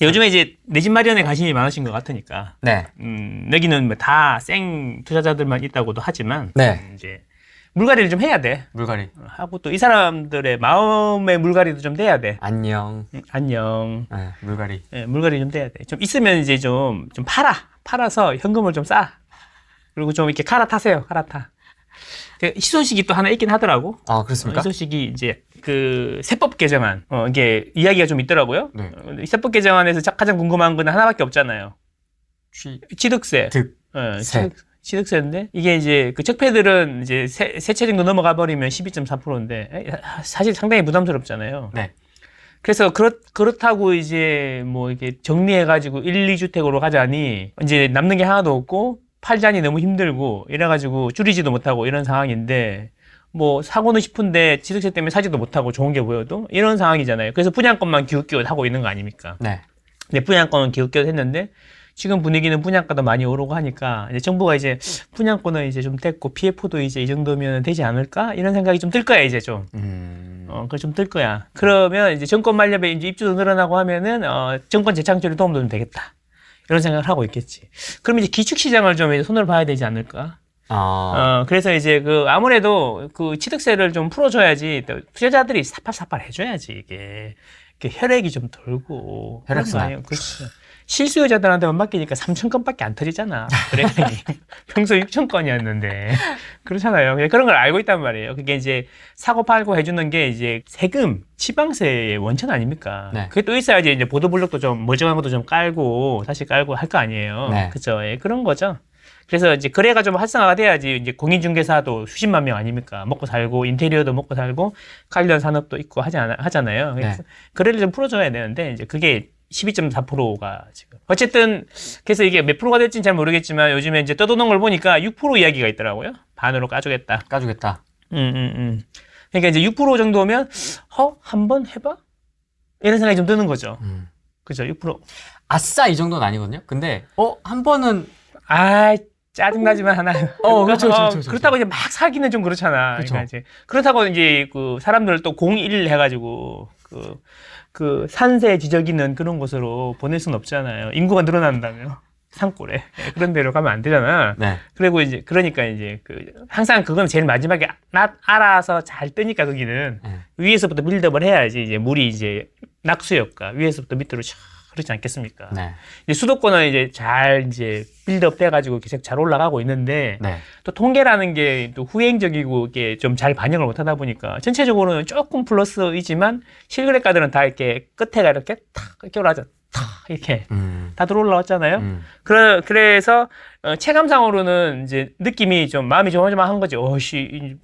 요즘에 이제 내 집 마련에 관심이 많으신 것 같으니까. 네. 여기는 뭐 다 생 투자자들만 있다고도 하지만. 네. 이제 물갈이를 좀 해야 돼. 물갈이. 하고 또 이 사람들의 마음의 물갈이도 좀 돼야 돼. 안녕. 안녕. 네, 물갈이. 네, 물갈이 좀 돼야 돼. 좀 있으면 이제 좀 팔아서 현금을 좀 싸. 그리고 좀 이렇게 갈아타세요. 갈아타. 희소식이 또 하나 있긴 하더라고. 아, 그렇습니까? 희소식이 이제 그 세법 개정안, 이게 이야기가 좀 있더라고요. 네. 이 세법 개정안에서 가장 궁금한 건 하나밖에 없잖아요. 취득세. 세. 취득세인데 이게 이제 그 적폐들은 이제 세채 정도 넘어가 버리면 12.4%인데 사실 상당히 부담스럽잖아요. 네. 그래서 그렇다고 이제 뭐 이렇게 정리해가지고 1, 2주택으로 가자니 이제 남는 게 하나도 없고 팔자니 너무 힘들고 이래가지고 줄이지도 못하고 이런 상황인데 뭐 사고는 싶은데 취득세 때문에 사지도 못하고 좋은 게 보여도 이런 상황이잖아요. 그래서 분양권만 기웃기웃 하고 있는 거 아닙니까? 네. 근데 분양권은 기웃기웃 했는데 지금 분위기는 분양가도 많이 오르고 하니까 이제 정부가 이제 분양권은 이제 좀 됐고 PF도 이제 이 정도면 되지 않을까? 이런 생각이 좀 들 거야, 이제 좀. 그거 좀 들 거야. 그러면 이제 정권 만렙에 이제 입주도 늘어나고 하면은, 정권 재창출에 도움도 좀 되겠다. 이런 생각을 하고 있겠지. 그러면 이제 기축시장을 좀 이제 손을 봐야 되지 않을까? 그래서 이제 아무래도 취득세를 좀 풀어줘야지, 또 투자자들이 사팔사팔 해줘야지, 이게. 혈액이 좀 돌고. 혈액순환. 그렇죠. 실수요자들한테만 맡기니까 3,000건밖에 안 터지잖아. 그래. 평소 6,000건이었는데. 그렇잖아요. 그런 걸 알고 있단 말이에요. 그게 이제 사고 팔고 해주는 게 이제 세금, 지방세의 원천 아닙니까? 네. 그게 또 있어야지 이제 보도블록도 좀 멀쩡한 것도 좀 깔고, 다시 깔고 할 거 아니에요. 네. 그죠. 예, 그런 거죠. 그래서 이제 거래가 좀 활성화가 돼야지 이제 공인중개사도 수십만 명 아닙니까? 먹고 살고, 인테리어도 먹고 살고, 관련 산업도 있고 하잖아요. 네. 거래를 좀 풀어줘야 되는데, 이제 그게 12.4%가 지금. 어쨌든, 그래서 이게 몇 프로가 될지는 잘 모르겠지만, 요즘에 이제 떠도는 걸 보니까 6% 이야기가 있더라고요. 반으로 까주겠다. 까주겠다. 그러니까 이제 6% 정도면, 한번 해봐? 이런 생각이 좀 드는 거죠. 그죠, 6%. 아싸, 이 정도는 아니거든요? 근데, 한 번은. 짜증나지만 하나요. 그렇죠. 그렇다고 이제 막 사기는 좀 그렇잖아. 그렇죠. 그러니까 이제 그렇다고 이제 사람들을 또 01 해가지고 산세 지저귀는 그런 곳으로 보낼 수는 없잖아요. 인구가 늘어난다며. 산골에. 그런 데로 가면 안 되잖아. 네. 그리고 이제, 그러니까 이제 항상 그건 제일 마지막에 알아서 잘 뜨니까 거기는 위에서부터 빌드업을 해야지 이제 물이 이제 낙수효과 위에서부터 밑으로 쫙 그렇지 않겠습니까? 네. 이제 수도권은 이제 잘 이제 빌드업 돼가지고 계속 잘 올라가고 있는데 네. 또 통계라는 게 또 후행적이고 이게 좀 잘 반영을 못하다 보니까 전체적으로는 조금 플러스이지만 실거래가들은 다 이렇게 끝에가 이렇게 탁 이렇게 올라가죠. 탁 이렇게 다 들어올라왔잖아요. 그래서 체감상으로는 이제 느낌이 좀 마음이 조마조마한 거지.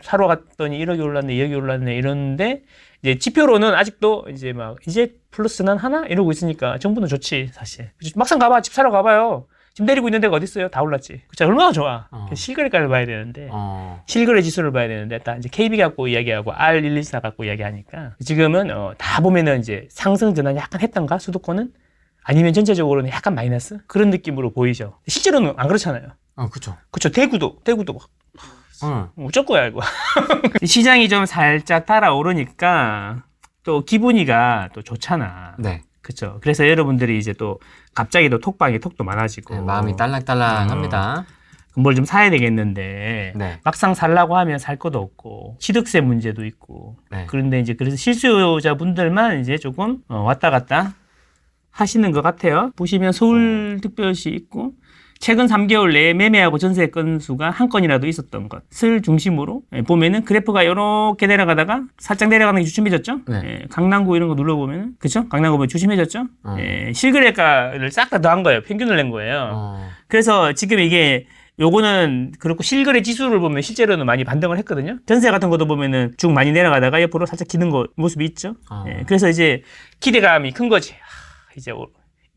사러 갔더니 1억이 올랐네, 2억이 올랐네 이러는데. 이제 지표로는 아직도 이제 플러스는 하나? 이러고 있으니까 정부는 좋지, 사실. 막상 가봐, 집 사러 가봐요. 집 내리고 있는 데가 어딨어요? 다 올랐지. 그쵸, 얼마나 좋아. 실거래가를 봐야 되는데, 실거래 지수를 봐야 되는데, 다 이제 KB 갖고 이야기하고 R124 갖고 이야기하니까, 지금은, 다 보면은 이제 상승 전환 약간 했던가? 수도권은? 아니면 전체적으로는 약간 마이너스? 그런 느낌으로 보이죠. 실제로는 안 그렇잖아요. 그쵸. 그쵸, 대구도 막. 어쩔 거야, 이거. 시장이 좀 살짝 달아오르니까 또 기분이가 또 좋잖아. 네. 그쵸. 그래서 여러분들이 이제 또 갑자기 또 톡도 많아지고. 네, 마음이 딸랑딸랑합니다. 뭘 좀 사야 되겠는데. 네. 막상 살라고 하면 살 것도 없고. 취득세 문제도 있고. 네. 그런데 이제 그래서 실수요자분들만 이제 조금 왔다 갔다 하시는 것 같아요. 보시면 서울특별시 있고. 최근 3개월 내에 매매하고 전세 건수가 한 건이라도 있었던 것을 중심으로 보면은 그래프가 이렇게 내려가다가 살짝 내려가는 게 주춤해졌죠? 네. 강남구 이런 거 눌러보면은, 그쵸? 강남구 보면 주춤해졌죠? 실거래가를 싹 다 더한 거예요. 평균을 낸 거예요. 그래서 지금 이게 요거는 그렇고 실거래 지수를 보면 실제로는 많이 반등을 했거든요. 전세 같은 것도 보면은 쭉 많이 내려가다가 옆으로 살짝 기는 모습이 있죠. 그래서 이제 기대감이 큰 거지. 이제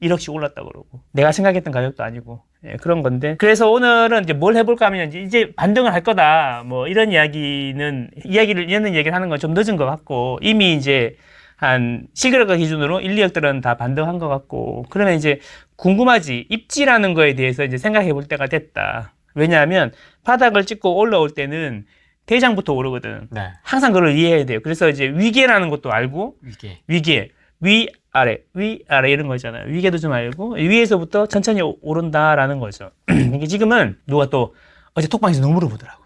1억씩 올랐다 그러고. 내가 생각했던 가격도 아니고. 그런 건데. 그래서 오늘은 이제 뭘 해볼까 하면 이제 반등을 할 거다. 뭐 이런 이런 이야기를 하는 건 좀 늦은 것 같고, 이미 이제 한 실거래가 기준으로 1, 2억들은 다 반등한 것 같고, 그러면 이제 궁금하지. 입지라는 거에 대해서 이제 생각해 볼 때가 됐다. 왜냐하면 바닥을 찍고 올라올 때는 대장부터 오르거든. 네. 항상 그걸 이해해야 돼요. 그래서 이제 위계라는 것도 알고, 위계. 위계. 위아래 이런 거 있잖아요. 위계도 좀 알고 위에서부터 천천히 오른다라는 거죠. 이게 지금은 누가 또 어제 톡방에서 너무 물어보더라고.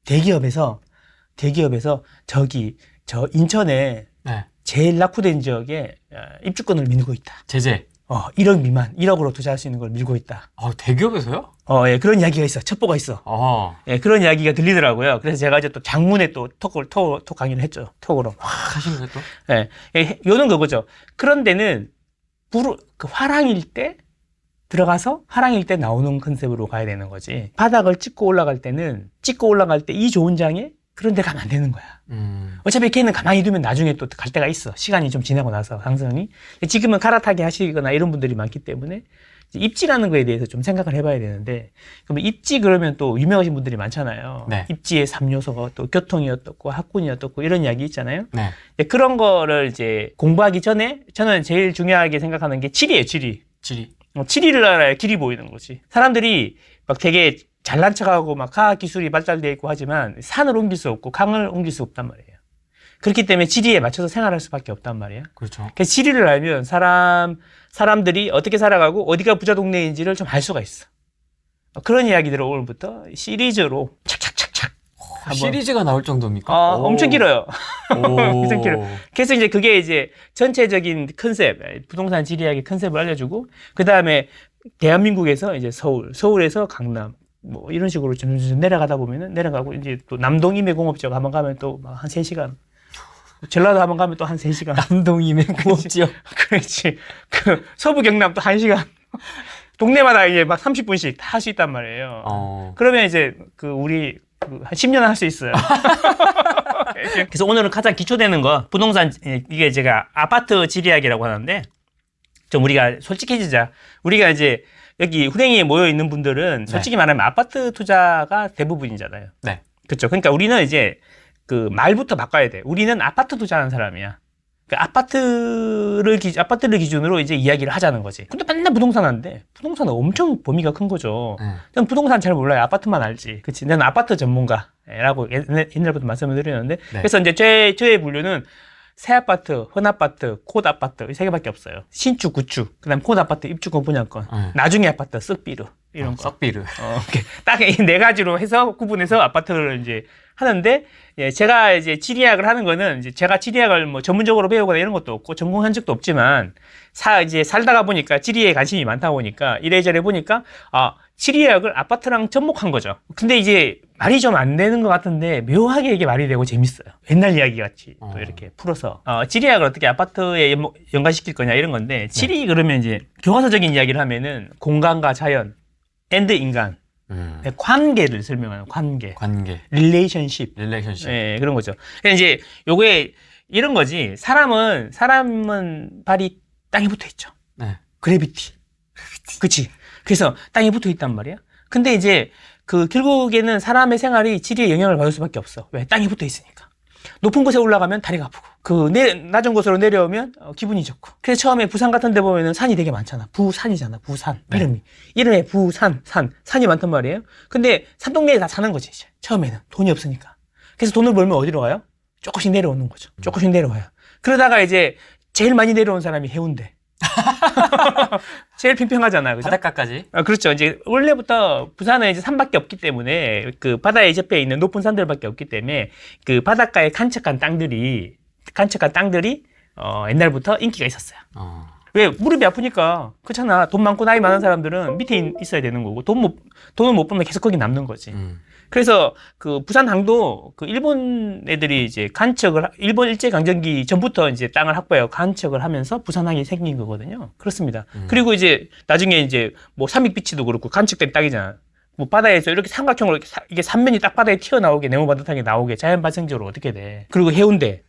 대기업에서 저기 저 인천에 네. 제일 낙후된 지역에 입주권을 밀고 있다. 제재. 1억 미만, 1억으로 투자할 수 있는 걸 밀고 있다. 대기업에서요? 예, 그런 이야기가 있어. 첩보가 있어. 예, 그런 이야기가 들리더라고요. 그래서 제가 이제 또 장문에 또 톡 강의를 했죠. 톡으로. 하시는 게 또? 예, 요는 그거죠. 그런 데는 그 화랑일 때 들어가서 화랑일 때 나오는 컨셉으로 가야 되는 거지. 바닥을 찍고 올라갈 때 이 좋은 장에 그런 데 가면 안 되는 거야. 어차피 걔는 가만히 두면 나중에 또 갈 때가 있어. 시간이 좀 지나고 나서 상승이. 지금은 갈아타기 하시거나 이런 분들이 많기 때문에 입지라는 거에 대해서 좀 생각을 해봐야 되는데, 그러면 입지 그러면 또 유명하신 분들이 많잖아요. 네. 입지의 3요소가 또 교통이 어떻고 학군이 어떻고 이런 이야기 있잖아요. 네. 그런 거를 이제 공부하기 전에 저는 제일 중요하게 생각하는 게 지리예요, 지리. 지리를 알아야 길이 보이는 거지. 사람들이 막 되게 잘난 척하고 막 과학 기술이 발달되어 있고 하지만 산을 옮길 수 없고 강을 옮길 수 없단 말이에요. 그렇기 때문에 지리에 맞춰서 생활할 수밖에 없단 말이에요. 그렇죠. 그래서 지리를 알면 사람들이 어떻게 살아가고 어디가 부자 동네인지를 좀 알 수가 있어. 그런 이야기들을 오늘부터 시리즈로 착착착착. 시리즈가 나올 정도입니까? 엄청 길어요. 엄청 길어요. 오. 그래서 이제 그게 이제 전체적인 컨셉, 부동산 지리학의 컨셉을 알려주고, 그 다음에 대한민국에서 이제 서울에서 강남, 뭐 이런 식으로 좀 내려가다 보면은 내려가고, 이제 또 남동 임해공업지역 한번 가면 또 막 한 3시간. 전라도 한번 가면 또 한 3시간. 남동 임해공업지역. 그렇지. 그 서부 경남 또 1시간. 동네마다 이제 막 30분씩 다 할 수 있단 말이에요. 그러면 이제 우리 한 10년 할 수 있어요. 그래서 오늘은 가장 기초되는 거, 부동산, 이게 제가 아파트 지리학이라고 하는데, 좀 우리가 솔직해지자. 우리가 이제 여기 후랭이에 모여 있는 분들은 솔직히 말하면 아파트 투자가 대부분이잖아요. 네. 그렇죠. 그러니까 우리는 이제 그 말부터 바꿔야 돼. 우리는 아파트 투자하는 사람이야. 그 아파트를 기준으로 이제 이야기를 하자는 거지. 근데 맨날 부동산 하는데, 부동산은 엄청 범위가 큰 거죠. 저는 부동산 잘 몰라요. 아파트만 알지. 그치. 나는 아파트 전문가라고 옛날부터 말씀을 드렸는데, 네. 그래서 이제 저의 분류는 새 아파트, 헌 아파트, 콧 아파트, 이 3개밖에 없어요. 신축, 구축, 그 다음 콧 아파트, 입주권 분양권, 나중에 아파트, 쓱비르, 이런 거. 썩비르. 딱 이 4가지로 해서 구분해서 아파트를 이제 하는데, 예, 제가 이제 지리학을 하는 거는 이제 제가 지리학을 뭐 전문적으로 배우거나 이런 것도 없고 전공한 적도 없지만 이제 살다가 보니까 지리에 관심이 많다 보니까 이래저래 보니까 지리학을 아파트랑 접목한 거죠. 근데 이제 말이 좀 안 되는 것 같은데 묘하게 이게 말이 되고 재밌어요. 옛날 이야기 같이 또 이렇게 풀어서 지리학을 어떻게 아파트에 연관시킬 거냐 이런 건데, 지리 그러면 이제 교과서적인 이야기를 하면은 공간과 자연, 앤드 인간, 관계를 설명하는 관계. 릴레이션십. 예, 그런 거죠. 그러니까 이제 요게 이런 거지. 사람은 발이 땅에 붙어 있죠. 네. 그래비티. 그치. 그래서 땅에 붙어 있단 말이야. 근데 이제 결국에는 사람의 생활이 지리에 영향을 받을 수밖에 없어. 왜? 땅에 붙어 있으니까. 높은 곳에 올라가면 다리가 아프고, 낮은 곳으로 내려오면 기분이 좋고. 그래서 처음에 부산 같은 데 보면은 산이 되게 많잖아. 부산이잖아, 부산. 네. 이름에 부산, 산이 많단 말이에요. 근데 산동네에 다 사는 거지, 이제. 처음에는. 돈이 없으니까. 그래서 돈을 벌면 어디로 가요? 조금씩 내려오는 거죠. 조금씩 내려와요. 그러다가 이제 제일 많이 내려온 사람이 해운대. 제일 평평하잖아, 그죠? 바닷가까지. 그렇죠. 이제 원래부터 부산은 이제 산밖에 없기 때문에 그 바다에 접해 있는 높은 산들밖에 없기 때문에 그 바닷가에 간척한 땅들이 옛날부터 인기가 있었어요. 왜? 무릎이 아프니까. 그렇잖아. 돈 많고 나이 많은 사람들은 밑에 있어야 되는 거고, 돈을 못 벌면 계속 거기 남는 거지. 그래서 그 부산항도 그 일본 애들이 이제 일본 일제강점기 전부터 이제 땅을 확보해요. 간척을 하면서 부산항이 생긴 거거든요. 그렇습니다. 그리고 이제 나중에 이제 뭐 삼익비치도 그렇고 간척된 땅이잖아. 뭐 바다에서 이렇게 삼각형으로 이게 삼면이 딱 바다에 튀어나오게, 네모바듯하게 나오게 자연 발생적으로 어떻게 돼. 그리고 해운대.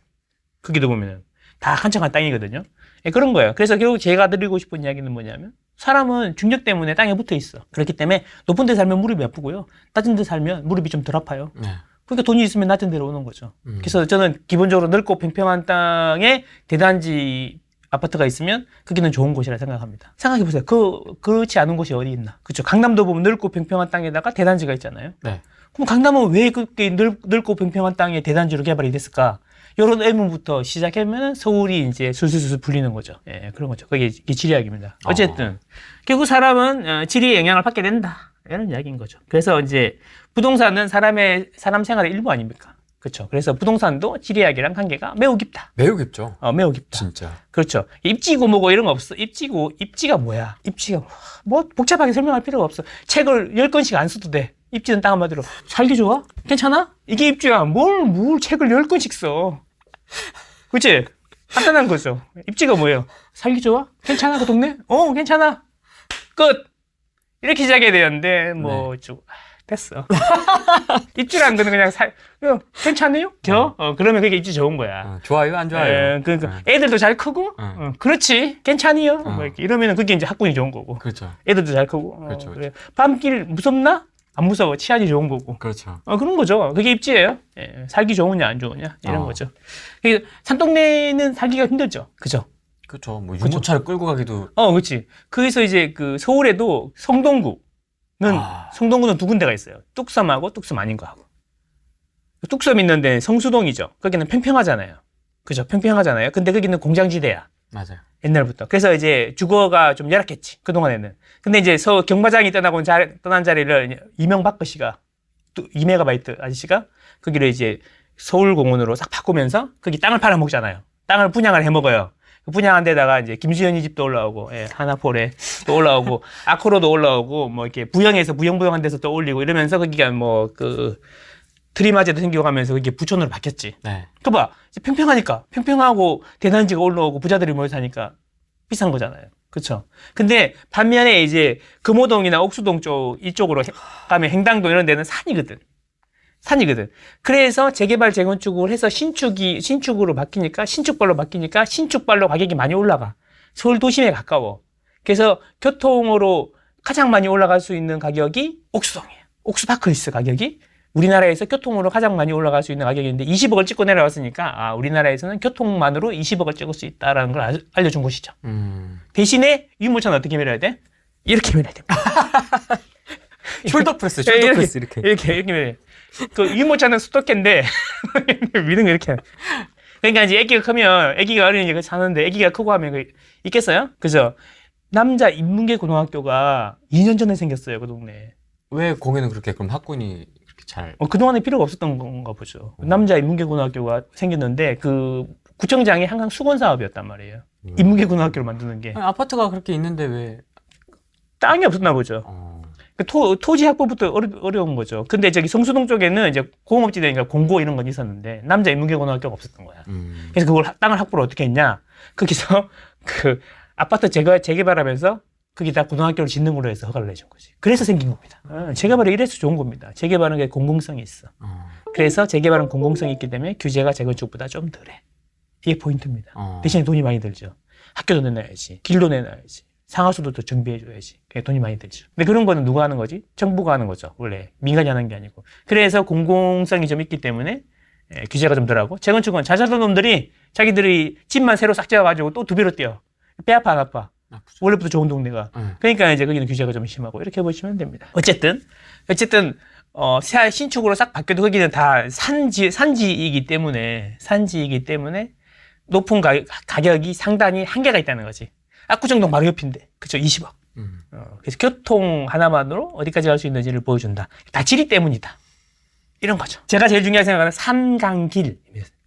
거기도 보면은 다 간척한 땅이거든요. 예, 그런 거예요. 그래서 결국 제가 드리고 싶은 이야기는 뭐냐면, 사람은 중력 때문에 땅에 붙어 있어. 그렇기 때문에 높은 데 살면 무릎이 아프고요. 낮은 데 살면 무릎이 좀 덜 아파요. 네. 그러니까 돈이 있으면 낮은 데로 오는 거죠. 그래서 저는 기본적으로 넓고 평평한 땅에 대단지 아파트가 있으면 거기는 좋은 곳이라 생각합니다. 생각해 보세요. 그렇지 않은 곳이 어디 있나? 그렇죠. 강남도 보면 넓고 평평한 땅에다가 대단지가 있잖아요. 네. 그럼 강남은 왜 그렇게 넓고 평평한 땅에 대단지로 개발이 됐을까? 이런 의문부터 시작하면 서울이 이제 술술술 풀리는 거죠. 예, 그런 거죠. 그게 지리학입니다. 어쨌든 결국 사람은 지리의 영향을 받게 된다. 이런 이야기인 거죠. 그래서 이제 부동산은 사람 생활의 일부 아닙니까? 그렇죠. 그래서 부동산도 지리학이랑 관계가 매우 깊다. 매우 깊죠. 매우 깊다. 진짜. 그렇죠. 입지고 뭐고 이런 거 없어. 입지가 뭐야? 입지가 뭐 복잡하게 설명할 필요가 없어. 책을 10권씩 안 써도 돼. 입지는 딱 한마디로 살기 좋아? 괜찮아? 이게 입지야. 뭘 책을 10권씩 써. 그치? 간단한 거죠. 입지가 뭐예요? 살기 좋아? 괜찮아 그 동네? 괜찮아. 끝. 이렇게 시작해야 되는데 뭐 좀 됐어. 입지라는 거는 그냥 괜찮아요? 그러면 그게 입지 좋은 거야. 좋아요? 안 좋아요? 그러니까 애들도 잘 크고 그렇지 괜찮이요? 뭐 이러면 그게 이제 학군이 좋은 거고. 그렇죠. 애들도 잘 크고. 그렇죠. 그래. 밤길 무섭나? 안 무서워. 치안이 좋은 거고. 그렇죠. 그런 거죠. 그게 입지예요. 예. 살기 좋으냐 안 좋으냐 이런 거죠. 산동네는 살기가 힘들죠. 그죠? 그렇죠. 뭐 유모차를 끌고 가기도. 그렇지. 그래서 이제 그 서울에도 성동구는 두 군데가 있어요. 뚝섬하고 뚝섬 아닌 거하고. 뚝섬 있는데 성수동이죠. 거기는 평평하잖아요. 그죠? 평평하잖아요. 근데 거기는 공장지대야. 맞아요. 옛날부터. 그래서 이제 주거가 좀 열악했지. 그동안에는. 근데 이제 경마장이 떠난 자리를 이명박 씨가, 또 2메가바이트 아저씨가 거기를 이제 서울공원으로 싹 바꾸면서 거기 땅을 팔아먹잖아요. 땅을 분양을 해먹어요. 분양한 데다가 이제 김수현이 집도 올라오고, 하나폴에 또 올라오고, 아코로도 올라오고, 뭐 이렇게 부영에서 부영부영한 데서 또 올리고 이러면서 거기가 뭐 트리마제도 생겨가면서 이게 부촌으로 바뀌었지. 네. 그 봐. 평평하니까. 평평하고 대단지가 올라오고 부자들이 모여 사니까 비싼 거잖아요. 그쵸? 근데 반면에 이제 금호동이나 옥수동 이쪽으로 가면 행당동 이런 데는 산이거든. 그래서 재개발, 재건축을 해서 신축으로 바뀌니까, 신축발로 가격이 많이 올라가. 서울 도심에 가까워. 그래서 교통으로 가장 많이 올라갈 수 있는 가격이 옥수동이에요. 옥수파크리스 가격이 우리나라에서 교통으로 가장 많이 올라갈 수 있는 가격인데 20억을 찍고 내려왔으니까 우리나라에서는 교통만으로 20억을 찍을 수 있다는 걸 알려준 곳이죠. 대신에 유모차는 어떻게 밀어야 돼? 이렇게 밀어야 됩니다. 숄더 프레스 이렇게 밀어야 돼. 그 유모차는 스토캐인데 미는 거 이렇게. 그러니까 이제 애기가 크면 애기가 어린이가 사는데 애기가 크고 하면 있겠어요? 그죠? 남자 인문계 고등학교가 2년 전에 생겼어요, 그 동네에. 왜 거기는 그렇게 그럼 학군이 그렇게 잘? 그동안에 필요가 없었던 건가 보죠. 남자 인문계 고등학교가 생겼는데 그 구청장이 항상 수건 사업이었단 말이에요. 인문계 고등학교를 만드는 게. 아파트가 그렇게 있는데 왜? 땅이 없었나 보죠. 토지 확보부터 어려운 거죠. 근데 저기 성수동 쪽에는 이제 공업지대니까 공고 이런 건 있었는데 남자 인문계 고등학교가 없었던 거야. 그래서 그걸 땅을 확보를 어떻게 했냐? 거기서 그 아파트 재개발하면서 거기다 고등학교를 짓는 걸로 해서 허가를 내준 거지. 그래서 생긴 겁니다. 재개발이 이래서 좋은 겁니다. 재개발은 게 공공성이 있어. 그래서 재개발은 공공성이 있기 때문에 규제가 재건축보다 좀 덜해. 이게 포인트입니다. 대신에 돈이 많이 들죠. 학교도 내놔야지. 길도 내놔야지. 상하수도 더 정비해줘야지. 그게 돈이 많이 들죠. 근데 그런 거는 누가 하는 거지? 정부가 하는 거죠. 원래 민간이 하는 게 아니고. 그래서 공공성이 좀 있기 때문에 규제가 좀 덜하고, 재건축은 잘 살던 놈들이 자기들이 집만 새로 싹 지어가지고 또 두 배로 뛰어. 배 아파 안 아파? 원래부터 좋은 동네가. 그러니까 이제 거기는 규제가 좀 심하고 이렇게 보시면 됩니다. 어쨌든 새 신축으로 싹 바뀌어도 거기는 다 산지이기 때문에 높은 가격이 상당히 한계가 있다는 거지. 압구정동 바로 옆인데, 그쵸? 20억. 그래서 교통 하나만으로 어디까지 갈 수 있는지를 보여준다. 다 지리 때문이다. 이런 거죠. 제가 제일 중요하게 생각하는 산강길.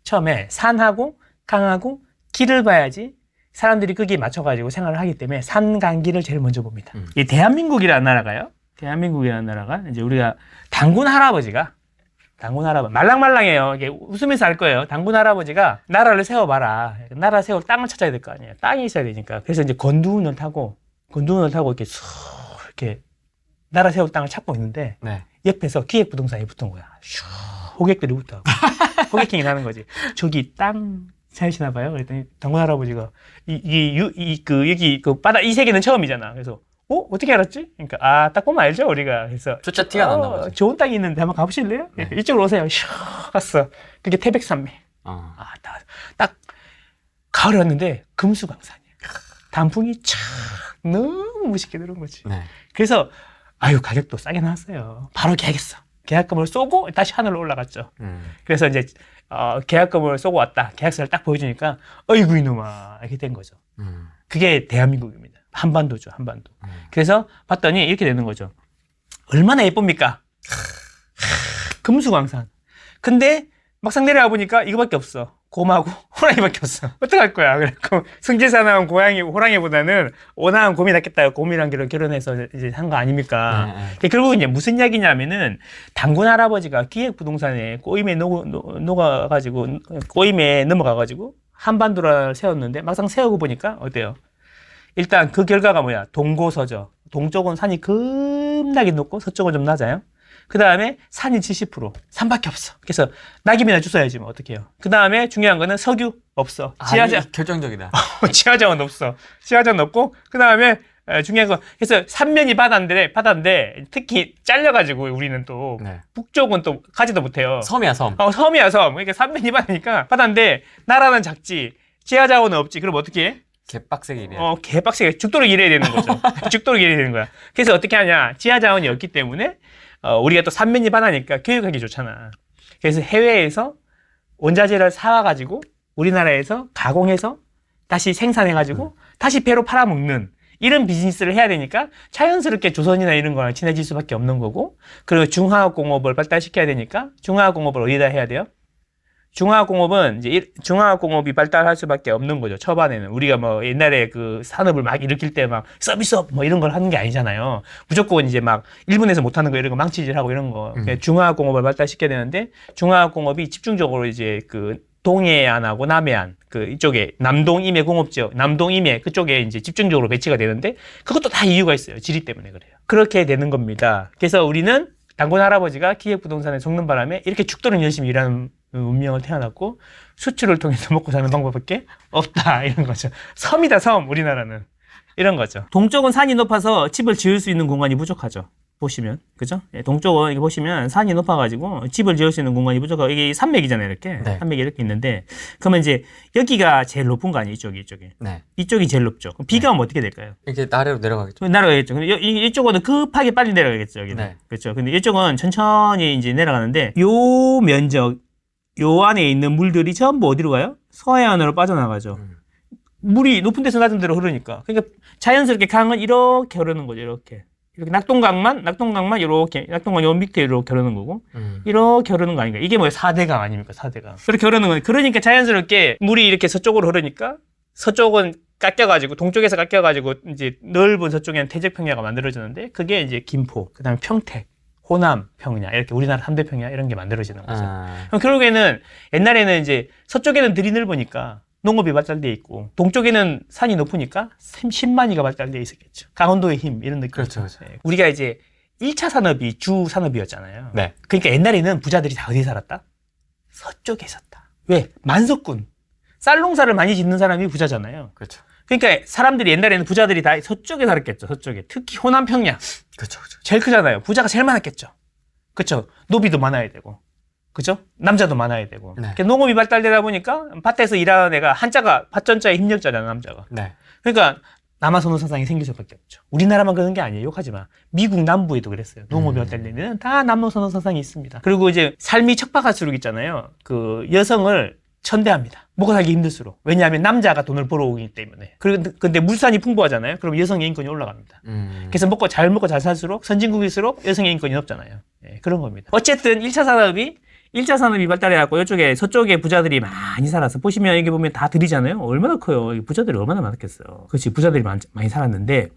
처음에 산하고 강하고 길을 봐야지 사람들이 거기에 맞춰가지고 생활을 하기 때문에 산강길을 제일 먼저 봅니다. 이 대한민국이라는 나라가요. 대한민국이라는 나라가 이제 우리가 단군 할아버지가 말랑말랑해요. 이게 웃으면서 할 거예요. 단군 할아버지가 나라를 세워봐라. 나라 세울 땅을 찾아야 될 거 아니에요. 땅이 있어야 되니까. 그래서 이제 건두운을 타고 이렇게 쑥 이렇게 나라 세울 땅을 찾고 있는데 옆에서 기획부동산이 붙은 거야. 슉 호객들이 붙어. 호객행위 하는 거지. 저기 땅 찾으시나 봐요. 그랬더니 단군 할아버지가 여기 바다 이 세계는 처음이잖아. 그래서 어떻게 알았지? 그러니까 딱 보면 알죠 우리가. 그래서 조차 티가 났나 보지. 좋은 땅이 있는데 한번 가보실래요? 이쪽으로 오세요. 슉 갔어. 그게 태백산맥. 딱 가을이 왔는데 금수강산이야. 단풍이 촥 너무 멋있게 들어온 거지. 그래서 가격도 싸게 나왔어요. 바로 계약했어. 계약금을 쏘고 다시 하늘로 올라갔죠. 그래서 이제 계약금을 쏘고 왔다. 계약서를 딱 보여주니까 어이구 이놈아 이렇게 된 거죠. 그게 대한민국입니다. 한반도죠. 한반도. 그래서 봤더니 이렇게 되는 거죠. 얼마나 예쁩니까? 금수광산. 근데 막상 내려와 보니까 이거밖에 없어. 곰하고 호랑이밖에 없어. 어떡할 거야. 그래서 승질사나운 고양이, 호랑이보다는 온화한 곰이 낫겠다. 곰이랑 결혼해서 이제 한 거 아닙니까? 결국은 이제 무슨 이야기냐면은 단군 할아버지가 기획부동산에 꼬임에 녹아가지고, 꼬임에 넘어가가지고 한반도를 세웠는데 막상 세우고 보니까 어때요? 일단 그 결과가 뭐야? 동고서저. 동쪽은 산이 겁나게 높고 서쪽은 좀 낮아요. 그 다음에 산이 70%, 산밖에 없어. 그래서 낙엽이나 주워야지 뭐 어떡해요. 그 다음에 중요한 거는 석유 없어. 지하자 결정적이다. 지하자원 없어. 지하자원 없고 그 다음에 중요한 거 그래서 삼면이 바다인데 특히 잘려가지고 우리는 또 북쪽은 또 가지도 못해요. 섬이야 섬. 섬이야 섬. 그러니까 삼면이 바다인데 나라는 작지. 지하자원은 없지. 그럼 어떻게 해? 개빡세게 일해. 개빡세게 죽도록 일해야 되는 거죠. 죽도록 일해야 되는 거야. 그래서 어떻게 하냐? 지하자원이 없기 때문에 우리가 또 삼면이 바다니까 교육하기 좋잖아. 그래서 해외에서 원자재를 사와가지고 우리나라에서 가공해서 다시 생산해가지고 다시 배로 팔아먹는 이런 비즈니스를 해야 되니까 자연스럽게 조선이나 이런 거랑 친해질 수밖에 없는 거고 그리고 중화학공업을 발달시켜야 되니까 중화학공업을 어디다 해야 돼요? 중화학공업은 이제 중화학공업이 발달할 수밖에 없는 거죠. 초반에는 우리가 뭐 옛날에 그 산업을 막 일으킬 때 막 서비스업 뭐 이런 걸 하는 게 아니잖아요. 무조건 이제 막 일본에서 못하는 거 이런 거 망치질하고 이런 거. 중화학공업을 발달시켜야 되는데 중화학공업이 집중적으로 이제 그 동해안하고 남해안 그 이쪽에 남동 임해 공업지역, 남동 임해 그쪽에 이제 집중적으로 배치가 되는데 그것도 다 이유가 있어요. 지리 때문에 그래요. 그렇게 되는 겁니다. 그래서 우리는 단군 할아버지가 기획부동산에 속는 바람에 이렇게 죽도록 열심히 일하는 운명을 태어났고 수출을 통해서 먹고 사는 방법밖에 없다 이런 거죠. 섬이다 섬 우리나라는 이런 거죠. 동쪽은 산이 높아서 집을 지을 수 있는 공간이 부족하죠. 보시면 그죠? 동쪽은 이게 보시면 산이 높아가지고 집을 지을 수 있는 공간이 부족하고 이게 산맥이잖아요 이렇게 산맥이 이렇게 있는데 그러면 이제 여기가 제일 높은 거 아니에요 이쪽이 이쪽이 제일 높죠. 그럼 비가 오면 어떻게 될까요? 이렇게 아래로 내려가겠죠. 내려가겠죠. 근데 이쪽은 급하게 빨리 내려가겠죠 여기는. 그렇죠. 근데 이쪽은 천천히 이제 내려가는데 요 면적 요 안에 있는 물들이 전부 어디로 가요? 서해안으로 빠져나가죠. 물이 높은 데서 낮은 데로 흐르니까. 그러니까 자연스럽게 강은 이렇게 흐르는 거죠. 이렇게 낙동강만 이렇게 낙동강 요 밑에 이렇게 흐르는 거고 이렇게 흐르는 거 아닌가? 이게 뭐예요? 4대강 아닙니까? 4대강. 그렇게 흐르는 거예요. 그러니까 자연스럽게 물이 이렇게 서쪽으로 흐르니까 서쪽은 깎여가지고 동쪽에서 깎여가지고 이제 넓은 서쪽에는 태적평야가 만들어지는데 그게 이제 김포, 그다음에 평택. 호남 평야 이렇게 우리나라 3대 평야 이런 게 만들어지는 거죠. 그럼 결국에는 옛날에는 이제 서쪽에는 들이 넓으니까 농업이 발달돼 있고 동쪽에는 산이 높으니까 10만이가 발달돼 있었겠죠. 강원도의 힘 이런 느낌. 그렇죠. 우리가 이제 1차 산업이 주 산업이었잖아요. 네. 그러니까 옛날에는 부자들이 다 어디에 살았다? 서쪽에 있었다. 왜? 만석군. 쌀 농사를 많이 짓는 사람이 부자잖아요. 그렇죠. 그러니까 사람들이 옛날에는 부자들이 다 서쪽에 살았겠죠. 서쪽에. 특히 호남 평야. 그렇죠. 제일 크잖아요. 부자가 제일 많았겠죠. 그렇죠. 노비도 많아야 되고. 그죠? 남자도 많아야 되고. 그러니까 농업이 발달되다 보니까 밭에서 일하는 애가 한자가 밭전자에 힘력자잖아, 남자가. 그러니까 남아선호 사상이 생길 수밖에 없죠. 우리나라만 그런 게 아니에요. 욕하지 마. 미국 남부에도 그랬어요. 농업이 발달되는 데는 다 남아선호 사상이 있습니다. 그리고 이제 삶이 척박할수록 있잖아요. 그 여성을 천대합니다. 먹고 살기 힘들수록. 왜냐하면 남자가 돈을 벌어오기 때문에. 근데 물산이 풍부하잖아요. 그럼 여성의 인권이 올라갑니다. 그래서 먹고 잘 살수록 선진국일수록 여성의 인권이 높잖아요. 그런 겁니다. 어쨌든 1차 산업이 발달해갖고 이쪽에 서쪽에 부자들이 많이 살아서 보시면 여기 보면 다 들이잖아요. 얼마나 커요. 부자들이 얼마나 많았겠어요. 그렇지. 부자들이 많이 살았는데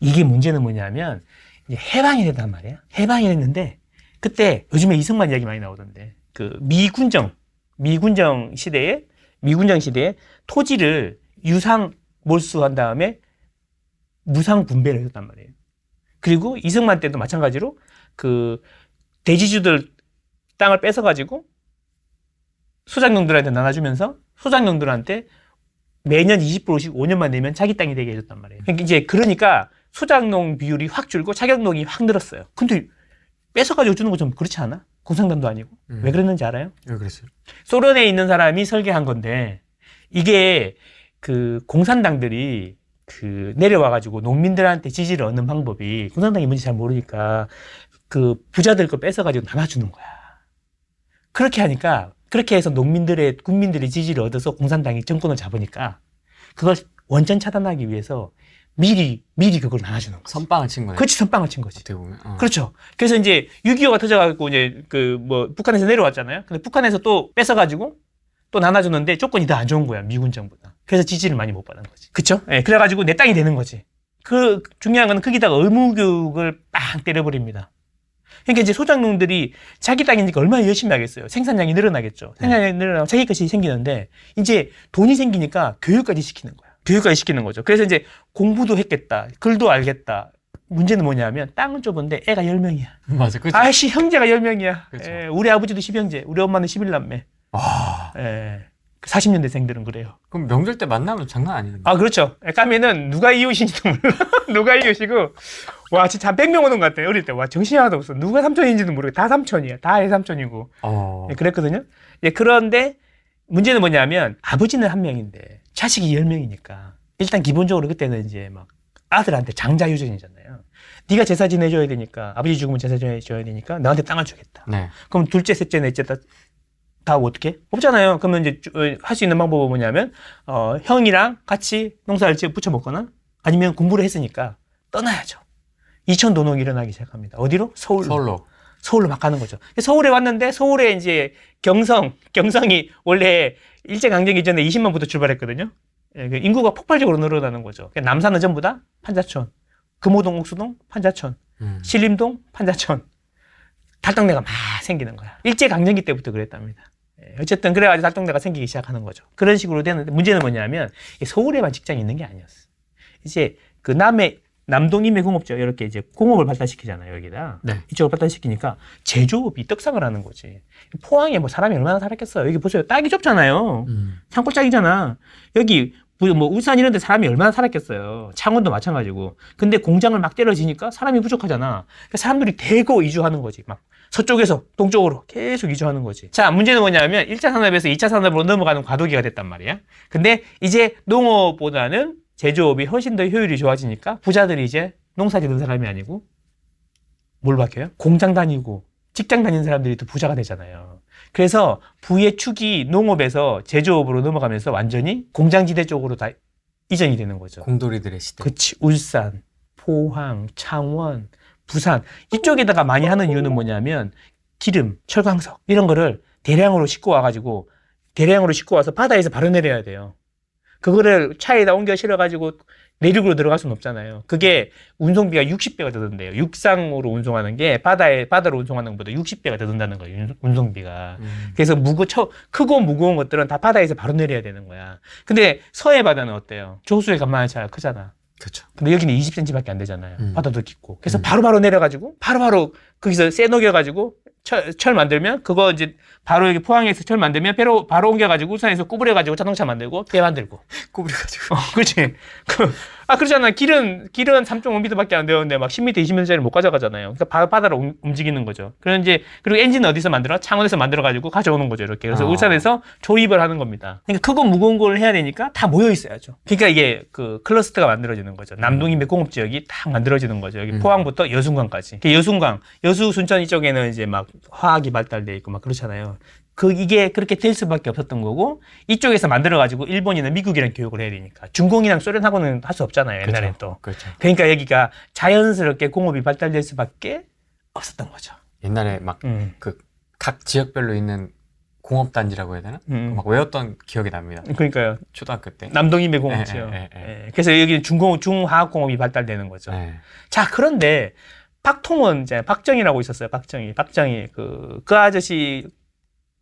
이게 문제는 뭐냐면 이제 해방이 됐단 말이에요. 해방이 됐는데 그때 요즘에 이승만 이야기 많이 나오던데 그 미군정 시대에 토지를 유상 몰수한 다음에 무상 분배를 했단 말이에요. 그리고 이승만 때도 마찬가지로 그 대지주들 땅을 뺏어가지고 소작농들한테 나눠주면서 소작농들한테 매년 20%씩 5년만 내면 자기 땅이 되게 해줬단 말이에요. 그러니까 소작농 비율이 확 줄고 자격농이 확 늘었어요. 근데 뺏어가지고 주는 거 좀 그렇지 않아? 공산당도 아니고. 왜 그랬는지 알아요? 왜 그랬어요? 소련에 있는 사람이 설계한 건데 이게 그 공산당들이 그 내려와가지고 농민들한테 지지를 얻는 방법이 공산당이 뭔지 잘 모르니까 그 부자들 걸 뺏어가지고 나눠주는 거야. 그렇게 하니까 그렇게 해서 국민들의 지지를 얻어서 공산당이 정권을 잡으니까 그걸 원천 차단하기 위해서 미리 그걸 나눠주는 거지. 선빵을 친 거네. 그렇지, 선빵을 친 거지. 어떻게 보면. 그렇죠. 그래서 이제 6.25가 터져가지고 이제 북한에서 내려왔잖아요. 근데 북한에서 또 뺏어가지고 또 나눠주는데 조건이 더 안 좋은 거야, 미군 정부가. 그래서 지지를 많이 못 받은 거지. 그쵸? 예, 그래가지고 내 땅이 되는 거지. 중요한 건 거기다가 의무교육을 빵 때려버립니다. 그러니까 이제 소장농들이 자기 땅이니까 얼마나 열심히 하겠어요. 생산량이 늘어나겠죠. 생산량이 늘어나면 자기 것이 생기는데 이제 돈이 생기니까 교육까지 시키는 거야. 교육까지 시키는 거죠. 그래서 이제 공부도 했겠다. 글도 알겠다. 문제는 뭐냐면 땅은 좁은데 애가 10명이야. 맞아. 그치? 아이씨, 형제가 10명이야. 그쵸. 예, 우리 아버지도 10형제, 우리 엄마는 11남매. 와. 예, 40년대생들은 그래요. 그럼 명절 때 만나면 장난 아니겠네. 아, 그렇죠. 까면은 누가 이웃인지도 몰라. 누가 이웃이고. 와, 진짜 한 100명 오는 것 같아. 어릴 때. 와, 정신이 하나도 없어. 누가 삼촌인지도 모르고. 다 삼촌이야. 다 해삼촌이고. 예, 그랬거든요. 예, 그런데 문제는 뭐냐면 아버지는 한 명인데 자식이 10명이니까 일단 기본적으로 그때는 이제 막 아들한테 장자유전이잖아요. 네가 제사 지내줘야 되니까 아버지 죽으면 제사 지내줘야 되니까 너한테 땅을 주겠다. 네. 그럼 둘째, 셋째, 넷째 다 어떻게? 없잖아요. 그러면 이제 할 수 있는 방법은 뭐냐면 형이랑 같이 농사를 지어 붙여 먹거나 아니면 공부를 했으니까 떠나야죠. 이천 도농이 일어나기 시작합니다. 어디로? 서울로. 서울로 막 가는 거죠. 서울에 왔는데 서울에 이제 경성이 원래 일제강점기 이전에 20만부터 출발했거든요. 예, 인구가 폭발적으로 늘어나는 거죠. 남산은 전부 다 판자촌, 금호동, 옥수동, 판자촌, 신림동, 판자촌, 달동네가 막 생기는 거야. 일제강점기 때부터 그랬답니다. 예, 어쨌든 그래가지고 달동네가 생기기 시작하는 거죠. 그런 식으로 되는데 문제는 뭐냐면 서울에만 직장이 있는 게 아니었어. 이제 그 남동 임해공업지역 이렇게 이제 공업을 발달시키잖아요, 여기다. 네. 이쪽을 발달시키니까 제조업이 떡상을 하는 거지. 포항에 뭐 사람이 얼마나 살았겠어요. 여기 보세요. 땅이 좁잖아요. 산골짜기잖아. 여기 뭐 울산 이런 데 사람이 얼마나 살았겠어요. 창원도 마찬가지고. 근데 공장을 막 때려지니까 사람이 부족하잖아. 그러니까 사람들이 대거 이주하는 거지. 막 서쪽에서 동쪽으로 계속 이주하는 거지. 자, 문제는 뭐냐면 1차 산업에서 2차 산업으로 넘어가는 과도기가 됐단 말이야. 근데 이제 농업보다는 제조업이 훨씬 더 효율이 좋아지니까 부자들이 이제 농사 짓는 사람이 아니고 뭘 바뀌어요? 공장 다니고 직장 다니는 사람들이 또 부자가 되잖아요. 그래서 부의 축이 농업에서 제조업으로 넘어가면서 완전히 공장지대 쪽으로 다 이전이 되는 거죠. 공돌이들의 시대. 그치. 울산, 포항, 창원, 부산 이쪽에다가 많이 하는 이유는 뭐냐면 기름, 철광석 이런 거를 대량으로 싣고 와서 바다에서 바로 내려야 돼요. 그거를 차에다 옮겨 실어가지고 내륙으로 들어갈 수는 없잖아요. 그게 운송비가 60배가 더 든대요. 육상으로 운송하는 게 바다로 운송하는 것보다 60배가 더 든다는 거예요. 운송비가. 그래서 크고 무거운 것들은 다 바다에서 바로 내려야 되는 거야. 근데 서해 바다는 어때요? 조수의 간만의 차이가 크잖아. 그렇죠. 근데 여기는 20cm밖에 안 되잖아요. 바다도 깊고. 그래서 바로바로 내려가지고 바로바로 거기서 쇠 녹여가지고 철 만들면 그거 이제 바로 여기 포항에서 철 만들면 배로 바로 옮겨가지고 울산에서 구부려가지고 자동차 만들고 배 만들고. 구부려가지고. 그렇지. 그렇잖아. 길은 3.5m밖에 안 되는데 막 10m, 20m짜리 못 가져가잖아요. 그러니까 바다로 움직이는 거죠. 그리고 엔진은 어디서 만들어? 창원에서 만들어가지고 가져오는 거죠. 이렇게. 그래서 울산에서 조립을 하는 겁니다. 그러니까 크고 무거운 걸 해야 되니까 다 모여 있어야죠. 그러니까 이게 그 클러스터가 만들어지는 거죠. 남동인배 공업지역이 딱 만들어지는 거죠. 여기 포항부터 여순강까지. 여수 순천 이쪽에는 이제 막 화학이 발달돼 있고 막 그렇잖아요. 이게 그렇게 될 수밖에 없었던 거고 이쪽에서 만들어가지고 일본이나 미국이랑 교육을 해야 되니까 중공이랑 소련하고는 할 수 없잖아요. 옛날엔 또. 그렇죠. 그러니까 여기가 자연스럽게 공업이 발달될 수밖에 없었던 거죠. 옛날에 막 그 각 지역별로 있는 공업단지라고 해야 되나? 막 외웠던 기억이 납니다. 그러니까요. 초등학교 때. 남동인배 공업지요. 그래서 여기는 중화학공업이 발달되는 거죠. 자, 그런데 박통원, 박정희라고 있었어요. 박정희 그 아저씨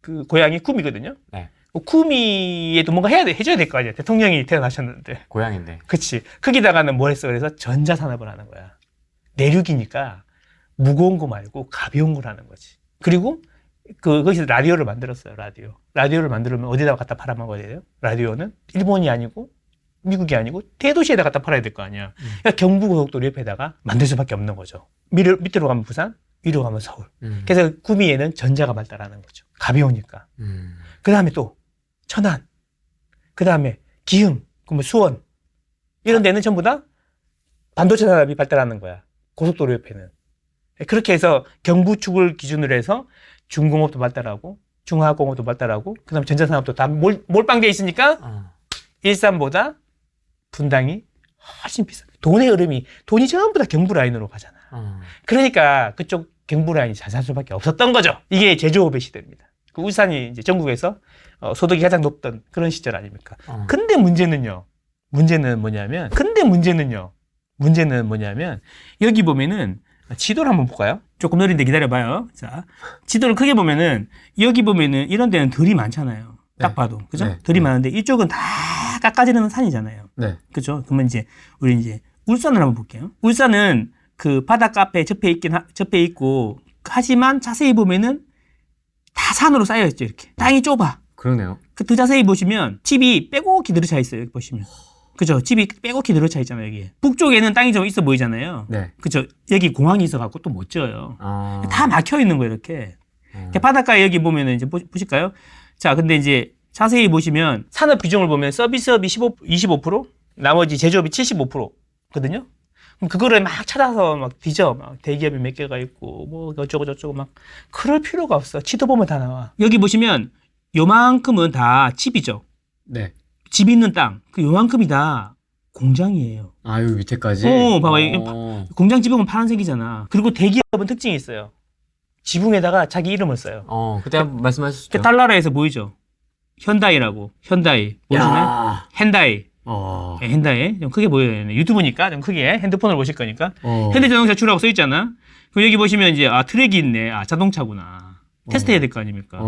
그 고향이 구미거든요. 네. 구미에도 뭔가 해줘야 될 거 아니에요. 대통령이 태어나셨는데. 고향인데. 그치. 거기다가는 뭘 했어? 그래서 전자산업을 하는 거야. 내륙이니까 무거운 거 말고 가벼운 걸 하는 거지. 그리고 거기서 라디오를 만들었어요. 라디오를 만들면 어디다가 갖다 팔아먹어야 돼요? 라디오는 일본이 아니고 미국이 아니고 대도시에다 갖다 팔아야 될 거 아니야. 그러니까 경부고속도로 옆에다가 만들 수밖에 없는 거죠. 밑으로 가면 부산, 위로 가면 서울. 그래서 구미에는 전자가 발달하는 거죠. 가벼우니까. 그 다음에 또 천안, 그 다음에 기흥, 수원 이런 데는 전부 다 반도체 산업이 발달하는 거야. 고속도로 옆에는. 그렇게 해서 경부축을 기준으로 해서 중공업도 발달하고 중화학공업도 발달하고 그다음 전자산업도 다 몰빵돼 있으니까 일산보다 분당이 훨씬 비싸. 돈이 전부 다 경부 라인으로 가잖아. 그러니까 그쪽 경부 라인이 잘 살 수밖에 없었던 거죠. 이게 제조업의 시대입니다. 그 울산이 이제 전국에서 소득이 가장 높던 그런 시절 아닙니까? 근데 문제는 뭐냐면 여기 보면은 지도를 한번 볼까요? 조금 느린데 기다려봐요. 자, 지도를 크게 보면은 여기 보면은 이런 데는 들이 많잖아요. 딱 네. 봐도 그죠? 네. 들이 많은데 이쪽은 다 깎아지르는 산이잖아요. 네. 그죠? 그러면 우리 이제 울산을 한번 볼게요. 울산은 그 바닷가 앞에 접해 있고 하지만 자세히 보면은 다 산으로 쌓여 있죠. 이렇게 땅이 좁아. 그러네요. 더 자세히 보시면 집이 빼곡히 들어차 있어요. 여기 보시면. 그죠? 집이 빼곡히 들어차 있잖아요. 여기 북쪽에는 땅이 좀 있어 보이잖아요. 네. 그죠? 여기 공항이 있어갖고 또 못 져요. 다 막혀 있는 거예요. 이렇게. 바닷가에 여기 보면은 이제 보실까요? 자, 근데 이제 자세히 보시면 산업 비중을 보면 서비스업이 25%, 나머지 제조업이 75%거든요. 그럼 그거를 막 찾아서 막 뒤져. 막 대기업이 몇 개가 있고 뭐 어쩌고 저쩌고 막 그럴 필요가 없어. 지도 보면 다 나와. 여기 보시면 요만큼은 다 집이죠. 네. 집 있는 땅. 그 요만큼이 다 공장이에요. 아, 여기 밑에까지? 봐봐. 공장 지붕은 파란색이잖아. 그리고 대기업은 특징이 있어요. 지붕에다가 자기 이름을 써요. 그때 한번 말씀하셨죠. 달나라에서 보이죠? 현다이라고. 현다이. 보시면? 현다이. 네, 현다이. 좀 크게 보여요. 유튜브니까 좀 크게 핸드폰으로 보실 거니까. 현대자동차 주라고 써 있잖아. 그럼 여기 보시면 이제 트랙이 있네. 자동차구나. 테스트 해야 될 거 아닙니까?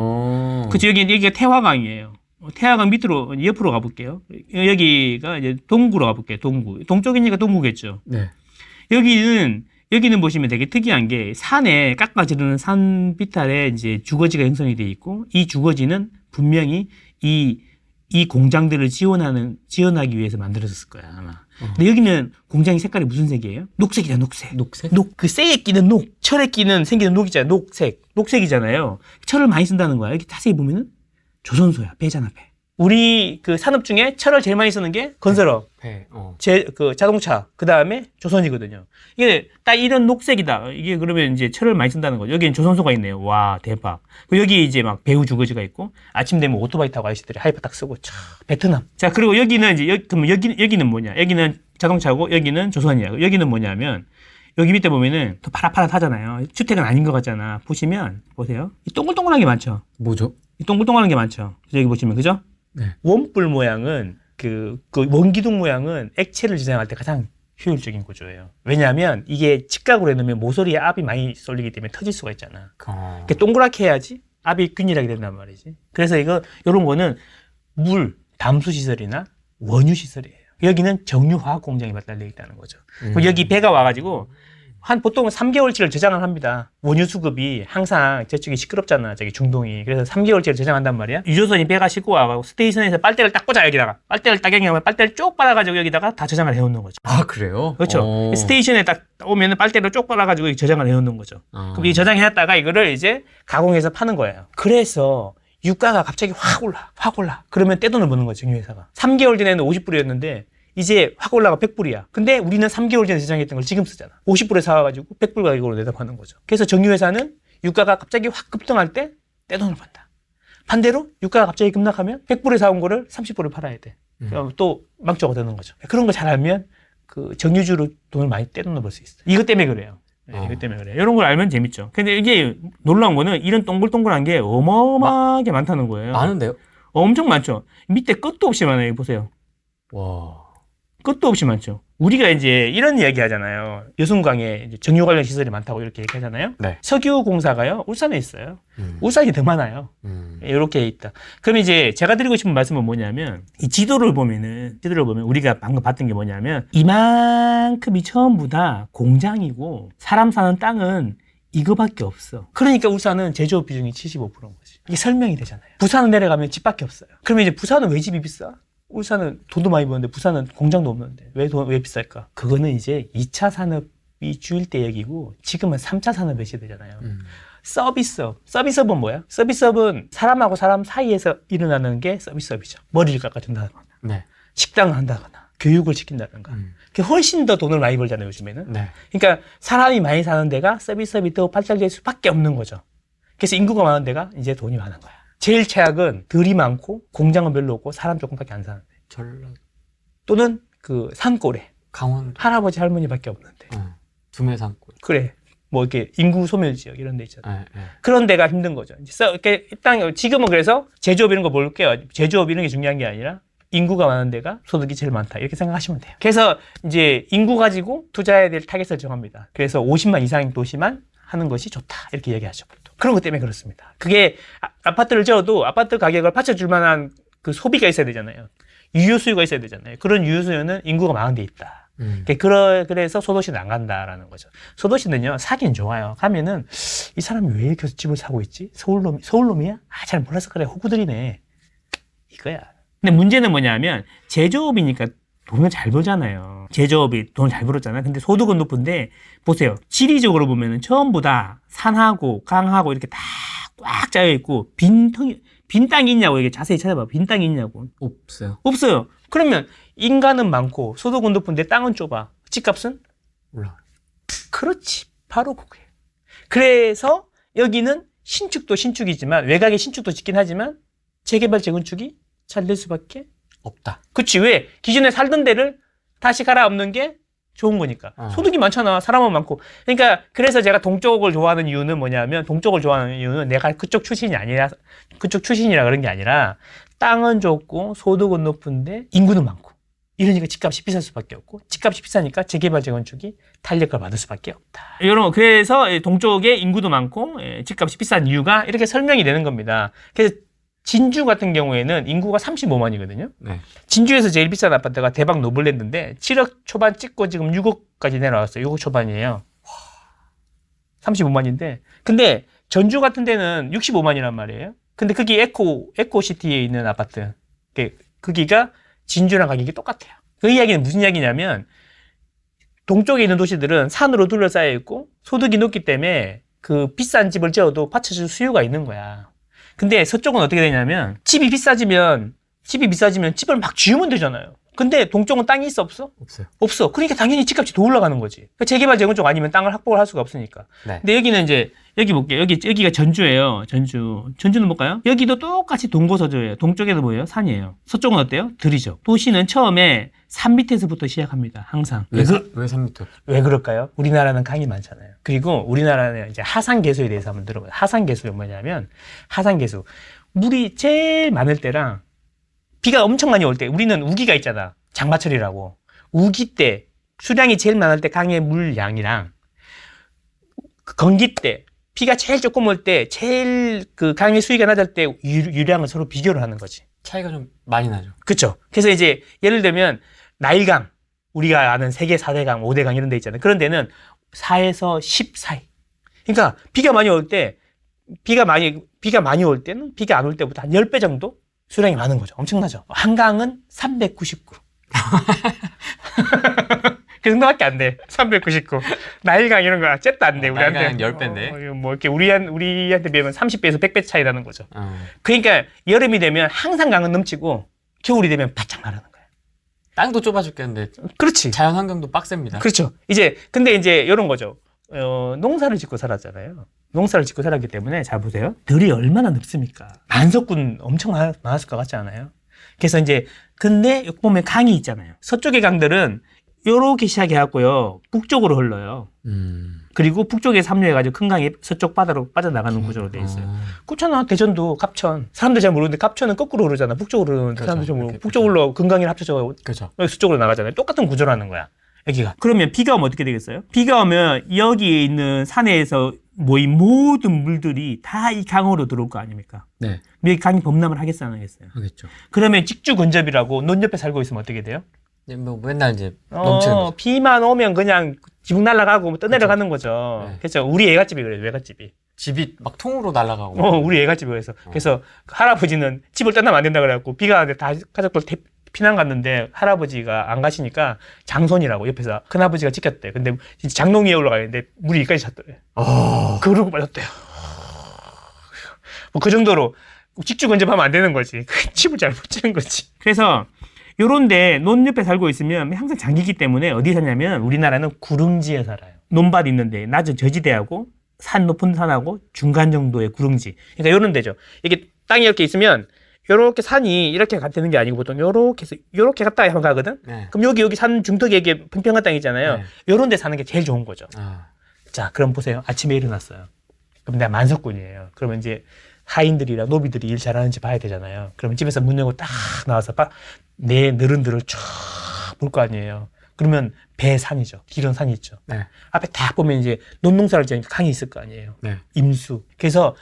그치, 여기가 태화강이에요. 태화강 밑으로 옆으로 가볼게요. 여기가 이제 동구로 가볼게요. 동구. 동쪽이니까 동구겠죠. 네. 여기는 보시면 되게 특이한 게 산에 깎아지르는 산 비탈에 이제 주거지가 형성이 돼 있고 이 주거지는 분명히 이 공장들을 지원하기 위해서 만들어졌을 거야, 아마. 근데 여기는 공장의 색깔이 무슨 색이에요? 녹색이잖아, 녹색. 녹색? 그 쇠에 끼는 철에 생기는 녹 있잖아요, 녹색이잖아요. 철을 많이 쓴다는 거야. 여기 자세히 보면은 조선소야, 배잖아, 배. 우리 그 산업 중에 철을 제일 많이 쓰는 게 건설업, 자동차, 그 다음에 조선이거든요. 이게 딱 이런 녹색이다. 이게 그러면 이제 철을 많이 쓴다는 거죠. 여기는 조선소가 있네요. 와, 대박. 여기 이제 막 배후 주거지가 있고, 아침 되면 오토바이 타고 아저씨들이 하이퍼 딱 쓰고, 베트남. 자, 그리고 여기는 이제, 그럼 여기는 뭐냐? 여기는 자동차고, 여기는 조선이야. 여기는 뭐냐면, 여기 밑에 보면은 더 파릇파릇하잖아요. 주택은 아닌 것 같잖아. 보세요. 이 동글동글한 게 많죠? 뭐죠? 이 동글동글한 게 많죠? 여기 보시면, 그죠? 네. 원뿔 모양은 그 원기둥 모양은 액체를 저장할 때 가장 효율적인 구조예요. 왜냐하면 이게 직각으로 해놓으면 모서리에 압이 많이 쏠리기 때문에 터질 수가 있잖아. 이렇게 동그랗게 해야지 압이 균일하게 된단 말이지. 그래서 이런 거는 담수 시설이나 원유 시설이에요. 여기는 정유화학 공장이 발달되어 있다는 거죠. 그럼 여기 배가 와가지고 보통 3개월치를 저장을 합니다. 원유 수급이 항상 저쪽이 시끄럽잖아. 저기 중동이. 그래서 3개월치를 저장한단 말이야. 유조선이 배가 싣고 와가지고 스테이션에서 빨대를 딱 꽂아 여기다가. 빨대를 딱 여기다가 빨대를 쭉 빨아가지고 여기다가 다 저장을 해놓는 거죠. 아, 그래요? 그렇죠. 스테이션에 딱 오면은 빨대를 쭉 빨아가지고 저장을 해놓는 거죠. 그럼 이 저장해놨다가 이거를 이제 가공해서 파는 거예요. 그래서 유가가 갑자기 확 올라. 그러면 떼돈을 버는 거죠, 정유회사가. 3개월 전에는 50불이었는데 이제 확 올라가 100불이야. 근데 우리는 3개월 전에 저장했던 걸 지금 쓰잖아. 50불에 사와가지고 100불 가격으로 내다 파는 거죠. 그래서 정유회사는 유가가 갑자기 확 급등할 때 떼돈을 번다. 반대로 유가가 갑자기 급락하면 100불에 사온 거를 30불에 팔아야 돼. 또 망조가 되는 거죠. 그런 거 잘 알면 그 정유주로 돈을 많이 떼돈을 벌 수 있어. 이것 때문에 그래요. 이것 때문에 그래요. 이런 걸 알면 재밌죠. 근데 이게 놀라운 거는 이런 동글동글한 게 어마어마하게 많다는 거예요. 많은데요? 엄청 많죠. 밑에 끝도 없이 많아요. 보세요. 와. 끝도 없이 많죠. 우리가 이제 이런 이야기 하잖아요. 여순강에 정유 관련 시설이 많다고 이렇게 얘기하잖아요. 네. 석유공사가요, 울산에 있어요. 울산이 더 많아요. 이렇게 있다. 그럼 이제 제가 드리고 싶은 말씀은 뭐냐면, 이 지도를 보면 우리가 방금 봤던 게 뭐냐면, 이만큼이 전부 다 공장이고, 사람 사는 땅은 이거밖에 없어. 그러니까 울산은 제조업 비중이 75%인 거지. 이게 설명이 되잖아요. 부산은 내려가면 집밖에 없어요. 그러면 이제 부산은 왜 집이 비싸? 울산은 돈도 많이 버는데 부산은 공장도 없는데 왜 비쌀까? 그거는 이제 2차 산업이 주일 때 얘기고 지금은 3차 산업의 시대잖아요. 서비스업은 뭐야? 서비스업은 사람하고 사람 사이에서 일어나는 게 서비스업이죠. 머리를 깎아준다거나, 네. 식당을 한다거나, 교육을 시킨다든가. 그게 훨씬 더 돈을 많이 벌잖아요, 요즘에는. 네. 그러니까 사람이 많이 사는 데가 서비스업이 더 발달될 수밖에 없는 거죠. 그래서 인구가 많은 데가 이제 돈이 많은 거야. 제일 최악은 들이 많고 공장은 별로 없고 사람 조금밖에 안 사는데. 전라도, 또는 그 산골에 강원도, 할아버지 할머니밖에 없는데. 두메산골. 그래. 뭐 이렇게 인구 소멸 지역 이런 데 있잖아. 네. 그런 데가 힘든 거죠. 이렇게 땅 지금은 그래서 제조업 이런 거 볼게요. 제조업 이런 게 중요한 게 아니라 인구가 많은 데가 소득이 제일 많다. 이렇게 생각하시면 돼요. 그래서 이제 인구 가지고 투자해야 될 타겟을 정합니다. 그래서 50만 이상 도시만 하는 것이 좋다. 이렇게 얘기하죠. 보통. 그런 것 때문에 그렇습니다. 그게 아파트를 지어도 아파트 가격을 받쳐줄 만한 그 소비가 있어야 되잖아요. 유효 수요가 있어야 되잖아요. 그런 유효 수요는 인구가 많은 데 있다. 그래서 소도시는 안 간다라는 거죠. 소도시는요, 사긴 좋아요. 가면은 이 사람이 왜 이렇게 집을 사고 있지? 서울놈이야? 잘 몰라서 그래. 호구들이네. 이거야. 근데 문제는 뭐냐면 제조업이니까 돈을 잘 벌잖아요. 제조업이 돈을 잘 벌었잖아요. 근데 소득은 높은데 보세요. 지리적으로 보면은 전부 다 산하고 강하고 이렇게 다 꽉 짜여 있고 빈 땅이 있냐고 이게 자세히 찾아봐. 빈 땅이 있냐고. 없어요. 없어요. 그러면 인간은 많고 소득은 높은데 땅은 좁아. 집값은? 몰라. 그렇지. 바로 그거예요. 그래서 여기는 신축도 신축이지만 외곽에 신축도 짓긴 하지만 재개발 재건축이 잘 될 수밖에 없다. 그치. 왜? 기존에 살던 데를 다시 갈아엎는 게 좋은 거니까. 소득이 많잖아. 사람은 많고. 그러니까 그래서 제가 동쪽을 좋아하는 이유는 뭐냐면 동쪽을 좋아하는 이유는 내가 그쪽 출신이 아니라 그쪽 출신이라 그런 게 아니라 땅은 좋고 소득은 높은데 인구는 많고 이러니까 집값이 비쌀 수밖에 없고 집값이 비싸니까 재개발 재건축이 탄력을 받을 수밖에 없다. 그래서 동쪽에 인구도 많고 집값이 비싼 이유가 이렇게 설명이 되는 겁니다. 그래서 진주 같은 경우에는 인구가 35만이거든요. 네. 진주에서 제일 비싼 아파트가 대박 노블랜드인데 7억 초반 찍고 지금 6억까지 내려왔어요. 6억 초반이에요. 35만인데 근데 전주 같은 데는 65만이란 말이에요. 근데 그게 에코시티에 있는 아파트. 거기가 진주랑 가격이 똑같아요. 그 이야기는 무슨 이야기냐면 동쪽에 있는 도시들은 산으로 둘러싸여 있고 소득이 높기 때문에 그 비싼 집을 지어도 받쳐줄 수요가 있는 거야. 근데 서쪽은 어떻게 되냐면 집이 비싸지면 집을 막 지으면 되잖아요. 근데 동쪽은 땅이 있어 없어? 없어요. 없어. 그러니까 당연히 집값이 더 올라가는 거지. 그러니까 재개발 재건축 아니면 땅을 확보를 할 수가 없으니까. 네. 근데 여기는 이제 여기 볼게요. 여기가 전주예요. 전주는 뭘까요? 여기도 똑같이 동고서저예요. 동쪽에도 뭐예요? 산이에요. 서쪽은 어때요? 들이죠. 도시는 처음에 산 밑에서부터 시작합니다. 항상. 왜 3m? 왜 그럴까요? 우리나라는 강이 많잖아요. 그리고 우리나라는 이제 하산개수에 대해서 한번 들어봐요. 하산개수가 뭐냐면 하산개수. 물이 제일 많을 때랑 비가 엄청 많이 올 때 우리는 우기가 있잖아. 장마철이라고. 우기 때 수량이 제일 많을 때 강의 물 양이랑 건기 때 비가 제일 조금 올 때 제일 그 강의 수위가 낮을 때 유량을 서로 비교를 하는 거지. 차이가 좀 많이 나죠. 그렇죠. 그래서 이제 예를 들면 나일강 우리가 아는 세계 4대강, 5대강 이런 데 있잖아요. 그런 데는 4에서 10 사이. 그러니까 비가 많이 올 때 비가 많이 올 때는 비가 안 올 때보다 한 10배 정도 수량이 많은 거죠. 엄청나죠. 한강은 399. 그 정도밖에 안 돼. 399. 나일강 이런 거 잽도 안 돼. 우리한테. 나일강은 10배인데. 뭐 이렇게 우리한테 비하면 30배에서 100배 차이 나는 거죠. 어. 그러니까 여름이 되면 항상 강은 넘치고 겨울이 되면 바짝 마르는 거예요. 땅도 좁아 죽겠는데. 그렇지. 자연 환경도 빡셉니다. 그렇죠. 근데 이제 이런 거죠. 농사를 짓고 살았잖아요. 농사를 짓고 살았기 때문에 잘 보세요. 들이 얼마나 넓습니까? 만석군 엄청 많았을 것 같지 않아요? 그래서 이제 근데 여기 보면 강이 있잖아요. 서쪽의 강들은 요렇게 시작해갖고요. 북쪽으로 흘러요. 그리고 북쪽에 합류해가지고 큰 강이 서쪽 바다로 빠져나가는 구조로 돼 있어요. 그렇잖아. 대전도 갑천. 사람들 잘 모르는데 갑천은 거꾸로 흐르잖아. 북쪽으로 흐르는데 그렇죠. 사람들 잘 모르고 북쪽으로 금강이랑 합쳐져 그렇죠. 서쪽으로 나가잖아요. 똑같은 구조라는 거야. 여기가. 그러면 비가 오면 어떻게 되겠어요? 비가 오면 여기에 있는 산에서 모인 모든 물들이 다 이 강으로 들어올 거 아닙니까? 네. 이 강이 범람을 하겠어요, 안 하겠어요? 하겠죠. 그러면 직주근접이라고 논 옆에 살고 있으면 어떻게 돼요? 뭐 맨날 이제 넘치는 거죠. 비만 오면 그냥 지붕 날아가고 떠내려가는 거죠. 네. 그렇죠. 우리 애갓집이 그래요, 애갓집이. 집이 막 통으로 날아가고. 우리 애갓집이 그래서. 그래서 할아버지는 집을 떠나면 안 된다 그래갖고 비가 왔는데 다 가족들 피난 갔는데 할아버지가 안 가시니까 장손이라고 옆에서 큰아버지가 지켰대요. 근데 진짜 장롱 위에 올라가는데 물이 여기까지 찼더래요. 그러고 빠졌대요. 뭐 그 정도로 직주 근접하면 안 되는 거지. 집을 잘 못 지는 거지. 그래서 요런데 논 옆에 살고 있으면 항상 장기기 때문에 어디 사냐면 우리나라는 구릉지에 살아요. 논밭 있는데 낮은 저지대하고 산 높은 산하고 중간 정도의 구릉지. 그러니까 요런 데죠. 이게 땅이 이렇게 있으면 요렇게 산이 이렇게 되는 게 아니고 보통 요렇게 해서 요렇게 갔다가 한번 가거든. 네. 그럼 여기 산 중턱에 이게 평평한 땅 있잖아요. 네. 요런 데 사는 게 제일 좋은 거죠. 아. 자, 그럼 보세요. 아침에 일어났어요. 그럼 내가 만석군이에요. 그러면 이제 하인들이랑 노비들이 일 잘하는지 봐야 되잖아요. 그러면 집에서 문 열고 딱 나와서 내 너른들을 쫙 볼 거 아니에요. 그러면 배산이죠. 길은 산이 있죠. 네. 앞에 딱 보면 이제 논농사를 지으니까 강이 있을 거 아니에요. 네. 임수. 그래서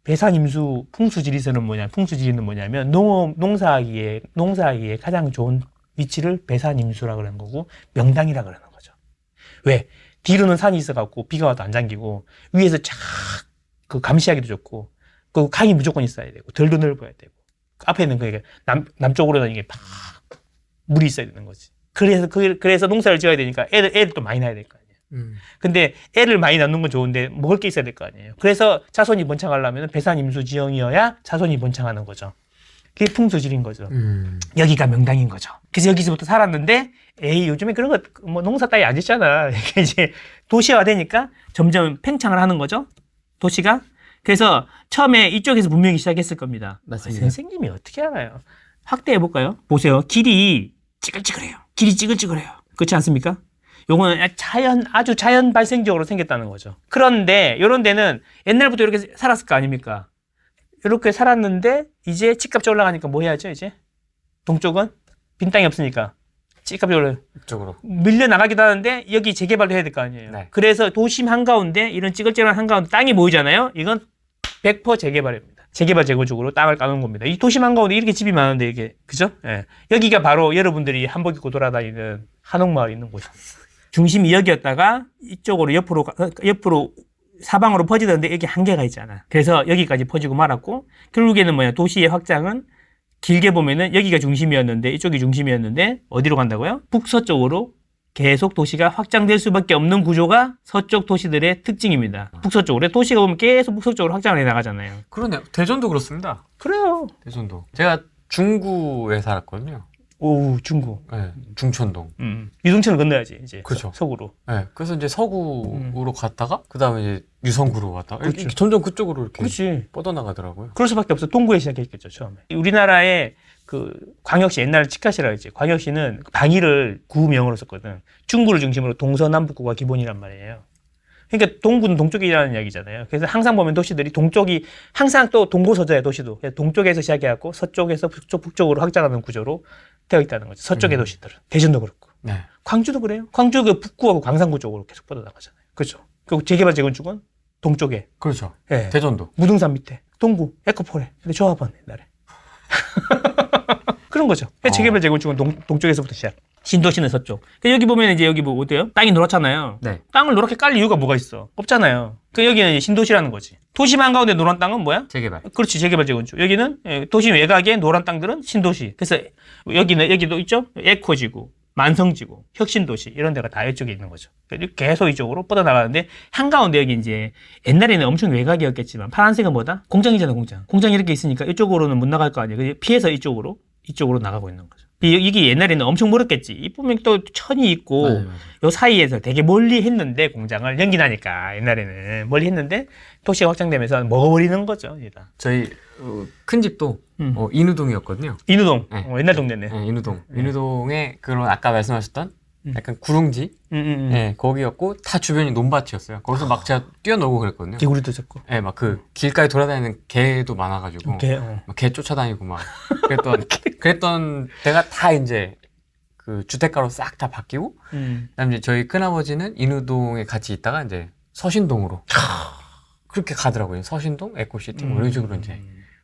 배산 임수 풍수지리서는 풍수지리는 뭐냐면 농사하기에 가장 좋은 위치를 배산 임수라 그러는 거고 명당이라 그러는 거죠. 왜? 뒤로는 산이 있어갖고 비가 와도 안 잠기고 위에서 쫙 그 감시하기도 좋고 그 강이 무조건 있어야 되고 덜도 넓어야 되고 앞에는 그게 남쪽으로는 이게 막 물이 있어야 되는 거지. 그래서 농사를 지어야 되니까 애를 또 많이 낳아야 될 거 아니에요. 근데 애를 많이 낳는 건 좋은데 먹을 게 있어야 될 거 아니에요. 그래서 자손이 번창하려면 배산 임수 지형이어야 자손이 번창하는 거죠. 그게 풍수지리인 거죠. 여기가 명당인 거죠. 그래서 여기서부터 살았는데 에이 요즘에 그런 거 뭐 농사 따위 안 짓잖아. 이게 이제 도시화 되니까 점점 팽창을 하는 거죠. 도시가. 그래서 처음에 이쪽에서 분명히 시작했을 겁니다. 맞습니다. 선생님이 어떻게 알아요? 확대해 볼까요? 보세요. 길이 찌글찌글해요. 길이 찌글찌글해요. 그렇지 않습니까? 요거는 아주 자연 발생적으로 생겼다는 거죠. 그런데 요런 데는 옛날부터 이렇게 살았을 거 아닙니까? 이렇게 살았는데 이제 집값이 올라가니까 뭐 해야죠, 이제? 동쪽은 빈 땅이 없으니까 집값이 올라 이쪽으로 밀려나가기도 하는데 여기 재개발도 해야 될 거 아니에요. 네. 그래서 도심 한가운데 이런 찌글찌글한 한가운데 땅이 보이잖아요. 이건 100% 재개발입니다. 재개발 재건축으로 땅을 까는 겁니다. 이 도심 한가운데 이렇게 집이 많은데 이게 그죠? 예. 여기가 바로 여러분들이 한복 입고 돌아다니는 한옥마을이 있는 곳입니다. 중심이 여기였다가 이쪽으로 옆으로 사방으로 퍼지던데 여기 한계가 있잖아. 그래서 여기까지 퍼지고 말았고 결국에는 뭐냐 도시의 확장은 길게 보면은 여기가 중심이었는데 이쪽이 중심이었는데 어디로 간다고요? 북서쪽으로 계속 도시가 확장될 수밖에 없는 구조가 서쪽 도시들의 특징입니다. 북서쪽으로 도시가 보면 계속 북서쪽으로 확장을 해 나가잖아요. 그러네요. 대전도 그렇습니다. 그래요. 대전도. 제가 중구에 살았거든요. 오, 중구. 네, 중천동. 유동천을 건너야지 이제. 그렇죠. 서구로. 네, 그래서 이제 서구로 갔다가 그 다음에 이제 유성구로 갔다가 그렇죠. 이렇게 점점 그쪽으로 이렇게 그렇지. 뻗어나가더라고요. 그럴 수밖에 없어. 동구에 시작했겠죠 처음에. 우리나라의 그 광역시 옛날 치카시라 했지. 광역시는 방위를 구명으로 썼거든. 중구를 중심으로 동서남북구가 기본이란 말이에요. 그러니까 동구는 동쪽이라는 이야기잖아요. 그래서 항상 보면 도시들이 동쪽이 항상 또 동고서저야 도시도. 동쪽에서 시작해갖고 서쪽에서 북쪽으로 확장하는 구조로 되어 있다는 거죠. 서쪽의 도시들은. 대전도 그렇고. 네. 광주도 그래요. 광주 그 북구하고 광산구 쪽으로 계속 뻗어나가잖아요. 그렇죠. 그리고 재개발 재건축은 동쪽에. 그렇죠. 예. 대전도. 무등산 밑에. 동구, 에코폴에. 근데 조합원 옛날에. 그런 거죠. 재개발 재건축은 동쪽에서부터 시작. 신도시는 서쪽. 여기 보면 이제 여기 뭐 어때요? 땅이 노랗잖아요. 네. 땅을 노랗게 깔 이유가 뭐가 있어? 없잖아요. 여기는 이제 신도시라는 거지. 도심 한가운데 노란 땅은 뭐야? 재개발. 그렇지. 재개발 재건축. 여기는 도심 외곽의 노란 땅들은 신도시. 그래서 여기도 있죠? 에코지구, 만성지구, 혁신도시 이런 데가 다 이쪽에 있는 거죠. 계속 이쪽으로 뻗어나가는데 한가운데 여기 이제 옛날에는 엄청 외곽이었겠지만 파란색은 뭐다? 공장이잖아, 공장. 공장이 이렇게 있으니까 이쪽으로는 못 나갈 거 아니에요. 피해서 이쪽으로 나가고 있는 거죠. 이게 옛날에는 엄청 멀었겠지. 이쁘면 또 천이 있고 맞아요. 요 사이에서 되게 멀리 했는데 공장을 연기나니까 옛날에는 멀리 했는데 도시가 확장되면서 먹어버리는 거죠. 얘다. 저희 큰 집도 인우동이었거든요. 인우동. 네. 옛날 동네네. 네, 인우동. 인우동에 그런 아까 말씀하셨던 약간 구릉지 네, 거기였고 다 주변이 논밭이었어요. 거기서 막 제가 뛰어놀고 그랬거든요. 개구리도 잡고. 네, 막 그 길가에 돌아다니는 개도 많아가지고 막 개 쫓아다니고 막 그랬던 데가 다 이제 그 주택가로 싹 다 바뀌고 그다음에 이제 저희 큰아버지는 인우동에 같이 있다가 이제 서신동으로 그렇게 가더라고요. 서신동, 에코시티 뭐 이런 식으로 이제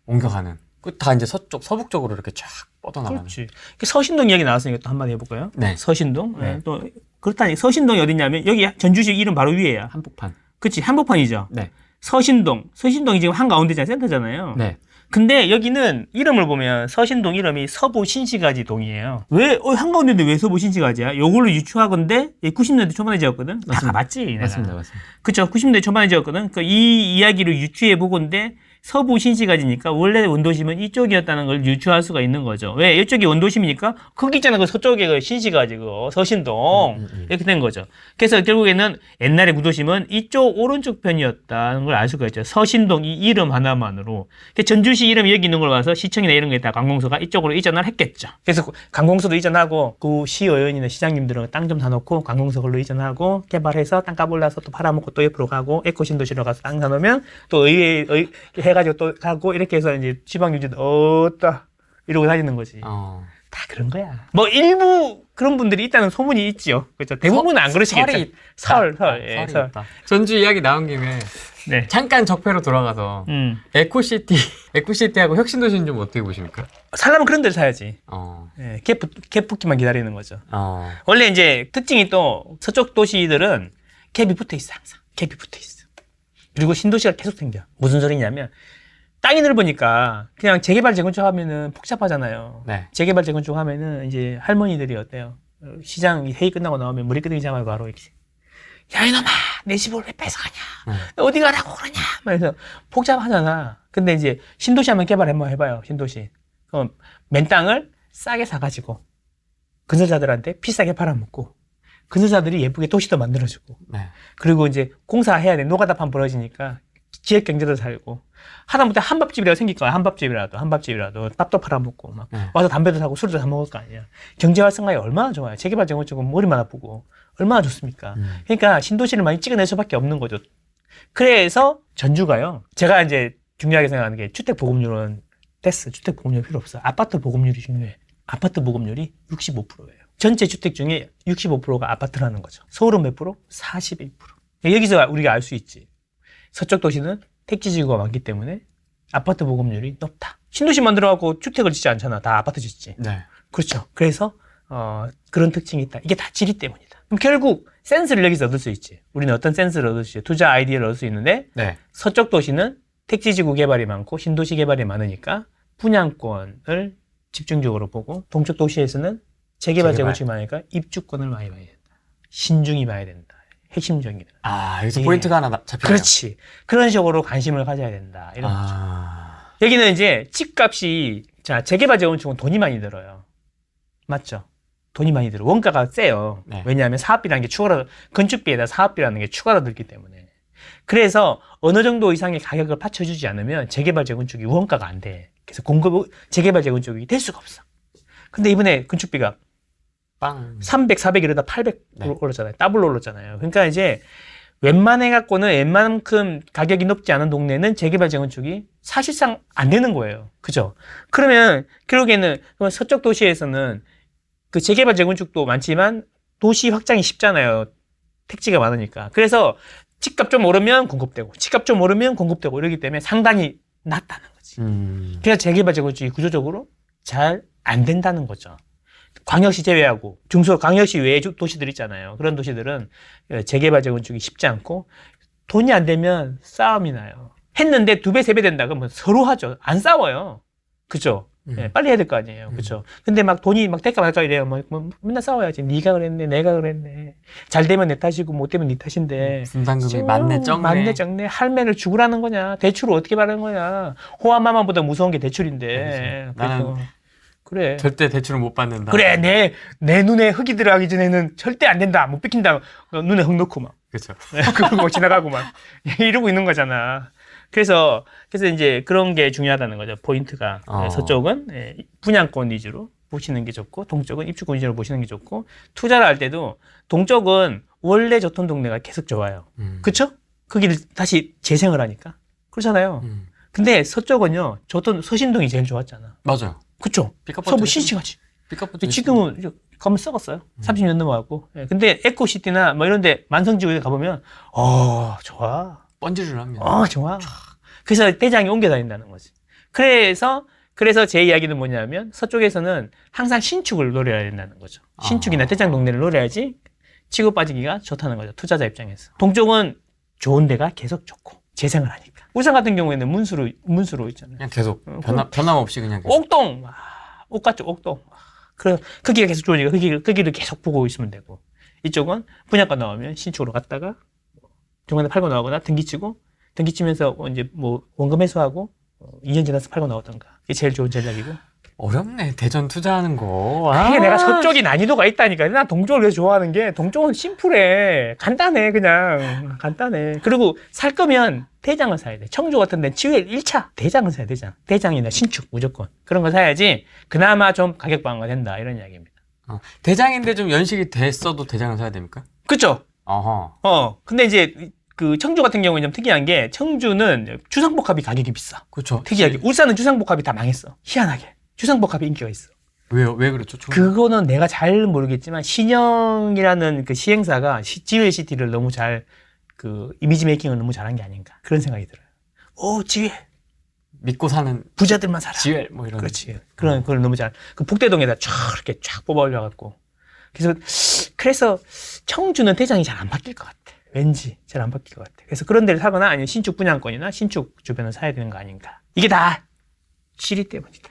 옮겨가는. 다 이제 서북쪽으로 이렇게 쫙 뻗어나가는. 그렇지. 서신동 이야기 나왔으니까 또 한마디 해볼까요? 네. 서신동. 네. 네. 또 그렇다니 서신동이 어디냐면 여기 전주시 이름 바로 위에야. 한복판. 그렇지. 한복판이죠. 네. 서신동이 지금 한가운데잖아요. 센터잖아요. 네. 근데 여기는 이름을 보면 서신동 이름이 서부 신시가지 동이에요. 왜 한가운데인데 왜 서부 신시가지야? 요걸로 유추하건데 90년대 초반에 지었거든. 다 가봤지. 맞습니다. 그렇죠. 90년대 초반에 지었거든. 이 이야기를 유추해 보건데 서부 신시가지니까 원래 원도심은 이쪽이었다는 걸 유추할 수가 있는 거죠. 왜? 이쪽이 원도심이니까 거기 있잖아. 그 서쪽에 그 신시가지, 그 서신동. 이렇게 된 거죠. 그래서 결국에는 옛날에 구도심은 이쪽 오른쪽 편이었다는 걸 알 수가 있죠. 서신동 이 이름 하나만으로. 전주시 이름이 여기 있는 걸 봐서 시청이나 이런 거에 다 관공서가 이쪽으로 이전을 했겠죠. 그래서 관공서도 이전하고 그 시의원이나 시장님들은 땅 좀 사놓고 관공서 걸로 이전하고 개발해서 땅값 올라서 또 팔아먹고 또 옆으로 가고 에코신도시로 가서 땅 사놓으면 또 의회 해가지고 또 가고 이렇게 해서 이제 지방유지도 어따 이러고 다니는 거지. 다 그런 거야. 뭐 일부 그런 분들이 있다는 소문이 있지요. 그렇죠. 대부분은 안 그러시겠죠. 설. 있다. 전주 이야기 나온 김에 네. 잠깐 적폐로 돌아가서 에코시티하고 혁신도시는 좀 어떻게 보십니까? 살려면 그런 데를 사야지. 네, 캡 붙기만 기다리는 거죠. 원래 이제 특징이 또 서쪽 도시들은 캡이 붙어 있어 항상. 캡이 붙어 있어. 그리고 신도시가 계속 생겨. 무슨 소리냐면 땅이 넓으니까 그냥 재개발 재건축하면은 복잡하잖아요. 네. 재개발 재건축하면은 이제 할머니들이 어때요? 시장 회의 끝나고 나오면 머리끄댕이 잡아요 바로 이렇게. 야 이놈아 내 집을 왜 뺏어가냐? 어디 가라고 그러냐? 그래서 복잡하잖아. 근데 이제 신도시 한번 개발 한번 해봐요. 신도시. 그럼 맨 땅을 싸게 사가지고 건설자들한테 비싸게 팔아먹고 건설자들이 예쁘게 도시도 만들어주고. 네. 그리고 이제 공사해야 돼. 노가다판 벌어지니까 지역 경제도 살고. 하다못해 한밥집이라도 생길 거야. 한밥집이라도 밥도 팔아먹고 막 와서 담배도 사고 술도 사 먹을 거 아니야. 경제 활성화에 얼마나 좋아요. 재개발 재건축은 머리만 아프고 얼마나 좋습니까? 그러니까 신도시를 많이 찍어낼 수밖에 없는 거죠. 그래서 전주가요. 제가 이제 중요하게 생각하는 게 주택 보급률은 됐어. 주택 보급률 필요 없어. 아파트 보급률이 중요해. 아파트 보급률이 65%예요. 전체 주택 중에 65%가 아파트라는 거죠. 서울은 몇 프로? 41%. 여기서 우리가 알 수 있지. 서쪽 도시는 택지지구가 많기 때문에 아파트 보급률이 높다. 신도시 만들어갖고 주택을 짓지 않잖아. 다 아파트 짓지. 네. 그렇죠. 그래서 그런 특징이 있다. 이게 다 지리 때문이다. 그럼 결국 센스를 여기서 얻을 수 있지. 우리는 어떤 센스를 얻을 수 있지. 투자 아이디어를 얻을 수 있는데 네. 서쪽 도시는 택지지구 개발이 많고 신도시 개발이 많으니까 분양권을 집중적으로 보고 동쪽 도시에서는 재개발 재건축이 많으니까 입주권을 많이 봐야 된다. 신중히 봐야 된다. 핵심적이다. 여기서 포인트가 하나 잡히네요. 그렇지. 그런 식으로 관심을 가져야 된다. 이런 거죠. 여기는 이제 집값이 자 재개발 재건축은 돈이 많이 들어요. 맞죠? 돈이 많이 들어. 원가가 세요. 네. 왜냐하면 사업비라는 게 추가로 건축비에다 사업비라는 게 추가로 들기 때문에. 그래서 어느 정도 이상의 가격을 받쳐주지 않으면 재개발 재건축이 원가가 안 돼. 그래서 재개발 재건축이 될 수가 없어. 근데 이번에 건축비가 300, 400 이러다 800 올랐잖아요. 더블로 올랐잖아요. 그러니까 이제 웬만해갖고는 웬만큼 가격이 높지 않은 동네는 재개발 재건축이 사실상 안 되는 거예요. 그죠? 그러면 결국에는 서쪽 도시에서는 그 재개발 재건축도 많지만 도시 확장이 쉽잖아요. 택지가 많으니까. 그래서 집값 좀 오르면 공급되고 집값 좀 오르면 공급되고 이러기 때문에 상당히 낮다는 거지. 그래서 재개발 재건축이 구조적으로 잘 안 된다는 거죠. 광역시 제외하고 광역시 외의 도시들 있잖아요. 그런 도시들은 재개발 재건축이 쉽지 않고 돈이 안 되면 싸움이 나요. 했는데 2배, 3배 된다 그러면 서로 하죠. 안 싸워요. 그죠? 네, 빨리 해야 될 거 아니에요. 그죠? 근데 막 돈이 막 대가 말까 이래요. 뭐 맨날 싸워야지. 네가 그랬네, 내가 그랬네. 잘 되면 내 탓이고 못 되면 네 탓인데. 분담금이 맞네, 적네. 맞네, 적네. 할매를 죽으라는 거냐? 대출을 어떻게 받는 거냐? 호화마마보다 무서운 게 대출인데. 나는 그래. 절대 대출을 못 받는다. 그래, 내 눈에 흙이 들어가기 전에는 절대 안 된다. 못 뺏긴다. 눈에 흙 넣고 막. 그렇죠. 그러고 지나가고 막. 이러고 있는 거잖아. 그래서 이제 그런 게 중요하다는 거죠. 포인트가. 서쪽은 분양권 위주로 보시는 게 좋고, 동쪽은 입주권 위주로 보시는 게 좋고, 투자를 할 때도 동쪽은 원래 좋던 동네가 계속 좋아요. 그쵸? 거기를 다시 재생을 하니까. 그렇잖아요. 근데 서쪽은요, 좋던 서신동이 제일 좋았잖아. 맞아요. 그쵸? 서부 신시가지. 지금은 가면 썩었어요. 30년 넘어가고. 근데 에코시티나 뭐 이런 데 만성지구에 가보면, 좋아. 번지를 합니다. 좋아. 그래서 대장이 옮겨 다닌다는 거지. 그래서 제 이야기는 뭐냐면, 서쪽에서는 항상 신축을 노려야 된다는 거죠. 신축이나 대장 동네를 노려야지 치고 빠지기가 좋다는 거죠. 투자자 입장에서. 동쪽은 좋은 데가 계속 좋고, 재생을 하니까. 울산 같은 경우에는 문수로 있잖아요. 그냥 계속 변함없이 그냥 계속. 옥동! 옥 같죠, 옥동. 그래, 크기가 계속 좋으니까 크기를 계속 보고 있으면 되고. 이쪽은 분양가 나오면 신축으로 갔다가 중간에 팔고 나오거나 등기치면서 이제 뭐 원금 회수하고 2년 지나서 팔고 나오던가. 이게 제일 좋은 전략이고. 어렵네. 대전 투자하는 거. 그게 내가 서쪽이 난이도가 있다니까. 난 동쪽을 왜 좋아하는 게 동쪽은 심플해. 간단해 그냥. 간단해. 그리고 살 거면 대장을 사야 돼. 청주 같은 데는 지회 1차 대장을 사야 되잖아. 대장이나 신축 무조건. 그런 거 사야지 그나마 좀 가격 방어가 된다. 이런 이야기입니다. 대장인데 좀 연식이 됐어도 대장을 사야 됩니까? 그쵸? 어허. 근데 이제 그 청주 같은 경우는 좀 특이한 게 청주는 주상복합이 가격이 비싸. 그렇죠. 특이하게. 울산은 주상복합이 다 망했어. 희한하게. 주상복합이 인기가 있어. 왜요? 왜 그렇죠? 그거는 내가 잘 모르겠지만 신영이라는 그 시행사가 지회시티를 너무 잘 그 이미지 메이킹을 너무 잘한 게 아닌가 그런 생각이 들어요. 오 지회 믿고 사는 부자들만 살아. 지회 뭐 이런. 그렇지. 그런 걸 너무 잘. 그 북대동에다 쫙 이렇게 쫙 뽑아 올려갖고. 그래서 청주는 대장이 잘 안 바뀔 것 같아. 왠지 잘 안 바뀔 것 같아. 그래서 그런 데를 사거나 아니면 신축 분양권이나 신축 주변을 사야 되는 거 아닌가. 이게 다 시리 때문이다.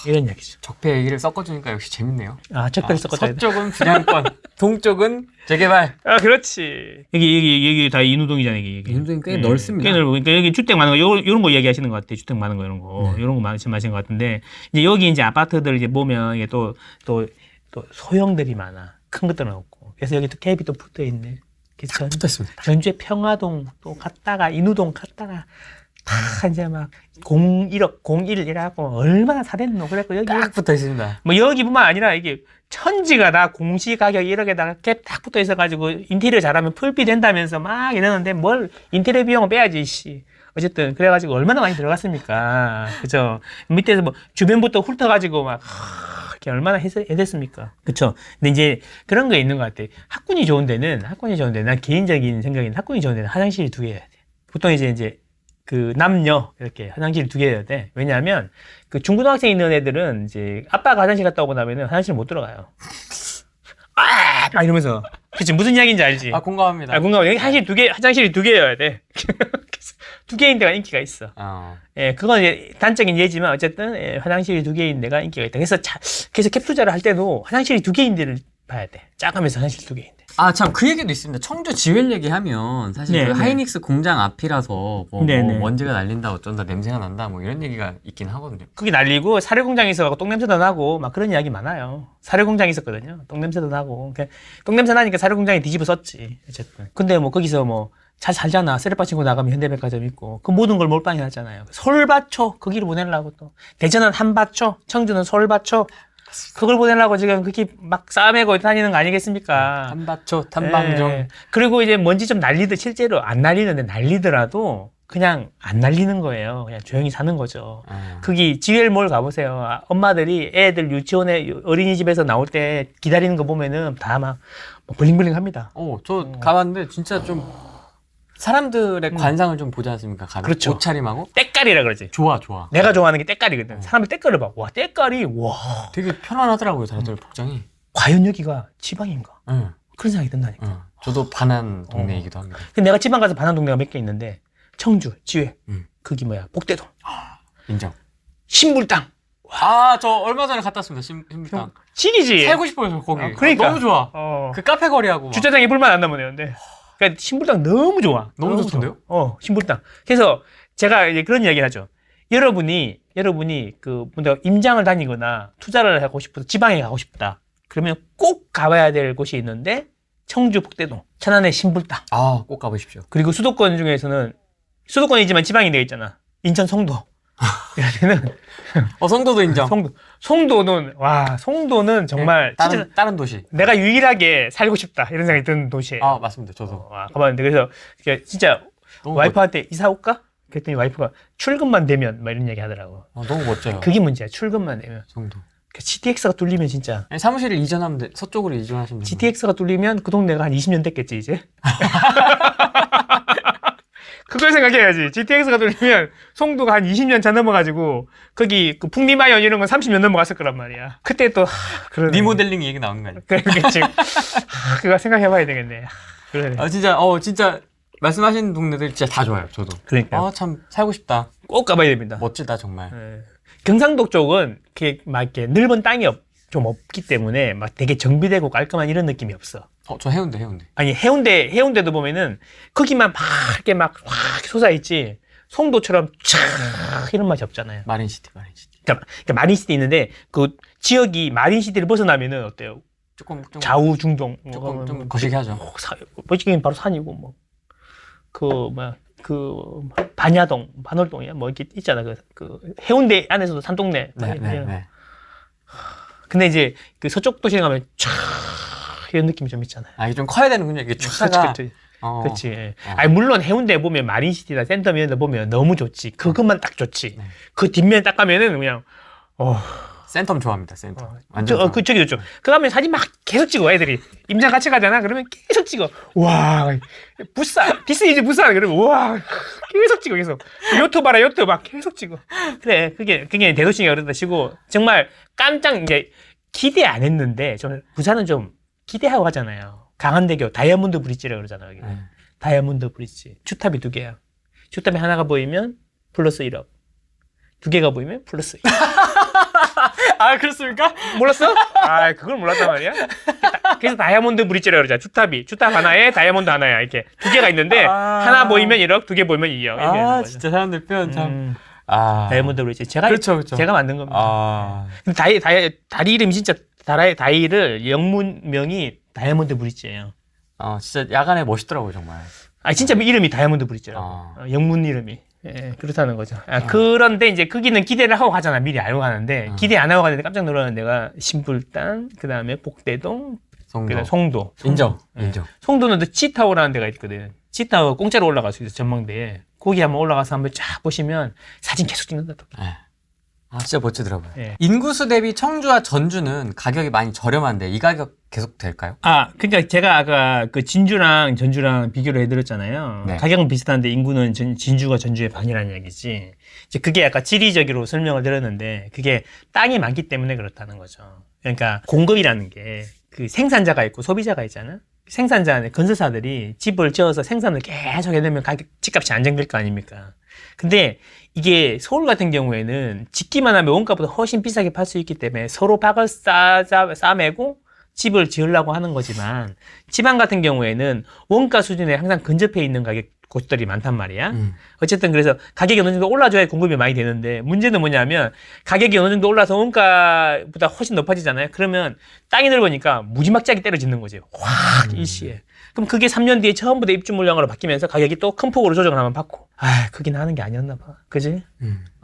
이런 얘기죠. 적폐 얘기를 섞어주니까 역시 재밌네요. 적폐를 섞어줘야 돼. 서쪽은 분양권, 동쪽은 재개발. 그렇지. 여기 다 인우동이잖아, 이게. 인우동이 꽤 넓습니다. 꽤 넓고. 그러니까 여기 주택 많은 거, 이런 거 얘기하시는 것 같아. 주택 많은 거, 이런 거. 이런 거 말씀하시는 것 같은데, 이제 여기 이제 아파트들 이제 보면, 이게 또 소형들이 많아. 큰 것들은 없고. 그래서 여기 또 갭이 또 붙어 있네. 붙어 있습니다. 전주의 평화동 또 갔다가, 인우동 갔다가, 다 이제 막 01억, 01이라고 얼마나 사댔노. 그래갖고 여기. 딱 붙어 있습니다. 뭐 여기뿐만 아니라 이게 천지가 다 공시 가격 1억에다가 갭 딱 붙어 있어가지고 인테리어 잘하면 풀비 된다면서 막 이러는데 뭘 인테리어 비용을 빼야지, 씨. 어쨌든 그래가지고 얼마나 많이 들어갔습니까. 그죠? 밑에서 뭐 주변부터 훑어가지고 막 이렇게 얼마나 해댔습니까. 그쵸? 근데 이제 그런 거 있는 것 같아. 학군이 좋은 데는 난 개인적인 생각에는 학군이 좋은 데는 화장실이 2개여야 돼. 보통 이제 그 남녀 이렇게 화장실 2개여야 돼. 왜냐하면 그 중고등학생 있는 애들은 이제 아빠가 화장실 갔다 오고 나면은 화장실 못 들어가요. 막 이러면서. 그치 무슨 이야기인지 알지? 공감합니다. 공감. 여기 화장실이 2개여야 돼. 2개인 데가 인기가 있어. 예, 그건 이제 단적인 예지만 어쨌든 화장실이 2개인 데가 인기가 있다. 그래서 캡 투자를 할 때도 화장실이 2개인 데를 봐야 돼. 작으면서 화장실 2개인 데. 참 그 얘기도 있습니다. 청주 지회 얘기하면 사실 그 하이닉스 공장 앞이라서 뭐 먼지가 날린다 어쩐다 냄새가 난다 뭐 이런 얘기가 있긴 하거든요. 그게 날리고 사료공장에 있어가지고 똥냄새도 나고 막 그런 이야기 많아요. 사료공장에 있었거든요. 똥냄새도 나고. 똥냄새 나니까 사료공장에 뒤집어 썼지. 어쨌든. 근데 뭐 거기서 뭐 잘 살잖아. 쓰레빠 친구 나가면 현대백화점 있고 그 모든 걸 몰빵해 놨잖아요. 솔밭초 거기로 보내려고 또. 대전은 한밭초, 청주는 솔밭초. 그걸 보내려고 지금 그렇게 막 싸매고 다니는 거 아니겠습니까? 한밭초, 탐방정. 그리고 이제 먼지 좀 실제로 안 날리는데 날리더라도 그냥 안 날리는 거예요. 그냥 조용히 사는 거죠. 거기 GL몰 가보세요. 엄마들이 애들 유치원에 어린이집에서 나올 때 기다리는 거 보면은 다 막 블링블링 합니다. 저 가봤는데 진짜 좀 사람들의 관상을 좀 보지 않습니까? 그렇죠. 옷차림하고 때깔이라 그러지. 좋아. 내가 좋아하는 게 때깔이거든. 사람들 때깔을 봐. 와, 때깔이 와. 되게 편안하더라고요, 다들 복장이. 과연 여기가 지방인가? 응. 그런 생각이 든다니까. 저도 반한 동네이기도 합니다. 근데 내가 지방 가서 반한 동네가 몇 개 있는데 청주, 지회, 거기 복대동, 인정. 신불당. 저 얼마 전에 갔다 왔습니다. 신불당. 찐이지. 살고 싶어요, 거기. 그러니까. 너무 좋아. 그 카페 거리하고. 주차장에 불만 안 나면 되는데. 그러니까 신불당 너무 좋아. 너무 좋던데요? 신불당. 그래서 제가 이제 그런 이야기 하죠. 여러분이 그 뭔가 임장을 다니거나 투자를 하고 싶어서 지방에 가고 싶다. 그러면 꼭 가봐야 될 곳이 있는데 청주 북대동, 천안의 신불당. 꼭 가보십시오. 그리고 수도권 중에서는 수도권이지만 지방이 되어 있잖아. 인천 송도. 이럴 때는 송도도 인정. 송도는 정말 다른 도시. 내가 유일하게 살고 싶다 이런 생각이 드는 도시예요. 맞습니다. 저도. 가봤는데 그래서 진짜 와이프한테 이사 올까? 그랬더니 와이프가 출근만 되면 막 이런 얘기 하더라고. 너무 멋져요. 그게 문제야. 출근만 되면. 송도. GTX가 뚫리면 진짜. 사무실을 이전하면 서쪽으로 이전하시면 돼요. GTX가 뚫리면 그 동네가 한 20년 됐겠지 이제. 그걸 생각해야지. GTX가 뚫리면 송도가 한 20년 차 넘어가지고 거기 그 풍리마연 이런 건 30년 넘어갔을 거란 말이야. 그때 또 그런 리모델링 얘기 나오는 거 아니야? 그렇겠지. 그거 생각해봐야 되겠네. 그래. 진짜 말씀하신 동네들 진짜 다 좋아요. 저도. 그러니까. 참 살고 싶다. 꼭 가봐야 됩니다. 멋지다 정말. 경상도 쪽은 이렇게 넓은 땅이 좀 없기 때문에 막 되게 정비되고 깔끔한 이런 느낌이 없어. 저 해운대. 아니 해운대도 보면은 거기만 막 이렇게 막 확 솟아있지. 송도처럼 촥 이런 맛이 없잖아요. 마린시티. 그러니까 마린시티 있는데 그 지역이 마린시티를 벗어나면은 어때요? 조금 좌우 중동 좀 거시기하죠. 솔직히 바로 산이고 뭐 반야동, 반월동이야 뭐 이렇게 있잖아. 그 해운대 안에서도 산동네. 네. 근데 이제 그 서쪽 도시에 가면 쫙 이런 느낌이 좀 있잖아요. 아, 이게 좀 커야 되는군요. 이게 차가. 그렇지. 예. 아니 물론 해운대 보면 마린시티나 센텀 이런 데 보면 너무 좋지. 그것만 딱 좋지. 네. 그 뒷면 딱 가면은 그냥 센텀 좋아합니다. 센텀. 완전. 저기 좋죠. 그 가면 사진 막 계속 찍어 애들이. 임장 같이 가잖아. 그러면 계속 찍어. 와, 부산 디스니지 부산 그러면 와 계속 찍어 계속. 요트 봐라 요트 막 계속 찍어. 그래 그게 대도시가 그러다 치고 정말 깜짝 이제 기대 안 했는데 좀 부산은 좀 기대하고 하잖아요. 강한대교 다이아몬드 브릿지라고 그러잖아요. 다이아몬드 브릿지. 주탑이 2개야. 주탑이 하나가 보이면 플러스 1억. 2개가 보이면 플러스 2억. 아, 그렇습니까? 몰랐어? 아, 그걸 몰랐단 말이야? 그래서 다이아몬드 브릿지라고 그러잖아. 주탑 하나에 다이아몬드 하나야. 이렇게 2개가 있는데 하나 보이면 1억, 2개 보이면 2억. 아, 진짜 사람들 표현 참. 다이아몬드 브릿지. 그렇죠. 제가 만든 겁니다. 근데 다리 이름이 진짜 다리를 영문명이 다이아몬드 브릿지예요. 진짜 야간에 멋있더라고요, 정말. 진짜 이름이 다이아몬드 브릿지라고. 영문 이름이. 예, 그렇다는 거죠. 그런데 이제 거기는 기대를 하고 가잖아. 미리 알고 가는데 기대 안 하고 가는데 깜짝 놀라는 데가 신불당, 그 다음에 복대동, 송도. 인정. 송도는 또 치타워라는 데가 있거든. 치타워 공짜로 올라갈 수 있어, 전망대에. 거기 한번 올라가서 한번 쫙 보시면 사진 계속 찍는다. 또. 네. 진짜 멋지더라고요. 네. 인구수 대비 청주와 전주는 가격이 많이 저렴한데 이 가격 계속 될까요? 그러니까 제가 아까 그 진주랑 전주랑 비교를 해드렸잖아요. 네. 가격은 비슷한데 인구는 진주가 전주의 반이라는 이야기지. 이제 그게 약간 지리적으로 설명을 드렸는데 그게 땅이 많기 때문에 그렇다는 거죠. 그러니까 공급이라는 게 그 생산자가 있고 소비자가 있잖아. 생산자는 건설사들이 집을 지어서 생산을 계속 해내면 집값이 안정될 거 아닙니까? 근데 이게 서울 같은 경우에는 짓기만 하면 원가보다 훨씬 비싸게 팔 수 있기 때문에 서로 박을 싸매고 집을 지으려고 하는 거지만 지방 같은 경우에는 원가 수준에 항상 근접해 있는 곳들이 많단 말이야. 어쨌든 그래서 가격이 어느 정도 올라줘야 공급이 많이 되는데 문제는 뭐냐면 가격이 어느 정도 올라서 원가보다 훨씬 높아지잖아요. 그러면 땅이 넓으니까 무지막지하게 때려짓는 거지. 확 일시에. 그럼 그게 3년 뒤에 전부 다 입주 물량으로 바뀌면서 가격이 또 큰 폭으로 조정을 한번 받고. 그긴 하는 게 아니었나 봐. 그지?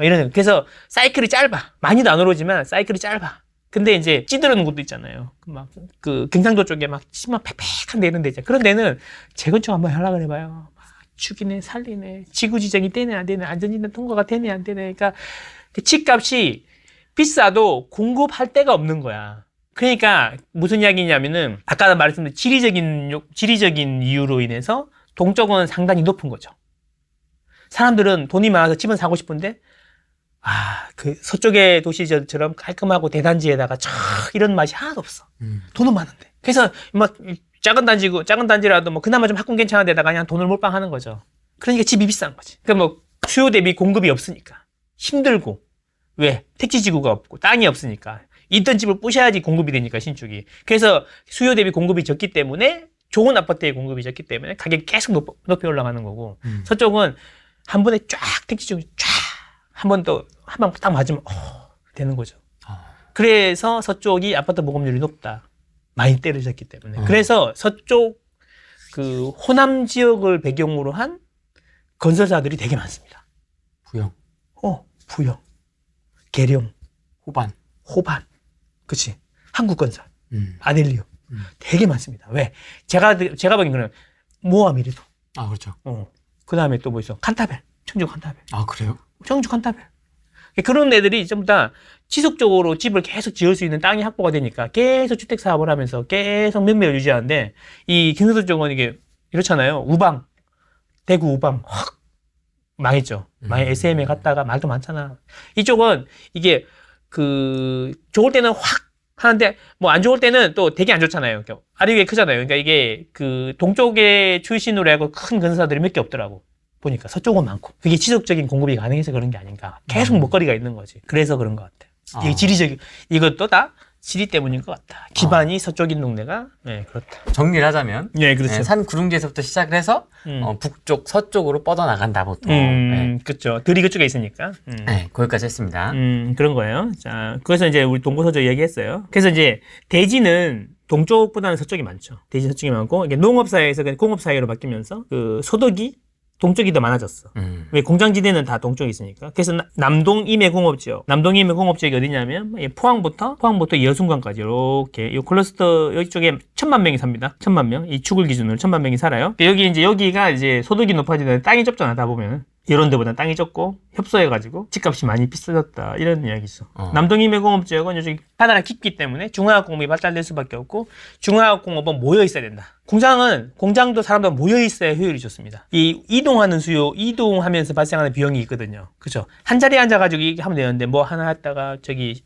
이런. 그래서 사이클이 짧아. 많이도 안 오르지만 사이클이 짧아. 근데 이제 찌들어는 곳도 있잖아요. 그 경상도 쪽에 막 팩팩한 데 있는 데 있잖아요. 그런 데는 재건축 한번 하려고 해봐요. 죽이네, 살리네, 지구지정이 되네, 안 되네, 안전진단 통과가 되네, 안 되네. 그러니까 집값이 비싸도 공급할 데가 없는 거야. 그러니까 무슨 이야기냐면은 아까 말씀드린 지리적인 이유로 인해서 동쪽은 상당히 높은 거죠. 사람들은 돈이 많아서 집은 사고 싶은데 그 서쪽의 도시처럼 깔끔하고 대단지에다가 이런 맛이 하나도 없어. 돈은 많은데. 그래서 작은 단지라도 그나마 좀 학군 괜찮은 데다가 그냥 돈을 몰빵하는 거죠. 그러니까 집이 비싼 거지. 그러니까 수요 대비 공급이 없으니까. 힘들고. 왜? 택지지구가 없고, 땅이 없으니까. 있던 집을 부셔야지 공급이 되니까, 신축이. 그래서 수요 대비 공급이 적기 때문에, 좋은 아파트의 공급이 적기 때문에 가격이 계속 높이 올라가는 거고, 서쪽은 한 번에 쫙 택지지구 한 번 딱 맞으면, 되는 거죠. 그래서 서쪽이 아파트 보급률이 높다. 많이 때려졌기 때문에. 그래서 서쪽 그 호남 지역을 배경으로 한 건설사들이 되게 많습니다. 부영. 부영. 계룡. 호반. 그치. 한국건설. 아델리오. 되게 많습니다. 왜? 제가 보기엔 그냥 모아미리도. 그렇죠. 그 다음에 또 뭐 있어? 칸타벨. 청주 칸타벨. 그래요? 청주 칸타벨. 그런 애들이 전부 다 지속적으로 집을 계속 지을 수 있는 땅이 확보가 되니까 계속 주택 사업을 하면서 계속 면밀을 유지하는데 이 경상도 쪽은 이게 이렇잖아요. 대구 우방 확 망했죠. SM에 갔다가 말도 많잖아. 이쪽은 이게 좋을 때는 확 하는데 안 좋을 때는 또 되게 안 좋잖아요. 아래위에 크잖아요. 그러니까 이게 동쪽의 출신으로 해고 큰 건설사들이 몇 개 없더라고. 보니까 서쪽은 많고 그게 지속적인 공급이 가능해서 그런 게 아닌가. 계속 먹거리가 있는 거지. 그래서 그런 것 같아요. 이게 지리적인 이것도 다 지리 때문인 것 같다. 기반이 서쪽인 동네가 네, 그렇다. 정리를 하자면 네, 그렇죠. 네, 산 구릉지에서부터 시작을 해서 북쪽, 서쪽으로 뻗어나간다 보통. 네. 그렇죠. 들이 그쪽에 있으니까. 네, 거기까지 했습니다. 그런 거예요. 자, 그래서 이제 우리 동부서적 얘기했어요. 그래서 이제 대지는 동쪽보다는 서쪽이 많죠. 대지 서쪽이 많고 이게 농업사회에서 공업사회로 바뀌면서 그 소득이 동쪽이 더 많아졌어. 왜 공장지대는 다 동쪽에 있으니까. 그래서 남동 임해공업지역. 남동 임해공업지역이 어디냐면 포항부터 여순강까지 이렇게 이 클러스터 이쪽에 1,000만 명이 삽니다. 1,000만 명. 이 축을 기준으로 1,000만 명이 살아요. 여기가 이제 소득이 높아지는 땅이 좁잖아. 다 보면. 이런 데보다 땅이 적고 협소해가지고 집값이 많이 비싸졌다 이런 이야기 있어. 남동임해공업지역은 요즘 바다가 깊기 때문에 중화학공업이 발달될 수밖에 없고 중화학공업은 모여 있어야 된다. 공장도 사람도 모여 있어야 효율이 좋습니다. 이 이동하는 수요, 이동하면서 발생하는 비용이 있거든요. 그죠? 한 자리에 앉아가지고 이렇게 하면 되는데 뭐 하나 했다가 저기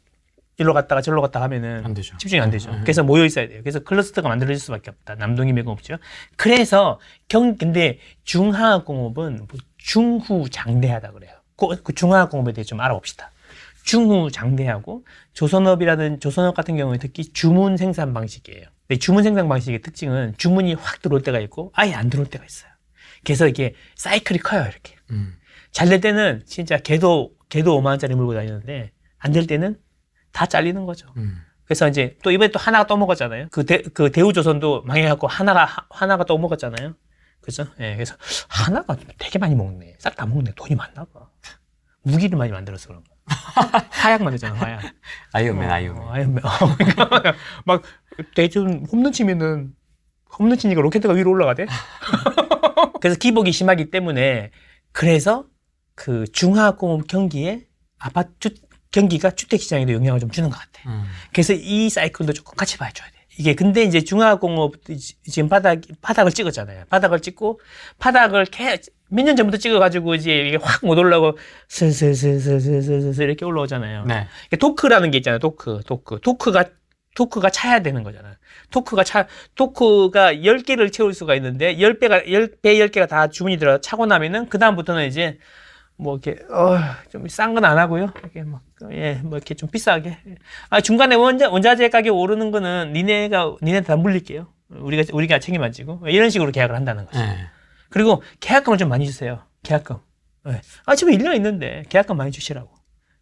일로 갔다가 절로 갔다가 하면은 안 되죠. 집중이 안 되죠. 그래서 모여 있어야 돼요. 그래서 클러스터가 만들어질 수밖에 없다. 남동임해공업지역. 그래서 근데 중화학공업은 중후장대하다 그래요. 그 중화학공업에 대해 좀 알아봅시다. 중후장대하고 조선업 같은 경우에 특히 주문 생산 방식이에요. 근데 주문 생산 방식의 특징은 주문이 확 들어올 때가 있고 아예 안 들어올 때가 있어요. 그래서 이게 사이클이 커요, 이렇게. 잘 될 때는 진짜 걔도 5만 원짜리 물고 다니는데 안 될 때는 다 잘리는 거죠. 그래서 이제 또 이번에 또 하나가 또 먹었잖아요. 그 대우조선도 망해갖고 하나가 또 먹었잖아요. 그죠? 예, 그래서 하나가 되게 많이 먹네. 싹 다 먹네. 돈이 많나 봐. 무기를 많이 만들어서 그런 거. 화약 만들잖아, 화약. 아이언맨. 아이언맨. 그러니까 막 대충 홈런 치니까 로켓트가 위로 올라가대. 그래서 기복이 심하기 때문에 그래서 그 중화공업 경기에 경기가 주택시장에도 영향을 좀 주는 것 같아. 그래서 이 사이클도 조금 같이 봐줘야 돼. 이게 근데 이제 중화공업 지금 바닥을 찍었잖아요. 바닥을 찍고 바닥을 몇 년 전부터 찍어가지고 이제 이게 확 못 올라오고 슬슬 이렇게 올라오잖아요. 네. 토크라는 게 있잖아요. 토크가 차야 되는 거잖아요. 토크가 10개를 채울 수가 있는데 10개가 다 주문이 들어 차고 나면은 그다음부터는 이제 뭐 이렇게 좀 싼 건 안 하고요. 이렇게 뭐 이렇게 좀 비싸게. 중간에 원자재 가격 오르는 거는 니네한테 다 물릴게요. 우리가 책임 안 지고 이런 식으로 계약을 한다는 거죠. 네. 그리고 계약금을 좀 많이 주세요. 계약금. 네. 지금 1년 있는데 계약금 많이 주시라고.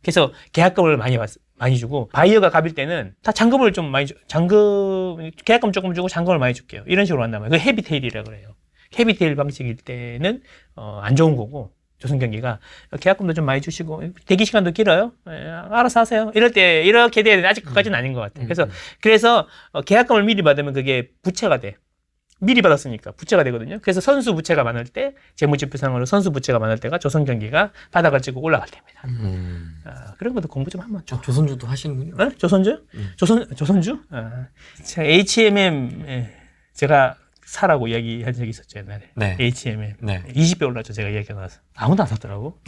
그래서 계약금을 많이 주고 바이어가 갑일 때는 다 잔금을 좀 많이 계약금 조금 주고 잔금을 많이 줄게요. 이런 식으로 한단 말이에요. 그 헤비테일이라고 그래요. 헤비테일 방식일 때는 안 좋은 거고. 조선경기가 계약금도 좀 많이 주시고 대기 시간도 길어요. 알아서 하세요. 이럴 때 이렇게 돼야 돼. 아직 그까지는 아닌 것 같아요. 그래서 계약금을 미리 받으면 그게 부채가 돼. 미리 받았으니까 부채가 되거든요. 그래서 선수 부채가 많을 때 재무지표상으로 선수 부채가 많을 때가 조선경기가 바닥을 찍고 올라갈 때입니다. 그런 것도 공부 좀 하면 좀. 조선주도 하시는군요. 네? 조선주? 조선주? 제가 HMM 제가 사라고 이야기한 적이 있었죠, 옛날에. 네. HMM. 네. 20배 올랐죠, 제가 이야기가 나와서. 아무도 안 샀더라고.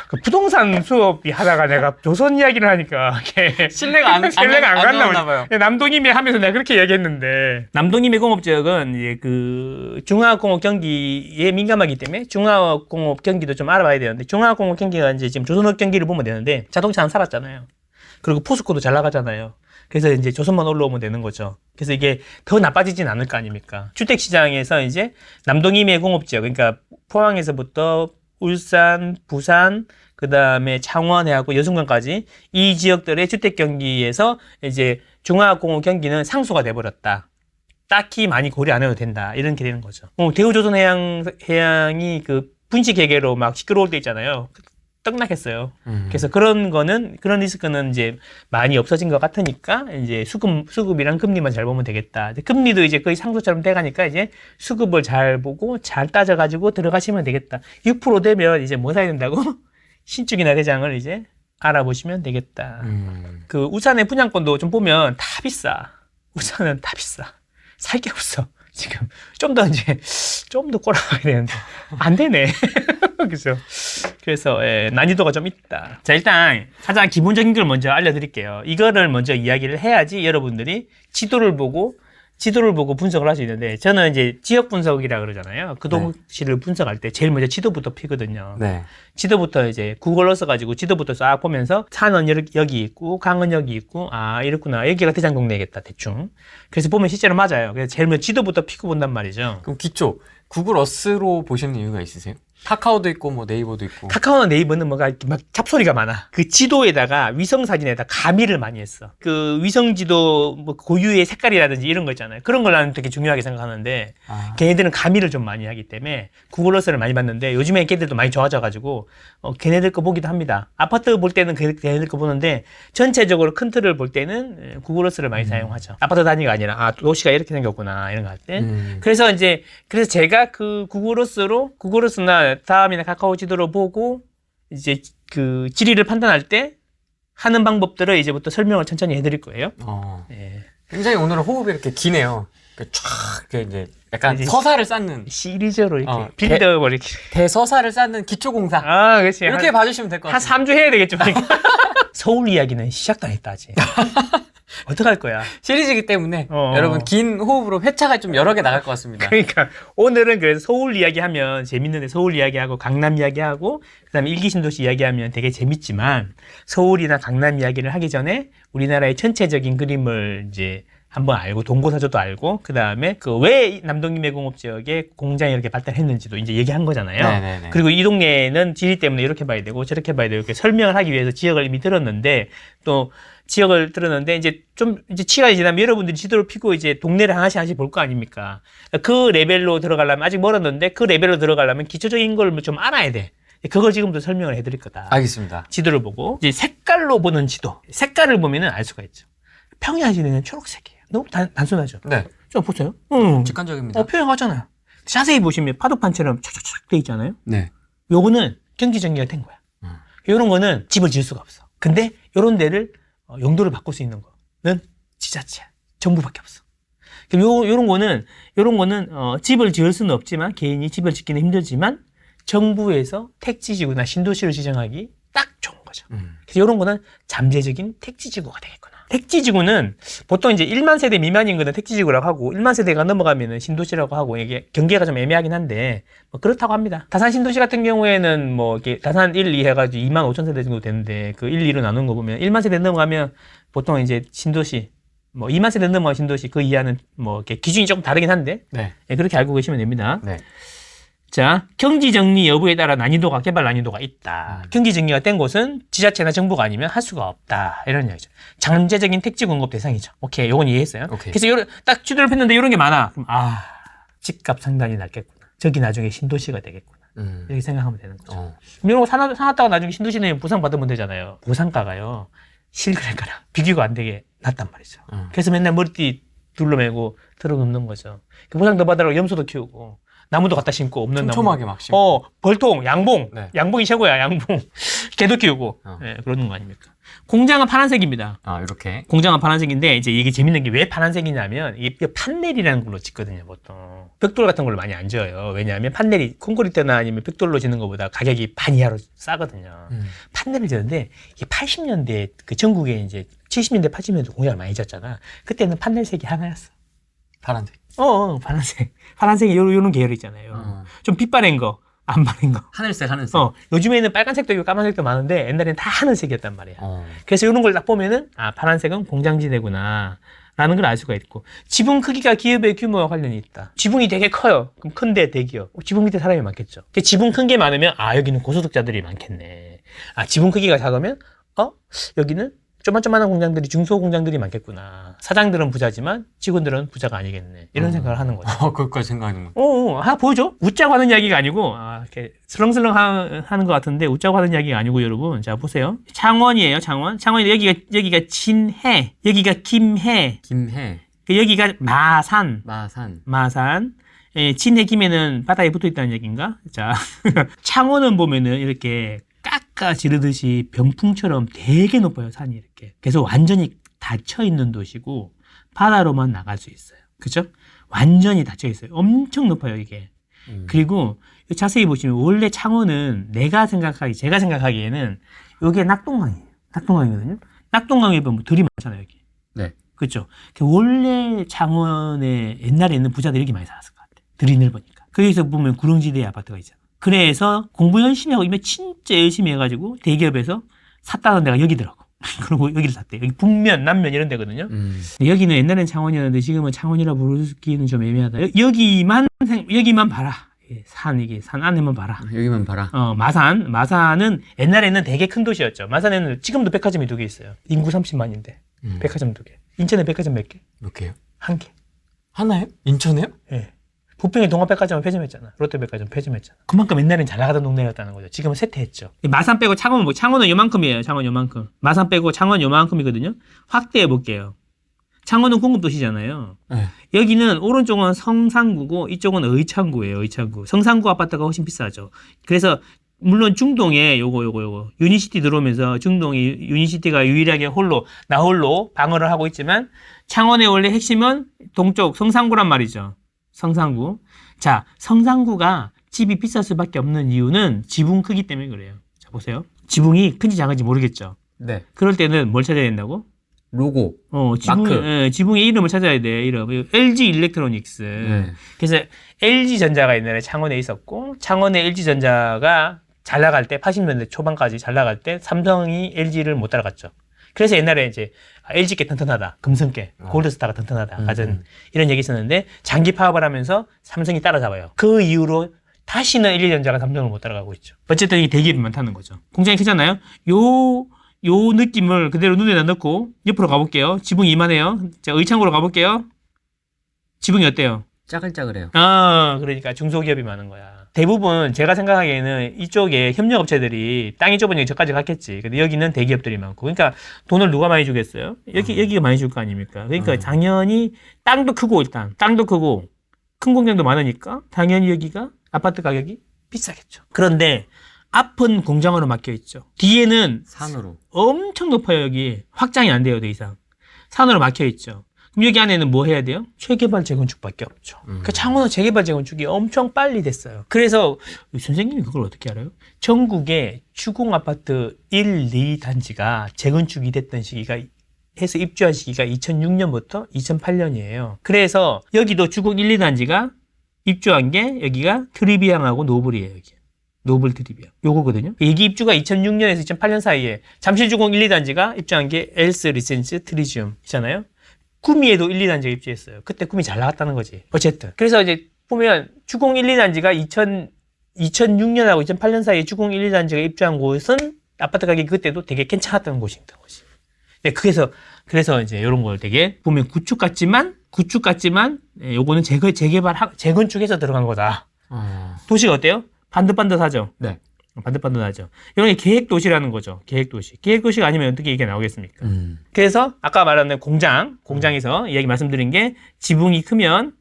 그 부동산 수업이 하다가 내가 조선 이야기를 하니까, 신뢰가 안 갔나 봐요. 남동임해 하면서 내가 그렇게 이야기했는데, 남동임해 공업지역은 이제 그 중화공업 경기에 민감하기 때문에 중화공업 경기도 좀 알아봐야 되는데, 중화공업 경기가 이제 지금 조선업 경기를 보면 되는데, 자동차 안 살았잖아요. 그리고 포스코도 잘 나가잖아요. 그래서 이제 조선만 올라오면 되는 거죠. 그래서 이게 더 나빠지진 않을 거 아닙니까? 주택시장에서 이제 남동임해 공업지역, 그러니까 포항에서부터 울산, 부산, 그 다음에 창원해하고 여순강까지 이 지역들의 주택 경기에서 이제 중화공업 경기는 상수가 돼버렸다. 딱히 많이 고려 안 해도 된다. 이렇게 되는 거죠. 대우조선해양이 그 분식회계로 막 시끄러울 때 있잖아요. 떡락했어요. 그래서 그런 리스크는 이제 많이 없어진 것 같으니까 이제 수급이랑 금리만 잘 보면 되겠다. 금리도 이제 거의 상수처럼 돼가니까 이제 수급을 잘 보고 잘 따져가지고 들어가시면 되겠다. 6% 되면 이제 뭐 사야 된다고? 신축이나 대장을 이제 알아보시면 되겠다. 그 울산의 분양권도 좀 보면 다 비싸. 울산은 다 비싸. 살 게 없어. 지금 좀 더 꼬라가야 되는데 안 되네. 그래서 난이도가 좀 있다. 자, 일단 가장 기본적인 걸 먼저 알려드릴게요. 이거를 먼저 이야기를 해야지 여러분들이 지도를 보고 지도를 보고 분석을 할 수 있는데 저는 이제 지역 분석이라 그러잖아요. 그 도시를 분석할 때 제일 먼저 지도부터 피거든요. 네. 지도부터 이제 구글로 써가지고 지도부터 싹 보면서 산은 여기 있고 강은 여기 있고 아 이렇구나 여기가 대장 동네겠다 대충. 그래서 보면 실제로 맞아요. 그래서 제일 먼저 지도부터 피고 본단 말이죠. 그럼 기초 구글 어스로 보시는 이유가 있으세요? 카카오도 있고 뭐 네이버도 있고. 카카오나 네이버는 뭐가 이렇게 막 잡소리가 많아. 그 지도에다가 위성 사진에다 가미를 많이 했어. 그 위성 지도 뭐 고유의 색깔이라든지 이런 거 있잖아요. 그런 걸 나는 되게 중요하게 생각하는데 걔네들은 가미를 좀 많이 하기 때문에 구글 어스를 많이 봤는데 요즘에 걔들도 많이 좋아져가지고 걔네들 거 보기도 합니다. 아파트 볼 때는 걔네들 거 보는데 전체적으로 큰 틀을 볼 때는 구글 어스를 많이 사용하죠. 아파트 단위가 아니라 아 도시가 이렇게 생겼구나 이런 거 할 때. 그래서 제가 그 구글 어스나 다음이나 카카오 지도로 보고 이제 그 지리를 판단할 때 하는 방법들을 이제부터 설명을 천천히 해드릴 거예요. 네. 굉장히 오늘은 호흡이 이렇게 기네요. 쫙 이렇게 이제 약간 서사를 쌓는 시리즈로 이렇게 빌드업 이렇게 대서사를 쌓는 기초공사. 아, 그렇지. 이렇게 봐주시면 될 것 같아요. 한 3주 해야 되겠죠. 서울 이야기는 시작도 안 했다 아직. 어떡할 거야? 시리즈이기 때문에 여러분 긴 호흡으로 회차가 좀 여러 개 나갈 것 같습니다. 그러니까 오늘은 그래서 서울 이야기하면 재밌는데 서울 이야기하고 강남 이야기하고 그다음에 일기 신도시 이야기하면 되게 재밌지만 서울이나 강남 이야기를 하기 전에 우리나라의 전체적인 그림을 이제 한번 알고 동고서저도 알고 그다음에 그 왜 남동임해공업 지역에 공장이 이렇게 발달했는지도 이제 얘기한 거잖아요. 네네네. 그리고 이 동네는 지리 때문에 이렇게 봐야 되고 저렇게 봐야 되고 이렇게 설명을 하기 위해서 지역을 이미 들었는데 또 지역을 들었는데 이제 좀 이제 시간이 지나면 여러분들이 지도를 피고 이제 동네를 하나씩 볼 거 아닙니까? 그 레벨로 들어가려면 아직 멀었는데 그 레벨로 들어가려면 기초적인 걸 좀 알아야 돼. 그걸 지금부터 설명을 해드릴 거다. 알겠습니다. 지도를 보고 이제 색깔로 보는 지도. 색깔을 보면은 알 수가 있죠. 평야지대는 초록색이에요. 너무 단순하죠. 네. 좀 보세요. 직관적입니다. 표현하잖아요. 자세히 보시면 파도판처럼 촥촥촥 돼 있잖아요. 네. 요거는 경기 정리가 된 거야. 요런 거는 집을 지을 수가 없어. 근데 요런 데를 용도를 바꿀 수 있는 거는 지자체, 정부밖에 없어. 요런 거는 집을 지을 수는 없지만 개인이 집을 짓기는 힘들지만 정부에서 택지지구나 신도시를 지정하기 딱 좋은 거죠. 그래서 요런 거는 잠재적인 택지지구가 되겠구나. 택지지구는 보통 이제 1만 세대 미만인 거는 택지지구라고 하고 1만 세대가 넘어가면은 신도시라고 하고 이게 경계가 좀 애매하긴 한데 뭐 그렇다고 합니다. 다산 신도시 같은 경우에는 뭐 이렇게 다산 1, 2 해가지고 2만 5천 세대 정도 되는데 그 1, 2로 나눈 거 보면 1만 세대 넘어가면 보통 이제 신도시 뭐 2만 세대 넘어가 신도시 그 이하는 뭐 이렇게 기준이 조금 다르긴 한데 네. 예, 그렇게 알고 계시면 됩니다. 네. 자, 경지 정리 여부에 따라 개발 난이도가 있다. 경지 정리가 된 곳은 지자체나 정부가 아니면 할 수가 없다. 이런 이야기죠. 잠재적인 택지 공급 대상이죠. 오케이, 요건 이해했어요. 오케이. 그래서 딱 지도를 폈는데 이런 게 많아. 그럼 집값 상단이 낮겠구나. 저기 나중에 신도시가 되겠구나. 이렇게 생각하면 되는 거죠. 이런 거 사놨다가 나중에 신도시 내면 보상 받으면 되잖아요. 보상가가요. 실거래가랑 비교가 안 되게 낮단 말이죠. 그래서 맨날 머리띠 둘러매고 들어눕는 거죠. 보상 더 받으라고 염소도 키우고. 나무도 갖다 심고 없는 촘촘하게 나무. 막 심고. 벌통, 양봉. 네. 양봉이 최고야, 양봉. 개도 키우고. 네, 그러는 거 아닙니까? 공장은 파란색입니다. 이렇게. 공장은 파란색인데, 이제 이게 재밌는 게 왜 파란색이냐면, 이게 판넬이라는 걸로 짓거든요, 보통. 벽돌 같은 걸로 많이 안 지어요. 왜냐하면 판넬이 콘크리트나 아니면 벽돌로 짓는 것보다 가격이 반 이하로 싸거든요. 판넬을 지었는데, 이게 80년대, 그 전국에 이제 70년대, 80년대 공장을 많이 지었잖아. 그때는 판넬색이 하나였어. 파란색. 파란색. 파란색이 요런 계열 있잖아요. 좀 빛바랜 거, 안 바랜 거. 하늘색. 요즘에는 빨간색도 있고 까만색도 많은데 옛날에는 다 하늘색이었단 말이야. 그래서 요런 걸 딱 보면은, 파란색은 공장지대구나. 라는 걸 알 수가 있고. 지붕 크기가 기업의 규모와 관련이 있다. 지붕이 되게 커요. 그럼 큰데 대기업. 지붕 밑에 사람이 많겠죠. 지붕 큰 게 많으면, 여기는 고소득자들이 많겠네. 지붕 크기가 작으면, 여기는 조만조만한 공장들이 중소공장들이 많겠구나. 사장들은 부자지만 직원들은 부자가 아니겠네. 이런 생각을 하는 거죠. 그것까지 생각하는 거. 하나 보여줘. 웃자고 하는 이야기가 아니고 이렇게 슬렁슬렁 하는 것 같은데 웃자고 하는 이야기가 아니고 여러분. 자 보세요. 창원이에요. 창원이 여기가 진해, 여기가 김해, 여기가 마산. 예, 진해 김해는 바다에 붙어 있다는 얘기인가? 자 창원은 보면은 이렇게 깎아 지르듯이 병풍처럼 되게 높아요, 산이 이렇게. 그래서 완전히 닫혀 있는 도시고 바다로만 나갈 수 있어요. 그죠? 완전히 닫혀 있어요. 엄청 높아요, 이게. 그리고 자세히 보시면 원래 창원은 제가 생각하기에는 여기에 낙동강이에요. 낙동강이거든요. 낙동강에 보면 들이 많잖아요, 여기. 네. 그렇죠. 원래 창원에 옛날에 있는 부자들이 여기 많이 살았을 것 같아. 들이 넓으니까. 거기서 보면 구릉지대 아파트가 있잖아. 그래서 공부 열심히 하고 이면 진짜 열심히 해가지고 대기업에서 샀다는 데가 여기더라고. 그리고 여기를 샀대. 여기 북면, 남면 이런 데거든요. 여기는 옛날엔 창원이었는데 지금은 창원이라 부르기는 좀 애매하다. 여기만 봐라. 이게 산 안에만 봐라. 여기만 봐라. 마산은 옛날에는 되게 큰 도시였죠. 마산에는 지금도 백화점이 2개 있어요. 인구 30만인데 백화점 2개. 인천에 백화점 몇 개? 몇 개요? 1개. 하나요? 인천에요? 예. 부평에 동아백화점은 폐점했잖아. 롯데백화점 폐점했잖아. 그만큼 옛날엔 잘 나가던 동네였다는 거죠. 지금은 쇠퇴했죠. 마산 빼고 창원은 창원은 요만큼이에요. 창원 요만큼. 마산 빼고 창원 요만큼이거든요. 확대해 볼게요. 창원은 공급도시잖아요. 네. 여기는 오른쪽은 성산구고 이쪽은 의창구예요. 의창구. 성산구 아파트가 훨씬 비싸죠. 그래서 물론 중동에 요거 유니시티 들어오면서 중동이 유니시티가 유일하게 나 홀로 방어를 하고 있지만 창원의 원래 핵심은 동쪽 성산구란 말이죠. 성산구. 자, 성산구가 집이 비쌀 수밖에 없는 이유는 지붕 크기 때문에 그래요. 자, 보세요. 지붕이 큰지 작은지 모르겠죠. 네. 그럴 때는 뭘 찾아야 된다고? 로고. 마크. 지붕의 이름을 찾아야 돼. 이름. LG 일렉트로닉스. 네. 그래서 LG전자가 옛날에 창원에 있었고, 창원의 LG전자가 잘 나갈 때, 80년대 초반까지 잘 나갈 때, 삼성이 LG를 못 따라갔죠. 그래서 옛날에 이제 LG께 튼튼하다, 금성께, 골드스타가 튼튼하다, 같은 이런 얘기 있었는데, 장기 파업을 하면서 삼성이 따라잡아요. 그 이후로 다시는 LG전자가 삼성을 못 따라가고 있죠. 어쨌든 이게 대기업이 많다는 거죠. 공장이 크잖아요. 요 느낌을 그대로 눈에다 넣고 옆으로 가볼게요. 지붕이 이만해요. 자, 의창구로 가볼게요. 지붕이 어때요? 짜글짜글해요. 그러니까 중소기업이 많은 거야. 대부분 제가 생각하기에는 이쪽에 협력업체들이 땅이 좁으니까 저까지 갔겠지. 근데 여기는 대기업들이 많고. 그러니까 돈을 누가 많이 주겠어요? 여기가 많이 줄 거 아닙니까? 그러니까 당연히 땅도 크고 큰 공장도 많으니까 당연히 여기가 아파트 가격이 비싸겠죠. 그런데 앞은 공장으로 막혀 있죠. 뒤에는 산으로. 엄청 높아요. 여기 확장이 안 돼요. 더 이상. 산으로 막혀 있죠. 그럼 여기 안에는 뭐 해야 돼요? 재개발 재건축밖에 없죠. 그 창원은 재개발 재건축이 엄청 빨리 됐어요. 그래서 선생님이 그걸 어떻게 알아요? 전국에 주공 아파트 1, 2단지가 재건축이 됐던 시기가 해서 입주한 시기가 2006년부터 2008년이에요. 그래서 여기도 주공 1, 2단지가 입주한 게 여기가 트리비앙하고 노블이에요. 여기. 노블 트리비앙. 요거거든요. 여기 입주가 2006년에서 2008년 사이에 잠실주공 1, 2단지가 입주한 게 엘스 리센스 트리지움이잖아요. 구미에도 1, 2단지가 입주했어요. 그때 구미 잘 나갔다는 거지. 어쨌든. 그래서 이제 보면 주공 1, 2단지가 2006년하고 2008년 사이에 주공 1, 2단지가 입주한 곳은 아파트 가격이 그때도 되게 괜찮았던 곳이었던 거지. 네, 그래서 이제 이런 걸 되게 보면 구축 같지만 요거는 재건축해서 들어간 거다. 도시가 어때요? 반듯반듯하죠? 네. 반듯반듯하죠. 이런 게 계획도시라는 거죠. 계획도시가 아니면 어떻게 이게 나오겠습니까? 그래서 아까 말한 공장에서 이야기 말씀드린 게 지붕이 크면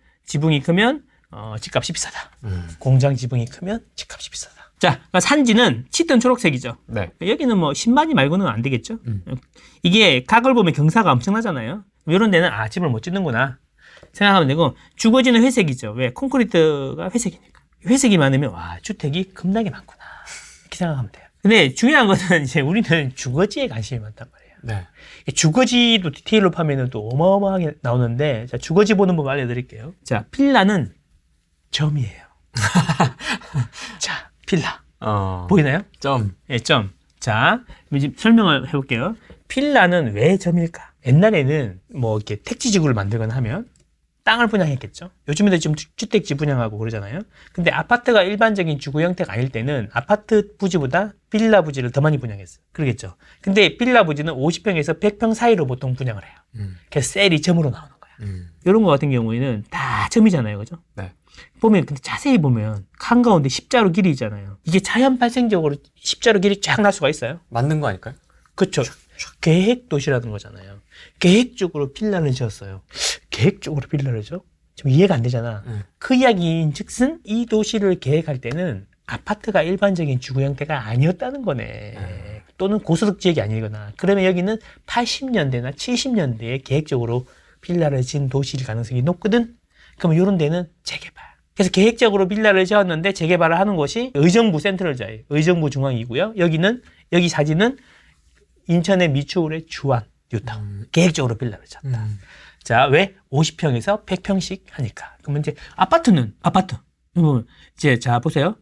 집값이 비싸다. 공장 지붕이 크면 집값이 비싸다. 자, 그러니까 산지는 짙은 초록색이죠. 네. 여기는 뭐 신반이 말고는 안 되겠죠. 이게 각을 보면 경사가 엄청나잖아요. 이런 데는 집을 못 짓는구나 생각하면 되고, 주거지는 회색이죠. 왜? 콘크리트가 회색이니까. 회색이 많으면 주택이 겁나게 많구나 이렇게 생각하면 돼요. 근데 중요한 것은 이제 우리는 주거지에 관심이 많단 말이에요. 네. 주거지도 디테일로 파면은 또 어마어마하게 나오는데, 자, 주거지 보는 법 알려드릴게요. 자, 필라는 점이에요. 자, 필라. 보이나요? 점. 네, 점. 자, 이제 설명을 해볼게요. 필라는 왜 점일까? 옛날에는 뭐 이렇게 택지지구를 만들거나 하면 땅을 분양했겠죠. 요즘에도 지금 주택지 분양하고 그러잖아요. 근데 아파트가 일반적인 주거 형태가 아닐 때는 아파트 부지보다 빌라 부지를 더 많이 분양했어요. 그러겠죠. 근데 빌라 부지는 50평에서 100평 사이로 보통 분양을 해요. 그래서 셀이 점으로 나오는 거야. 이런 거 같은 경우에는 다 점이잖아요. 그죠? 네. 보면, 근데 자세히 보면 한가운데 십자로 길이 있잖아요. 이게 자연 발생적으로 십자로 길이 쫙 날 수가 있어요. 맞는 거 아닐까요? 그렇죠. 계획도시라는 거잖아요. 계획적으로 빌라를 지었어요. 계획적으로 빌라를 줘? 좀 이해가 안 되잖아. 그 이야기인 즉슨 이 도시를 계획할 때는 아파트가 일반적인 주거 형태가 아니었다는 거네. 또는 고소득 지역이 아니거나. 그러면 여기는 80년대나 70년대에 계획적으로 빌라를 지은 도시일 가능성이 높거든. 그러면 이런 데는 재개발. 그래서 계획적으로 빌라를 지었는데 재개발을 하는 곳이 의정부 센트럴자예요. 의정부 중앙이고요. 여기 사진은 인천의 미추홀의 주안. 뉴타운. 계획적으로 빌라를 졌다. 자, 왜? 50평에서 100평씩 하니까. 그러면 이제 아파트. 이제 자, 보세요.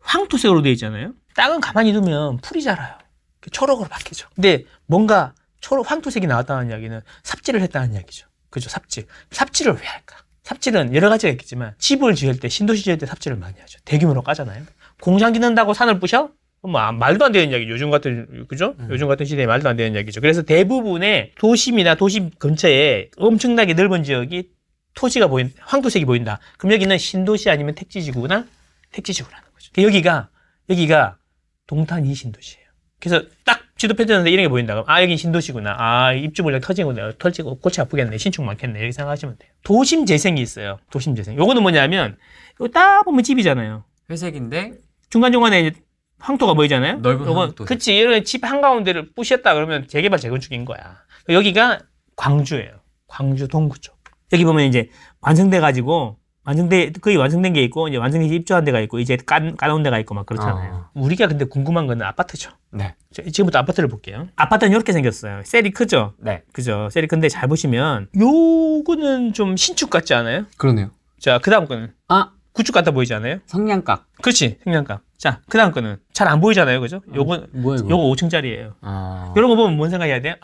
황토색으로 되어 있잖아요. 땅은 가만히 두면 풀이 자라요. 초록으로 바뀌죠. 근데 뭔가 황토색이 나왔다는 이야기는 삽질을 했다는 이야기죠. 그죠? 삽질을 왜 할까? 삽질은 여러 가지가 있겠지만 집을 지을 때, 신도시 지을 때 삽질을 많이 하죠. 대규모로 까잖아요. 공장 짓는다고 산을 부셔? 뭐 말도 안 되는 이야기. 요즘 같은 시대에 말도 안 되는 이야기죠. 그래서 대부분의 도심이나 도심 근처에 엄청나게 넓은 지역이 토지가 황토색이 보인다. 그럼 여기는 신도시 아니면 택지지구라는 거죠. 여기가 동탄 이신도시예요. 그래서 딱 지도 펼쳤는데 이런 게 보인다. 그럼 여긴 신도시구나. 입주 물량 터지구나. 털지고 골치 아프겠네. 신축 많겠네. 이렇게 생각하시면 돼요. 도심 재생이 있어요. 도심 재생. 요거는 뭐냐면 이거 딱 보면 집이잖아요. 회색인데 중간중간에 이제 황토가 보이잖아요. 넓은 황토. 그치. 이런 집 한가운데를 부셨다 그러면 재개발 재건축인 거야. 여기가 광주예요. 광주 동구 쪽. 여기 보면 이제 완성돼가지고 거의 완성된 게 있고, 이제 완성돼서 입주한 데가 있고, 이제 까놓은 데가 있고, 막 그렇잖아요. 우리가 근데 궁금한 거는 아파트죠. 네. 지금부터 아파트를 볼게요. 아파트는 이렇게 생겼어요. 셀이 크죠? 네. 그죠? 셀이 큰데 잘 보시면, 요거는 좀 신축 같지 않아요? 그러네요. 자, 그 다음 거는. 구축 같아 보이지 않아요? 성냥각. 그렇지, 성냥각. 자, 그 다음 거는. 잘 안 보이잖아요. 그죠? 요거 5층짜리예요. 이런 거 보면 뭔 생각해야 돼요?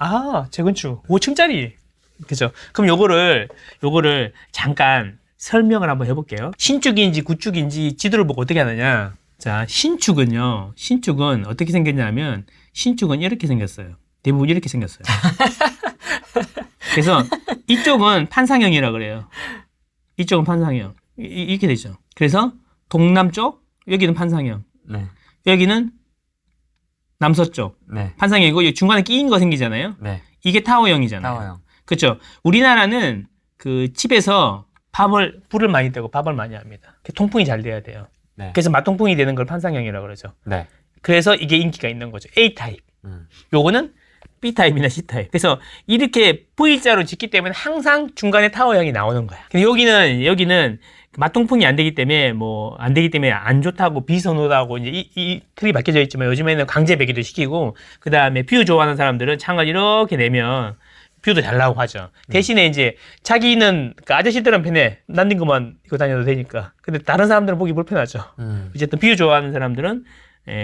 재건축. 5층짜리. 그죠? 그럼 요거를 잠깐 설명을 한번 해볼게요. 신축인지 구축인지 지도를 보고 어떻게 하느냐. 자, 신축은 어떻게 생겼냐면, 신축은 이렇게 생겼어요. 대부분 이렇게 생겼어요. 그래서 이쪽은 판상형이라 그래요. 이쪽은 판상형. 이렇게 되죠. 그래서 동남쪽, 여기는 판상형. 네. 여기는 남서쪽. 네. 판상형이고, 중간에 끼인 거 생기잖아요. 네. 이게 타워형이잖아요. 타워형. 그렇죠. 우리나라는 그 집에서 불을 많이 떼고 밥을 많이 합니다. 통풍이 잘 돼야 돼요. 네. 그래서 맞통풍이 되는 걸 판상형이라고 그러죠. 네. 그래서 이게 인기가 있는 거죠. A타입. 요거는 B타입이나 C타입. 그래서 이렇게 V자로 짓기 때문에 항상 중간에 타워형이 나오는 거야. 근데 여기는 맞통풍이 안 되기 때문에 안 좋다고 비선호다고 이제 이 틀이 밝혀져 있지만 요즘에는 강제 배기도 시키고, 그 다음에 뷰 좋아하는 사람들은 창을 이렇게 내면 뷰도 잘 나오고 하죠. 대신에 이제 자기는, 그 아저씨들은 편해. 난린 것만 이거 다녀도 되니까. 근데 다른 사람들은 보기 불편하죠. 어쨌든 뷰 좋아하는 사람들은,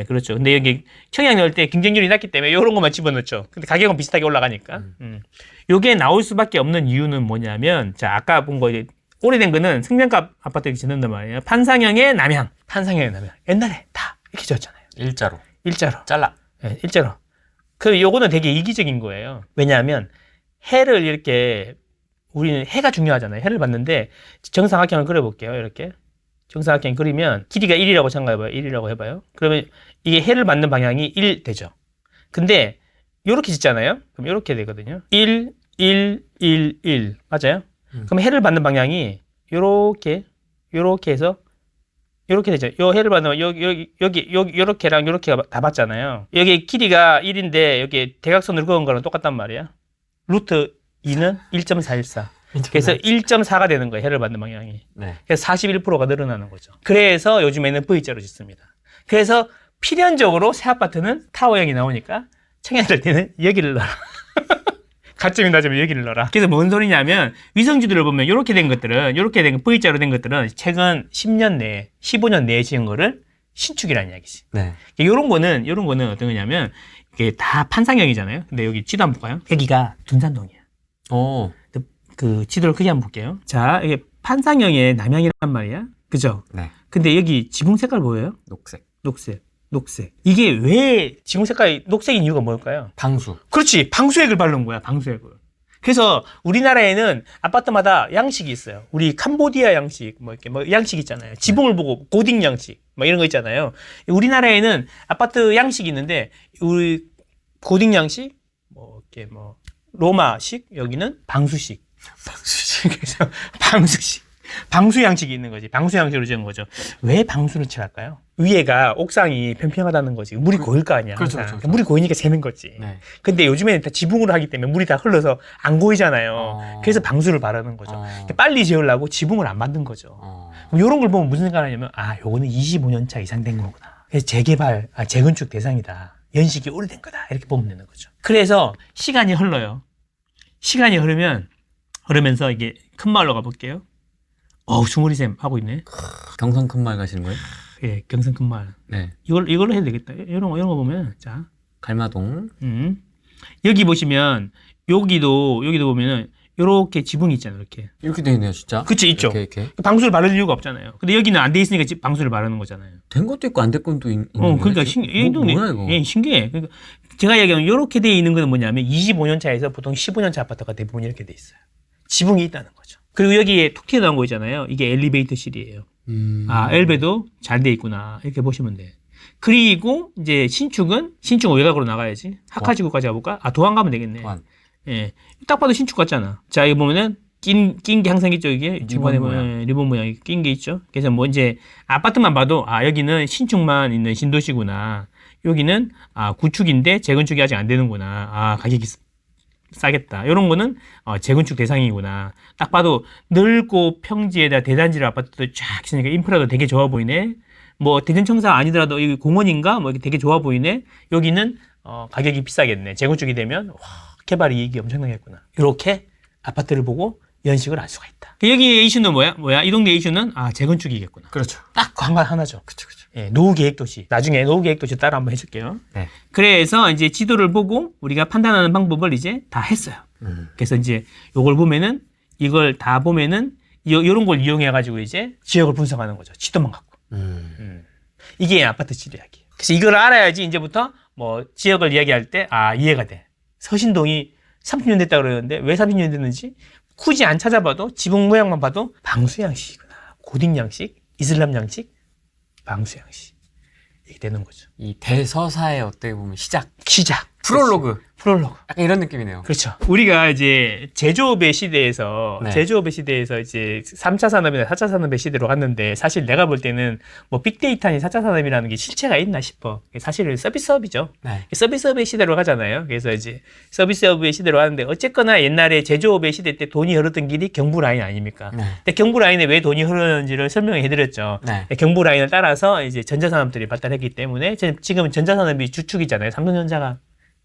그렇죠. 근데 여기 청약 넣을 때 경쟁률이 낮기 때문에 이런 것만 집어넣죠. 근데 가격은 비슷하게 올라가니까. 요게 나올 수밖에 없는 이유는 뭐냐면, 자, 아까 본 거 이제 오래된 거는 승명가 아파트 이렇게 짓는단 말이에요. 판상형의 남향. 옛날에 다 이렇게 지었잖아요. 일자로. 잘라. 네, 일자로. 요거는 되게 이기적인 거예요. 왜냐하면 해를 이렇게, 우리는 해가 중요하잖아요. 해를 봤는데 정사각형을 그려볼게요. 이렇게 정사각형 그리면 길이가 1이라고 생각해봐요. 1이라고 해봐요. 그러면 이게 해를 맞는 방향이 1 되죠. 근데 이렇게 짓잖아요. 그럼 이렇게 되거든요. 1, 1, 1, 1 맞아요? 그럼 해를 받는 방향이 요렇게 해서 이렇게 되죠. 요 해를 받으면 여기 요렇게랑 요렇게가 다 받잖아요. 여기 길이가 1인데 여기 대각선으로 그은 거랑 똑같단 말이야. 루트 2는 1.414. 그래서 1.4가 되는 거예요. 해를 받는 방향이. 네. 그래서 41%가 늘어나는 거죠. 그래서 요즘에는 V자로 짓습니다. 그래서 필연적으로 새 아파트는 타워형이 나오니까 청약할 때는 여기를 넣어라. 가점이 낮으면 여기를 넣어라. 그래서 뭔 소리냐면 위성지도를 보면 이렇게 된 V자로 된 것들은 최근 10년 내에 15년 내에 지은 거를 신축이라는 이야기지. 네. 이런 거는 어떤 거냐면 이게 다 판상형이잖아요. 근데 여기 지도 한번 볼까요? 여기가 둔산동이야. 그 지도를 크게 한번 볼게요. 자, 이게 판상형의 남향이란 말이야. 그죠? 네. 근데 여기 지붕 색깔 보여요? 녹색. 이게 왜 지붕 색깔이 녹색인 이유가 뭘까요? 방수. 그렇지. 방수액을 바른 거야. 방수액을. 그래서 우리나라에는 아파트마다 양식이 있어요. 우리 캄보디아 양식, 양식 있잖아요. 지붕을 보고 고딩 양식, 이런 거 있잖아요. 우리나라에는 아파트 양식이 있는데, 우리 고딩 양식, 로마식, 여기는 방수식. 그래서 방수 양식이 있는 거지. 방수 양식으로 지은 거죠. 왜 방수를 칠할까요? 위에가 옥상이 평평하다는 거지. 물이 고일 거 아니야. 그렇죠. 물이 고이니까 새는 거지. 네. 근데 요즘에는 다 지붕으로 하기 때문에 물이 다 흘러서 안 고이잖아요. 그래서 방수를 바르는 거죠. 빨리 지으려고 지붕을 안 만든 거죠. 이런 걸 보면 무슨 생각을 하냐면, 요거는 25년 차 이상 된 거구나. 그래서 재건축 대상이다. 연식이 오래된 거다. 이렇게 보면 되는 거죠. 그래서 시간이 흘러요. 시간이 흐르면서 이게 큰 마을로 가볼게요. 숭어리샘 하고 있네. 경성 큰마을 가시는 거예요? 예, 경성 큰 마을. 네. 이걸로 해도 되겠다. 이런 거 보면, 자. 갈마동. 여기 보시면, 여기도 보면은, 요렇게 지붕이 있잖아요, 이렇게 돼 있네요, 진짜. 그치, 있죠. 이렇게. 방수를 바를 이유가 없잖아요. 근데 여기는 안 돼 있으니까 방수를 바르는 거잖아요. 된 것도 있고 안 된 것도 있는 거예요. 그러니까 뭐야 이거? 예, 신기해. 그러니까 제가 얘기하는 요렇게 돼 있는 거는 뭐냐면 25년 차에서 보통 15년 차 아파트가 대부분 이렇게 돼 있어요. 지붕이 있다는 거죠. 그리고 여기에 툭 튀어나온 거 있잖아요. 이게 엘리베이터실이에요. 엘베도 잘 돼 있구나. 이렇게 보시면 돼. 그리고 이제 신축은 외곽으로 나가야지. 하카지구까지 가볼까? 도안 가면 되겠네. 도안. 예. 딱 봐도 신축 같잖아. 자, 여기 보면은 낀 게 항상 있죠, 이게. 중간에 보면 리본 모양이 낀 게 있죠. 그래서 뭐 이제 아파트만 봐도 여기는 신축만 있는 신도시구나. 여기는 구축인데 재건축이 아직 안 되는구나. 가격이 싸겠다. 이런 거는 재건축 대상이구나. 딱 봐도 넓고 평지에다 대단지를 아파트도 쫙 있으니까 인프라도 되게 좋아 보이네. 뭐 대전청사 아니더라도 여기 공원인가 뭐 이렇게 되게 좋아 보이네. 여기는 가격이 비싸겠네. 재건축이 되면 개발 이익이 엄청나겠구나. 이렇게 아파트를 보고 연식을 알 수가 있다. 여기의 이슈는 뭐야? 이 동네 이슈는 재건축이겠구나. 그렇죠. 딱 관관 하나죠. 그렇죠. 예, 노후계획도시. 나중에 노후계획도시 따라 한번 해줄게요. 네. 그래서 이제 지도를 보고 우리가 판단하는 방법을 이제 다 했어요. 그래서 이제 요걸 보면은 이걸 다 보면은 요런 걸 이용해가지고 이제 지역을 분석하는 거죠. 지도만 갖고. 이게 아파트 지도이야기. 그래서 이걸 알아야지 이제부터 뭐 지역을 이야기할 때 이해가 돼. 서신동이 30년 됐다 그러는데 왜 30년 됐는지 굳이 안 찾아봐도 지붕 모양만 봐도 방수 양식이구나. 고딕 양식, 이슬람 양식, 방수 양식. 이렇게 되는 거죠. 이 대서사의 어떻게 보면 시작. 프롤로그. 약간 이런 느낌이네요. 그렇죠. 우리가 이제 제조업의 시대에서 이제 3차 산업이나 4차 산업의 시대로 갔는데 사실 내가 볼 때는 뭐 빅데이터 아닌 4차 산업이라는 게 실체가 있나 싶어. 사실은 서비스업이죠. 네. 서비스업의 시대로 가잖아요. 그래서 이제 서비스업의 시대로 가는데 어쨌거나 옛날에 제조업의 시대 때 돈이 흐르던 길이 경부 라인 아닙니까? 네. 근데 경부 라인에 왜 돈이 흐르는지를 설명해 드렸죠. 네. 경부 라인을 따라서 이제 전자산업들이 발달했기 때문에 지금은 전자산업이 주축이잖아요. 삼성전자가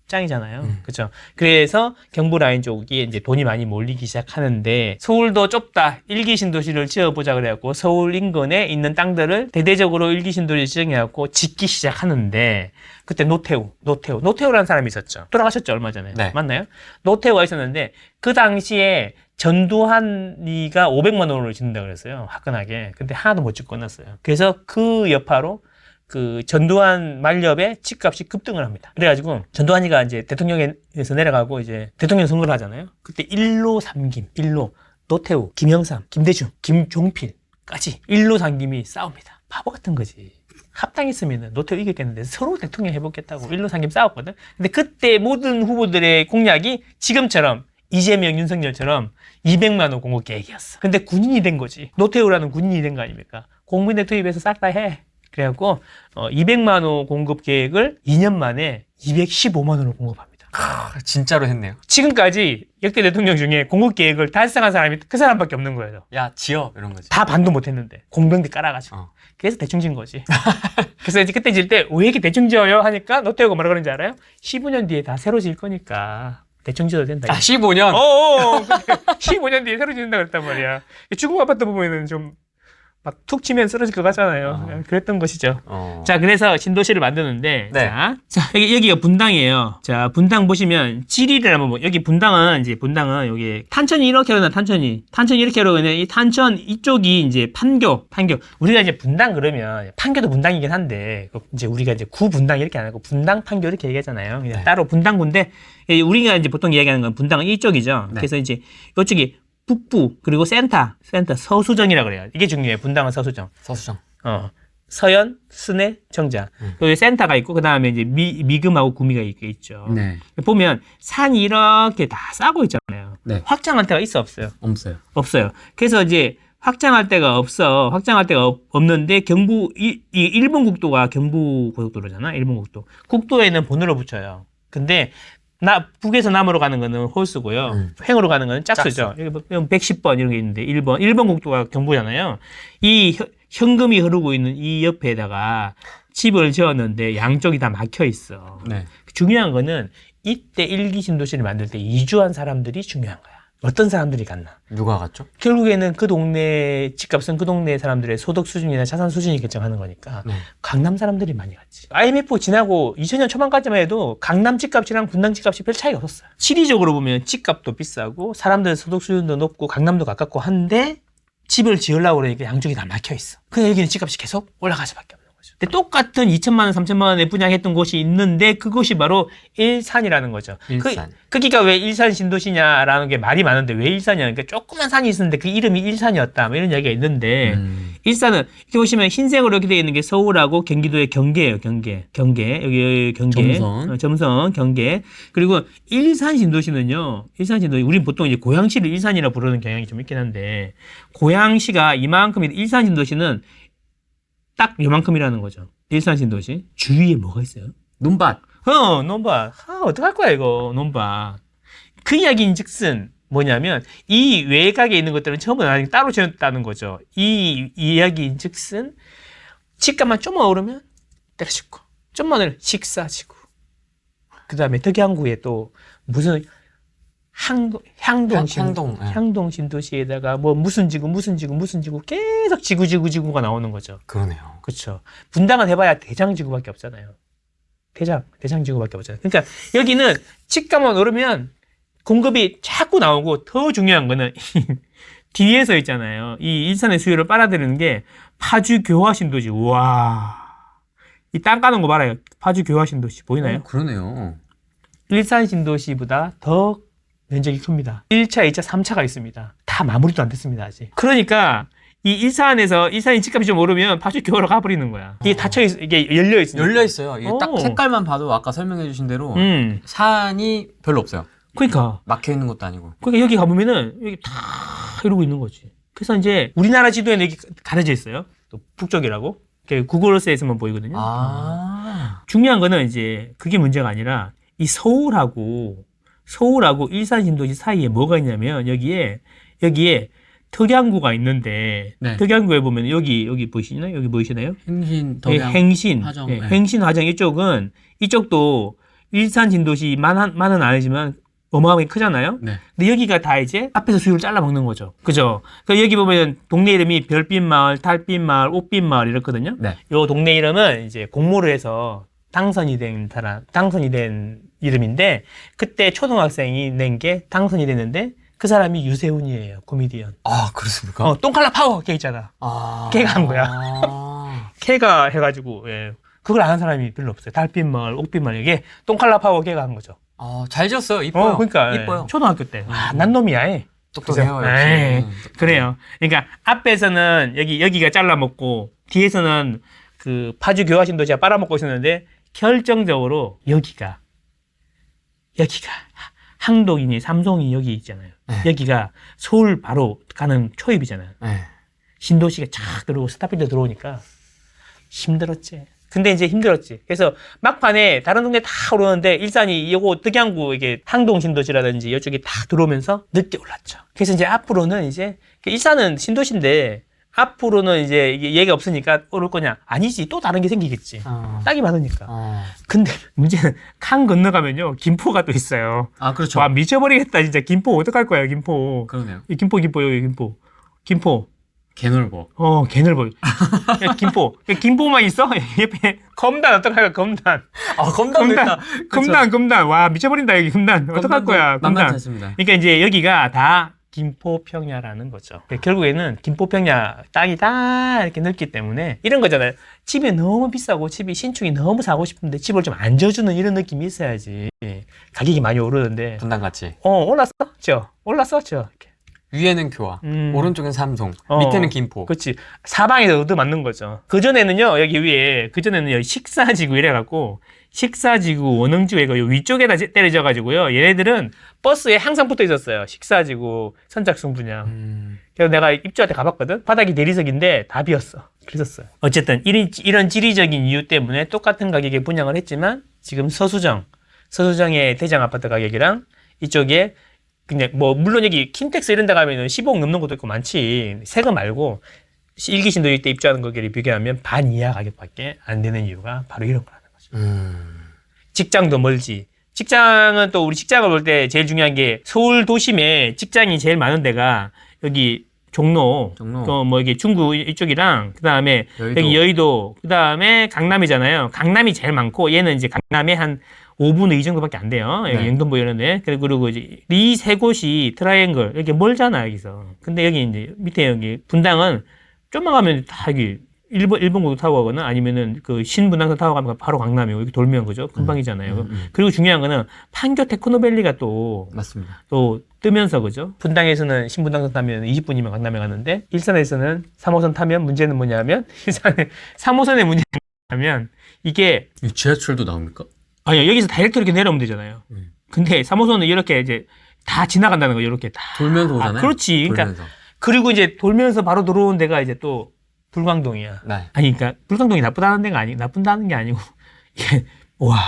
짱이잖아요. 그렇죠. 그래서 경부 라인 쪽이 이제 돈이 많이 몰리기 시작하는데 서울도 좁다. 일기 신도시를 지어보자 그래갖고 서울 인근에 있는 땅들을 대대적으로 일기 신도시 지정해갖고 짓기 시작하는데 그때 노태우라는 사람이 있었죠. 돌아가셨죠 얼마 전에. 네. 맞나요? 노태우가 있었는데 그 당시에 전두환이가 500만 원으로 짓는다 그랬어요. 화끈하게. 근데 하나도 못 짓고 끝났어요. 그래서 그 여파로 그 전두환 만렵에 집값이 급등을 합니다. 그래가지고 전두환이가 이제 대통령에서 내려가고 이제 대통령 선거를 하잖아요. 그때 1로 3김, 노태우, 김영삼, 김대중, 김종필까지 1로 3김이 싸웁니다. 바보 같은 거지. 합당했으면 노태우 이겼겠는데 서로 대통령 해보겠다고 1로 3김 싸웠거든. 근데 그때 모든 후보들의 공약이 지금처럼 이재명, 윤석열처럼 200만 원 공급 계획이었어. 근데 군인이 된 거지. 노태우라는 군인이 된 거 아닙니까? 공무원에 투입해서 싹 다 해. 그래갖고 200만 원 공급 계획을 2년 만에 215만 원을 공급합니다. 진짜로 했네요. 지금까지 역대 대통령 중에 공급 계획을 달성한 사람이 그 사람밖에 없는 거예요. 야 지어 이런 거지. 다 반도 못했는데 공병대 깔아가지고. 그래서 대충 진 거지. 그래서 이제 그때 질 때 왜 이렇게 대충 지어요? 하니까 노태우가 뭐라 그러는지 알아요? 15년 뒤에 다 새로 질 거니까 대충 지어도 된다. 15년? 15년 뒤에 새로 짓는다 그랬단 말이야. 중국 아파트 보면은 좀 막 툭 치면 쓰러질 것 같잖아요. 그랬던 것이죠. 자, 그래서 신도시를 만드는데, 네. 자, 여기가 분당이에요. 자, 분당 보시면, 지리를 한번, 여기 분당은 여기, 탄천이 이렇게 흐르나, 탄천이 이렇게 흐르는, 이 탄천 이쪽이 이제 판교. 우리가 이제 분당 그러면, 판교도 분당이긴 한데, 이제 우리가 이제 구분당 이렇게 안 하고, 분당, 판교 이렇게 얘기하잖아요. 그냥 따로 분당구인데, 우리가 이제 보통 이야기하는 건 분당은 이쪽이죠. 네. 그래서 이제, 이쪽이, 북부 그리고 센터 서수정이라 그래요. 이게 중요해요. 분당은 서수정. 서현, 순회, 정자. 여기 센터가 있고 그 다음에 이제 미금하고 구미가 있죠. 네. 보면 산이 이렇게 다 싸고 있잖아요. 네. 확장할 데가 있어 없어요? 없어요. 그래서 이제 확장할 데가 없는데 일본 국도가 경부 고속도로잖아. 일본 국도. 국도에는 번호를 붙여요. 근데 북에서 남으로 가는 거는 홀수고요. 횡으로 가는 거는 짝수죠. 여기 110번 이런 게 있는데 1번 국도가 경부잖아요. 이 현금이 흐르고 있는 이 옆에다가 집을 지었는데 양쪽이 다 막혀 있어. 네. 중요한 거는 이때 1기 신도시를 만들 때 이주한 사람들이 중요한 거야. 어떤 사람들이 갔나? 누가 갔죠? 결국에는 그 동네 집값은 그 동네 사람들의 소득 수준이나 자산 수준이 결정하는 거니까 네. 강남 사람들이 많이 갔지. IMF 지나고 2000년 초반까지만 해도 강남 집값이랑 분당 집값이 별 차이가 없었어요. 시리적으로 보면 집값도 비싸고 사람들의 소득 수준도 높고 강남도 가깝고 한데 집을 지으려고 그러니까 양쪽이 다 막혀 있어. 그래서 여기는 집값이 계속 올라갈 수밖에 없는 거죠. 근데 똑같은 2천만 원, 3천만 원에 분양했던 곳이 있는데 그곳이 바로 일산이라는 거죠. 일산. 거기가 왜 일산 신도시냐라는 게 말이 많은데 왜 일산이냐. 그러니까 조그만 산이 있었는데 그 이름이 일산이었다. 뭐 이런 이야기가 있는데 일산은 이렇게 보시면 흰색으로 이렇게 되어 있는 게 서울하고 경기도의 경계예요. 경계. 여기 경계. 점선, 경계. 그리고 일산 신도시는요. 일산 신도시 우리는 보통 이제 고양시를 일산이라 부르는 경향이 좀 있긴 한데 고양시가 이만큼인데 일산 신도시는 딱 요만큼이라는 거죠. 일산 신도시. 주위에 뭐가 있어요? 논밭. 논밭. 어떡할 거야, 이거, 논밭. 그 이야기인 즉슨 뭐냐면, 이 외곽에 있는 것들은 전부 다 따로 지었다는 거죠. 이 이야기인 즉슨, 집값만 좀만 오르면 때려치고, 좀만 오르면 식사지구. 그 다음에 덕양구에 또 무슨 향동 신도시에다가 뭐 무슨 지구 계속 지구가 나오는 거죠. 그러네요. 그렇죠. 분당은 해봐야 대장지구밖에 없잖아요. 대장지구밖에 없잖아요. 그러니까 여기는 집값만 오르면 공급이 자꾸 나오고 더 중요한 거는 뒤에서 있잖아요. 이 일산의 수요를 빨아들이는 게 파주 교화 신도시. 우와. 이 땅 까는 거 봐라요. 파주 교화 신도시 보이나요? 그러네요. 일산 신도시보다 더 면적이 큽니다. 1차, 2차, 3차가 있습니다. 다 마무리도 안 됐습니다, 아직. 그러니까 이 일산이 집값이 좀 오르면 파주 교화로 가버리는 거야. 이게 이게 열려있으니까. 열려있어요. 이게 딱 색깔만 봐도 아까 설명해 주신 대로 산이 별로 없어요. 그러니까. 막혀 있는 것도 아니고. 그러니까 여기 가보면은 여기 다 이러고 있는 거지. 그래서 이제 우리나라 지도에는 여기 가려져 있어요. 또 북쪽이라고. 구글어스에서만 보이거든요. 중요한 거는 이제 그게 문제가 아니라 이 서울하고 일산 신도시 사이에 뭐가 있냐면 여기에 덕양구가 있는데 네. 덕양구에 보면 여기 보이시나요? 여기 보이시나요? 행신, 덕양, 화정. 행신, 화정 이쪽도 일산 신도시만은 아니지만 어마어마하게 크잖아요. 네. 근데 여기가 다 이제 앞에서 수율을 잘라 먹는 거죠. 그죠? 그러니까 여기 보면 동네 이름이 별빛마을, 달빛마을, 옷빛마을 이렇거든요. 네. 요 동네 이름은 이제 공모를 해서 당선이 된 이름인데 그때 초등학생이 낸 게 당선이 됐는데 그 사람이 유세훈이에요. 코미디언. 아, 그렇습니까? 똥칼라 파워 걔 있잖아. 걔가 한 거야. 걔가 해가지고 그걸 아는 사람이 별로 없어요. 달빛마을, 옷빛마을 이게 똥칼라 파워 걔가 한 거죠. 잘 지었어요. 이뻐요. 그러니까 이뻐요. 초등학교 때. 난 놈이야. 똑똑해요. 그래요. 그러니까 앞에서는 여기가 잘라먹고 뒤에서는 그 파주 교화 신도시가 빨아먹고 있었는데 결정적으로 여기가 항동이니 삼송이 여기 있잖아요. 네. 여기가 서울 바로 가는 초입이잖아요. 네. 신도시가 쫙 들어오고 스타필드 들어오니까 힘들었지. 근데 이제 힘들었지. 그래서 막판에 다른 동네 다 오르는데 일산이 요거 덕양구 이게 항동 신도시라든지 이쪽이 다 들어오면서 늦게 올랐죠. 그래서 이제 앞으로는 이제 일산은 신도시인데 앞으로는 이제 얘가 없으니까 오를 거냐? 아니지. 또 다른 게 생기겠지. 땅이 많으니까. 근데 문제는 강 건너가면요. 김포가 또 있어요. 그렇죠. 와, 미쳐버리겠다. 진짜 김포 어떡할 거야, 김포. 그러네요. 김포, 여기 김포. 개넓어. 개넓어. 김포만 있어? 옆에 검단 어떡할 거야, 검단. 검단. 와, 미쳐버린다, 여기 검단. 어떡할 거야, 검단. 만만치 않습니다. 그러니까 이제 여기가 다 김포평야라는 거죠. 결국에는 김포평야 땅이 다 이렇게 넓기 때문에 이런 거잖아요. 집이 너무 비싸고 집이 신축이 너무 사고 싶은데 집을 좀 안 져주는 이런 느낌이 있어야지 가격이 많이 오르는데. 분당같이. 올랐었죠. 이렇게. 위에는 교화, 오른쪽은 삼송, 밑에는 김포. 그렇지. 사방에서 얻어맞는 거죠. 그전에는요, 여기 위에, 여기 식사지구 이래갖고, 식사지구, 원흥지구 이거 위쪽에다 때려져가지고요, 얘네들은 버스에 항상 붙어 있었어요. 식사지구, 선착순 분양. 그래서 내가 입주할 때 가봤거든? 바닥이 대리석인데 다 비었어. 그랬었어요. 어쨌든, 이런 지리적인 이유 때문에 똑같은 가격에 분양을 했지만, 지금 서수정의 대장 아파트 가격이랑 이쪽에 그냥 물론 여기 킨텍스 이런 데 가면은 15억 넘는 것도 있고 많지. 세금 말고 1기 신도시 때 입주하는 거기를 비교하면 반 이하 가격밖에 안 되는 이유가 바로 이런 거라는 거죠. 직장도 멀지. 직장은 또 우리 직장을 볼 때 제일 중요한 게 서울 도심에 직장이 제일 많은 데가 여기 종로. 또 뭐 이게 중구 이쪽이랑 그다음에 여기 여의도 그다음에 강남이잖아요. 강남이 제일 많고 얘는 이제 강남에 한 5분의 2 정도밖에 안 돼요. 여기 영등포 이런데. 그리고 이제 이 세 곳이 트라이앵글 이렇게 멀잖아 여기서. 근데 여기 이제 밑에 여기 분당은 좀만 가면 다 여기 일본고도 타고 가거나 아니면은 그 신분당선 타고 가면 바로 강남이고 여기 돌면 그죠? 금방이잖아요. 그리고 중요한 거는 판교 테크노밸리가 또 맞습니다. 또 뜨면서 그죠? 분당에서는 신분당선 타면 20분이면 강남에 가는데 일산에서는 3호선 타면 문제는 뭐냐면 일산에 3호선의 문제는 뭐냐면 이게 지하철도 나옵니까? 아니요 여기서 다이렉트 이렇게 내려오면 되잖아요. 근데 3호선은 이렇게 이제 다 지나간다는 거예요. 이렇게 다 돌면서 오잖아요. 그렇지. 그러니까 돌면서. 그리고 이제 돌면서 바로 들어오는 데가 이제 또 불광동이야. 네. 아니, 그러니까 불광동이 나쁘다는 데가 나쁜다는 게 아니고 이게 와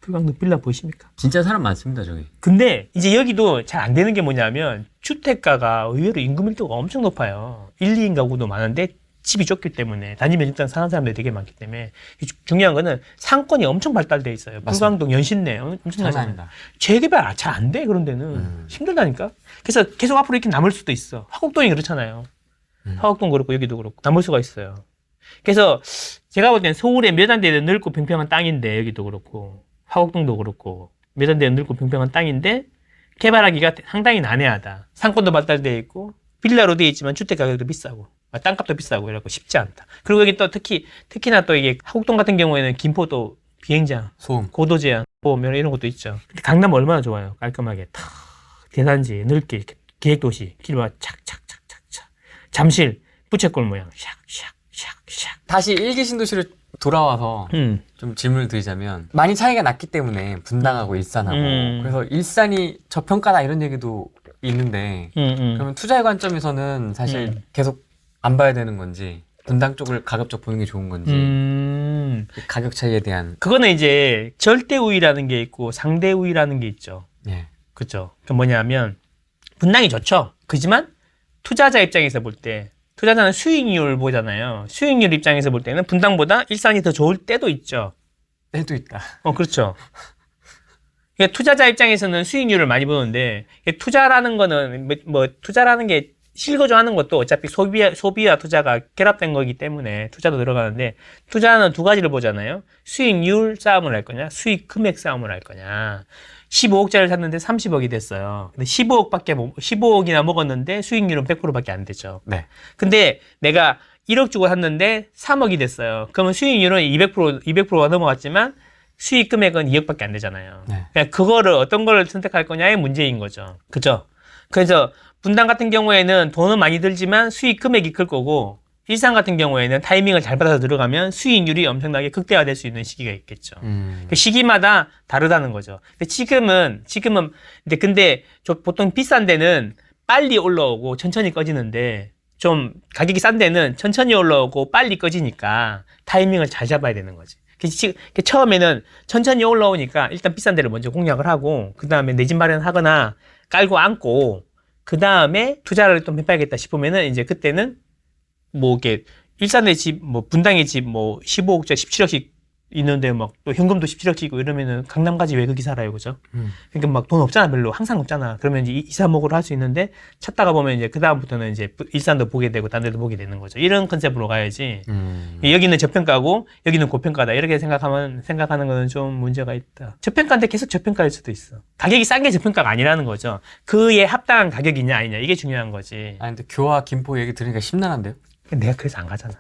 불광동 빌라 보이십니까? 진짜 사람 많습니다 저기. 근데 이제 여기도 잘 안 되는 게 뭐냐면 주택가가 의외로 인구 밀도가 엄청 높아요. 1, 2인 가구도 많은데 집이 좁기 때문에 단지 면적당 사는 사람들이 되게 많기 때문에 중요한 거는 상권이 엄청 발달돼 있어요. 불광동, 연신내 엄청나잖아요. 재개발 잘 안 돼 그런 데는 힘들다니까. 그래서 계속 앞으로 이렇게 남을 수도 있어. 화곡동이 그렇잖아요. 화곡동 그렇고 여기도 그렇고 남을 수가 있어요. 그래서 제가 볼 때는 서울에 몇 안 되는 넓고 평평한 땅인데 여기도 그렇고 화곡동도 그렇고 몇 안 되는 넓고 평평한 땅인데 개발하기가 상당히 난해하다. 상권도 발달되어 있고 빌라로 되어 있지만 주택 가격도 비싸고 땅값도 비싸고 이래갖고 쉽지 않다. 그리고 여기 또 특히나 또 이게 화곡동 같은 경우에는 김포도 비행장, 소음, 고도 제한, 보면 이런 것도 있죠. 근데 강남 얼마나 좋아요. 깔끔하게 탁 대단지 넓게 이렇게 계획도시 길마 착착착착착 잠실 부채꼴 모양 샥샥샥샥. 다시 일기 신도시로 돌아와서 좀 질문을 드리자면 많이 차이가 났기 때문에 분당하고 일산하고 그래서 일산이 저평가다 이런 얘기도 있는데 그러면 투자의 관점에서는 사실 계속 안 봐야 되는 건지 분당 쪽을 가급적 보는 게 좋은 건지 그 가격 차이에 대한 그거는 이제 절대 우위라는 게 있고 상대 우위라는 게 있죠. 예. 그렇죠. 그 뭐냐면 분당이 좋죠. 그지만 투자자 입장에서 볼 때 투자자는 수익률 보잖아요. 수익률 입장에서 볼 때는 분당보다 일산이 더 좋을 때도 있죠. 때도 있다. 그렇죠. 그러니까 투자자 입장에서는 수익률을 많이 보는데 투자라는 거는 투자라는 게 실거주하는 것도 어차피 소비와 투자가 결합된 거기 때문에 투자도 들어가는데 투자는 두 가지를 보잖아요. 수익률 싸움을 할 거냐, 수익 금액 싸움을 할 거냐. 15억짜리를 샀는데 30억이 됐어요. 근데 15억이나 먹었는데 수익률은 100%밖에 안 되죠. 네. 근데 내가 1억 주고 샀는데 3억이 됐어요. 그러면 수익률은 200%가 넘어갔지만 수익 금액은 2억밖에 안 되잖아요. 네. 그러니까 그거를 어떤 거를 선택할 거냐의 문제인 거죠. 그죠? 그래서 분당 같은 경우에는 돈은 많이 들지만 수익 금액이 클 거고 일산 같은 경우에는 타이밍을 잘 받아서 들어가면 수익률이 엄청나게 극대화될 수 있는 시기가 있겠죠. 그 시기마다 다르다는 거죠. 근데 지금은 근데 보통 비싼 데는 빨리 올라오고 천천히 꺼지는데 좀 가격이 싼 데는 천천히 올라오고 빨리 꺼지니까 타이밍을 잘 잡아야 되는 거지. 처음에는 천천히 올라오니까 일단 비싼 데를 먼저 공략을 하고 그 다음에 내 집 마련하거나 깔고 앉고 그 다음에 투자를 좀 해봐야겠다 싶으면은 이제 그때는 뭐 이렇게 일산의 집, 뭐 분당의 집, 뭐 15억짜리 17억씩 있는데 막 또 현금도 17억씩 있고 이러면은 강남 가지 왜 거기 살아요, 그죠? 그러니까 막 돈 없잖아, 별로 항상 없잖아. 그러면 이제 2, 3억으로 할 수 있는데 찾다가 보면 이제 그 다음부터는 이제 일산도 보게 되고 딴 데도 보게 되는 거죠. 이런 컨셉으로 가야지. 여기는 저평가고 여기는 고평가다 이렇게 생각하는 거는 좀 문제가 있다. 저평가인데 계속 저평가일 수도 있어. 가격이 싼 게 저평가가 아니라는 거죠. 그에 합당한 가격이냐 아니냐 이게 중요한 거지. 아 근데 교와 김포 얘기 들으니까 심란한데요? 내가 그래서 안 가잖아.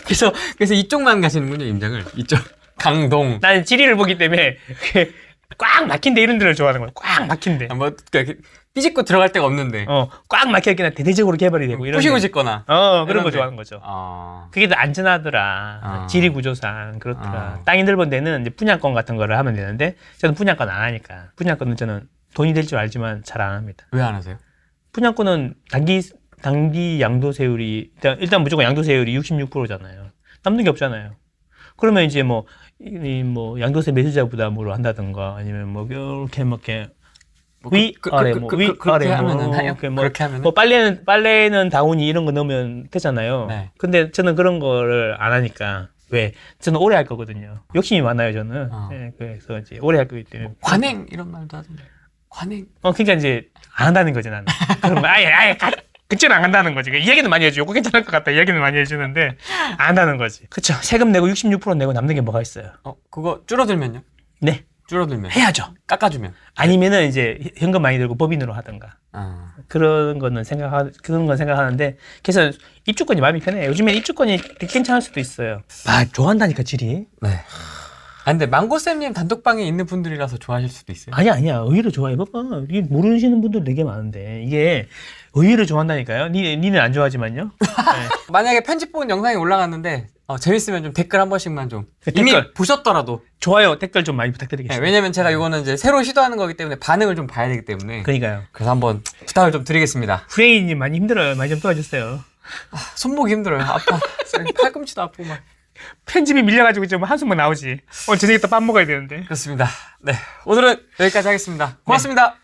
그래서 이쪽만 가시는군요, 임장을. 이쪽 강동. 나는 지리를 보기 때문에 꽉 막힌데 이런 데를 좋아하는 거야. 꽉 막힌데. 뭐 그러니까 삐집고 들어갈 데가 없는데. 꽉 막혀있거나 대대적으로 개발이 되고 이런. 부시고 짓거나. 그런 거 좋아하는 거죠. 그게 더 안전하더라. 지리 구조상 그렇더라. 땅이 넓은 데는 이제 분양권 같은 거를 하면 되는데 저는 분양권 안 하니까. 분양권은 저는 돈이 될 줄 알지만 잘 안 합니다. 왜 안 하세요? 분양권은 단기 양도세율이 일단 무조건 양도세율이 66%잖아요. 남는 게 없잖아요. 그러면 이제 뭐 양도세 매수자 부담으로 한다든가 아니면 뭐 이렇게 위아래 그렇게 하면은 해요? 그렇게 하면은 뭐 빨래는 다운이 이런 거 넣으면 되잖아요. 네. 근데 저는 그런 거를 안 하니까 왜? 저는 오래 할 거거든요. 욕심이 많아요, 저는. 어. 네, 그래서 이제 오래 할 거기 때문에. 관행 이런 말도 하던데. 관행. 그러니까 이제 안 한다는 거지, 나는. 그럼 아예 그쪽은 안 간다는 거지. 이야기는 많이 해줘. 요거 괜찮을 것 같다. 이야기는 많이 해주는데 안 한다는 거지. 그쵸. 세금 내고 66% 내고 남는 게 뭐가 있어요? 그거 줄어들면요? 네. 줄어들면. 해야죠. 깎아주면. 아니면은 이제 현금 많이 들고 법인으로 하든가. 아. 그런 건 생각하는데, 그래서 입주권이 마음이 편해요. 요즘에 입주권이 되게 괜찮을 수도 있어요. 좋아한다니까, 질이. 네. 근데 망고쌤님 단톡방에 있는 분들이라서 좋아하실 수도 있어요. 아니야. 의외로 좋아해. 봐봐. 이게 모르시는 분들 되게 많은데, 이게 의외로 좋아한다니까요. 니는 안 좋아하지만요. 네. 만약에 편집 본 영상이 올라갔는데 재밌으면 좀 댓글 한 번씩만 좀 댓글. 이미 보셨더라도 좋아요, 댓글 좀 많이 부탁드리겠습니다. 왜냐면 제가 이거는 이제 새로 시도하는 거기 때문에 반응을 좀 봐야 되기 때문에 그러니까요. 그래서 한번 부탁을 좀 드리겠습니다. 후레이님 많이 힘들어요. 많이 좀 도와주세요. 손목이 힘들어요. 아파. 팔꿈치도 아프고 막. 편집이 밀려가지고 좀 한숨만 나오지. 오늘 저녁에 또 밥 먹어야 되는데. 그렇습니다. 네, 오늘은 여기까지 하겠습니다. 고맙습니다.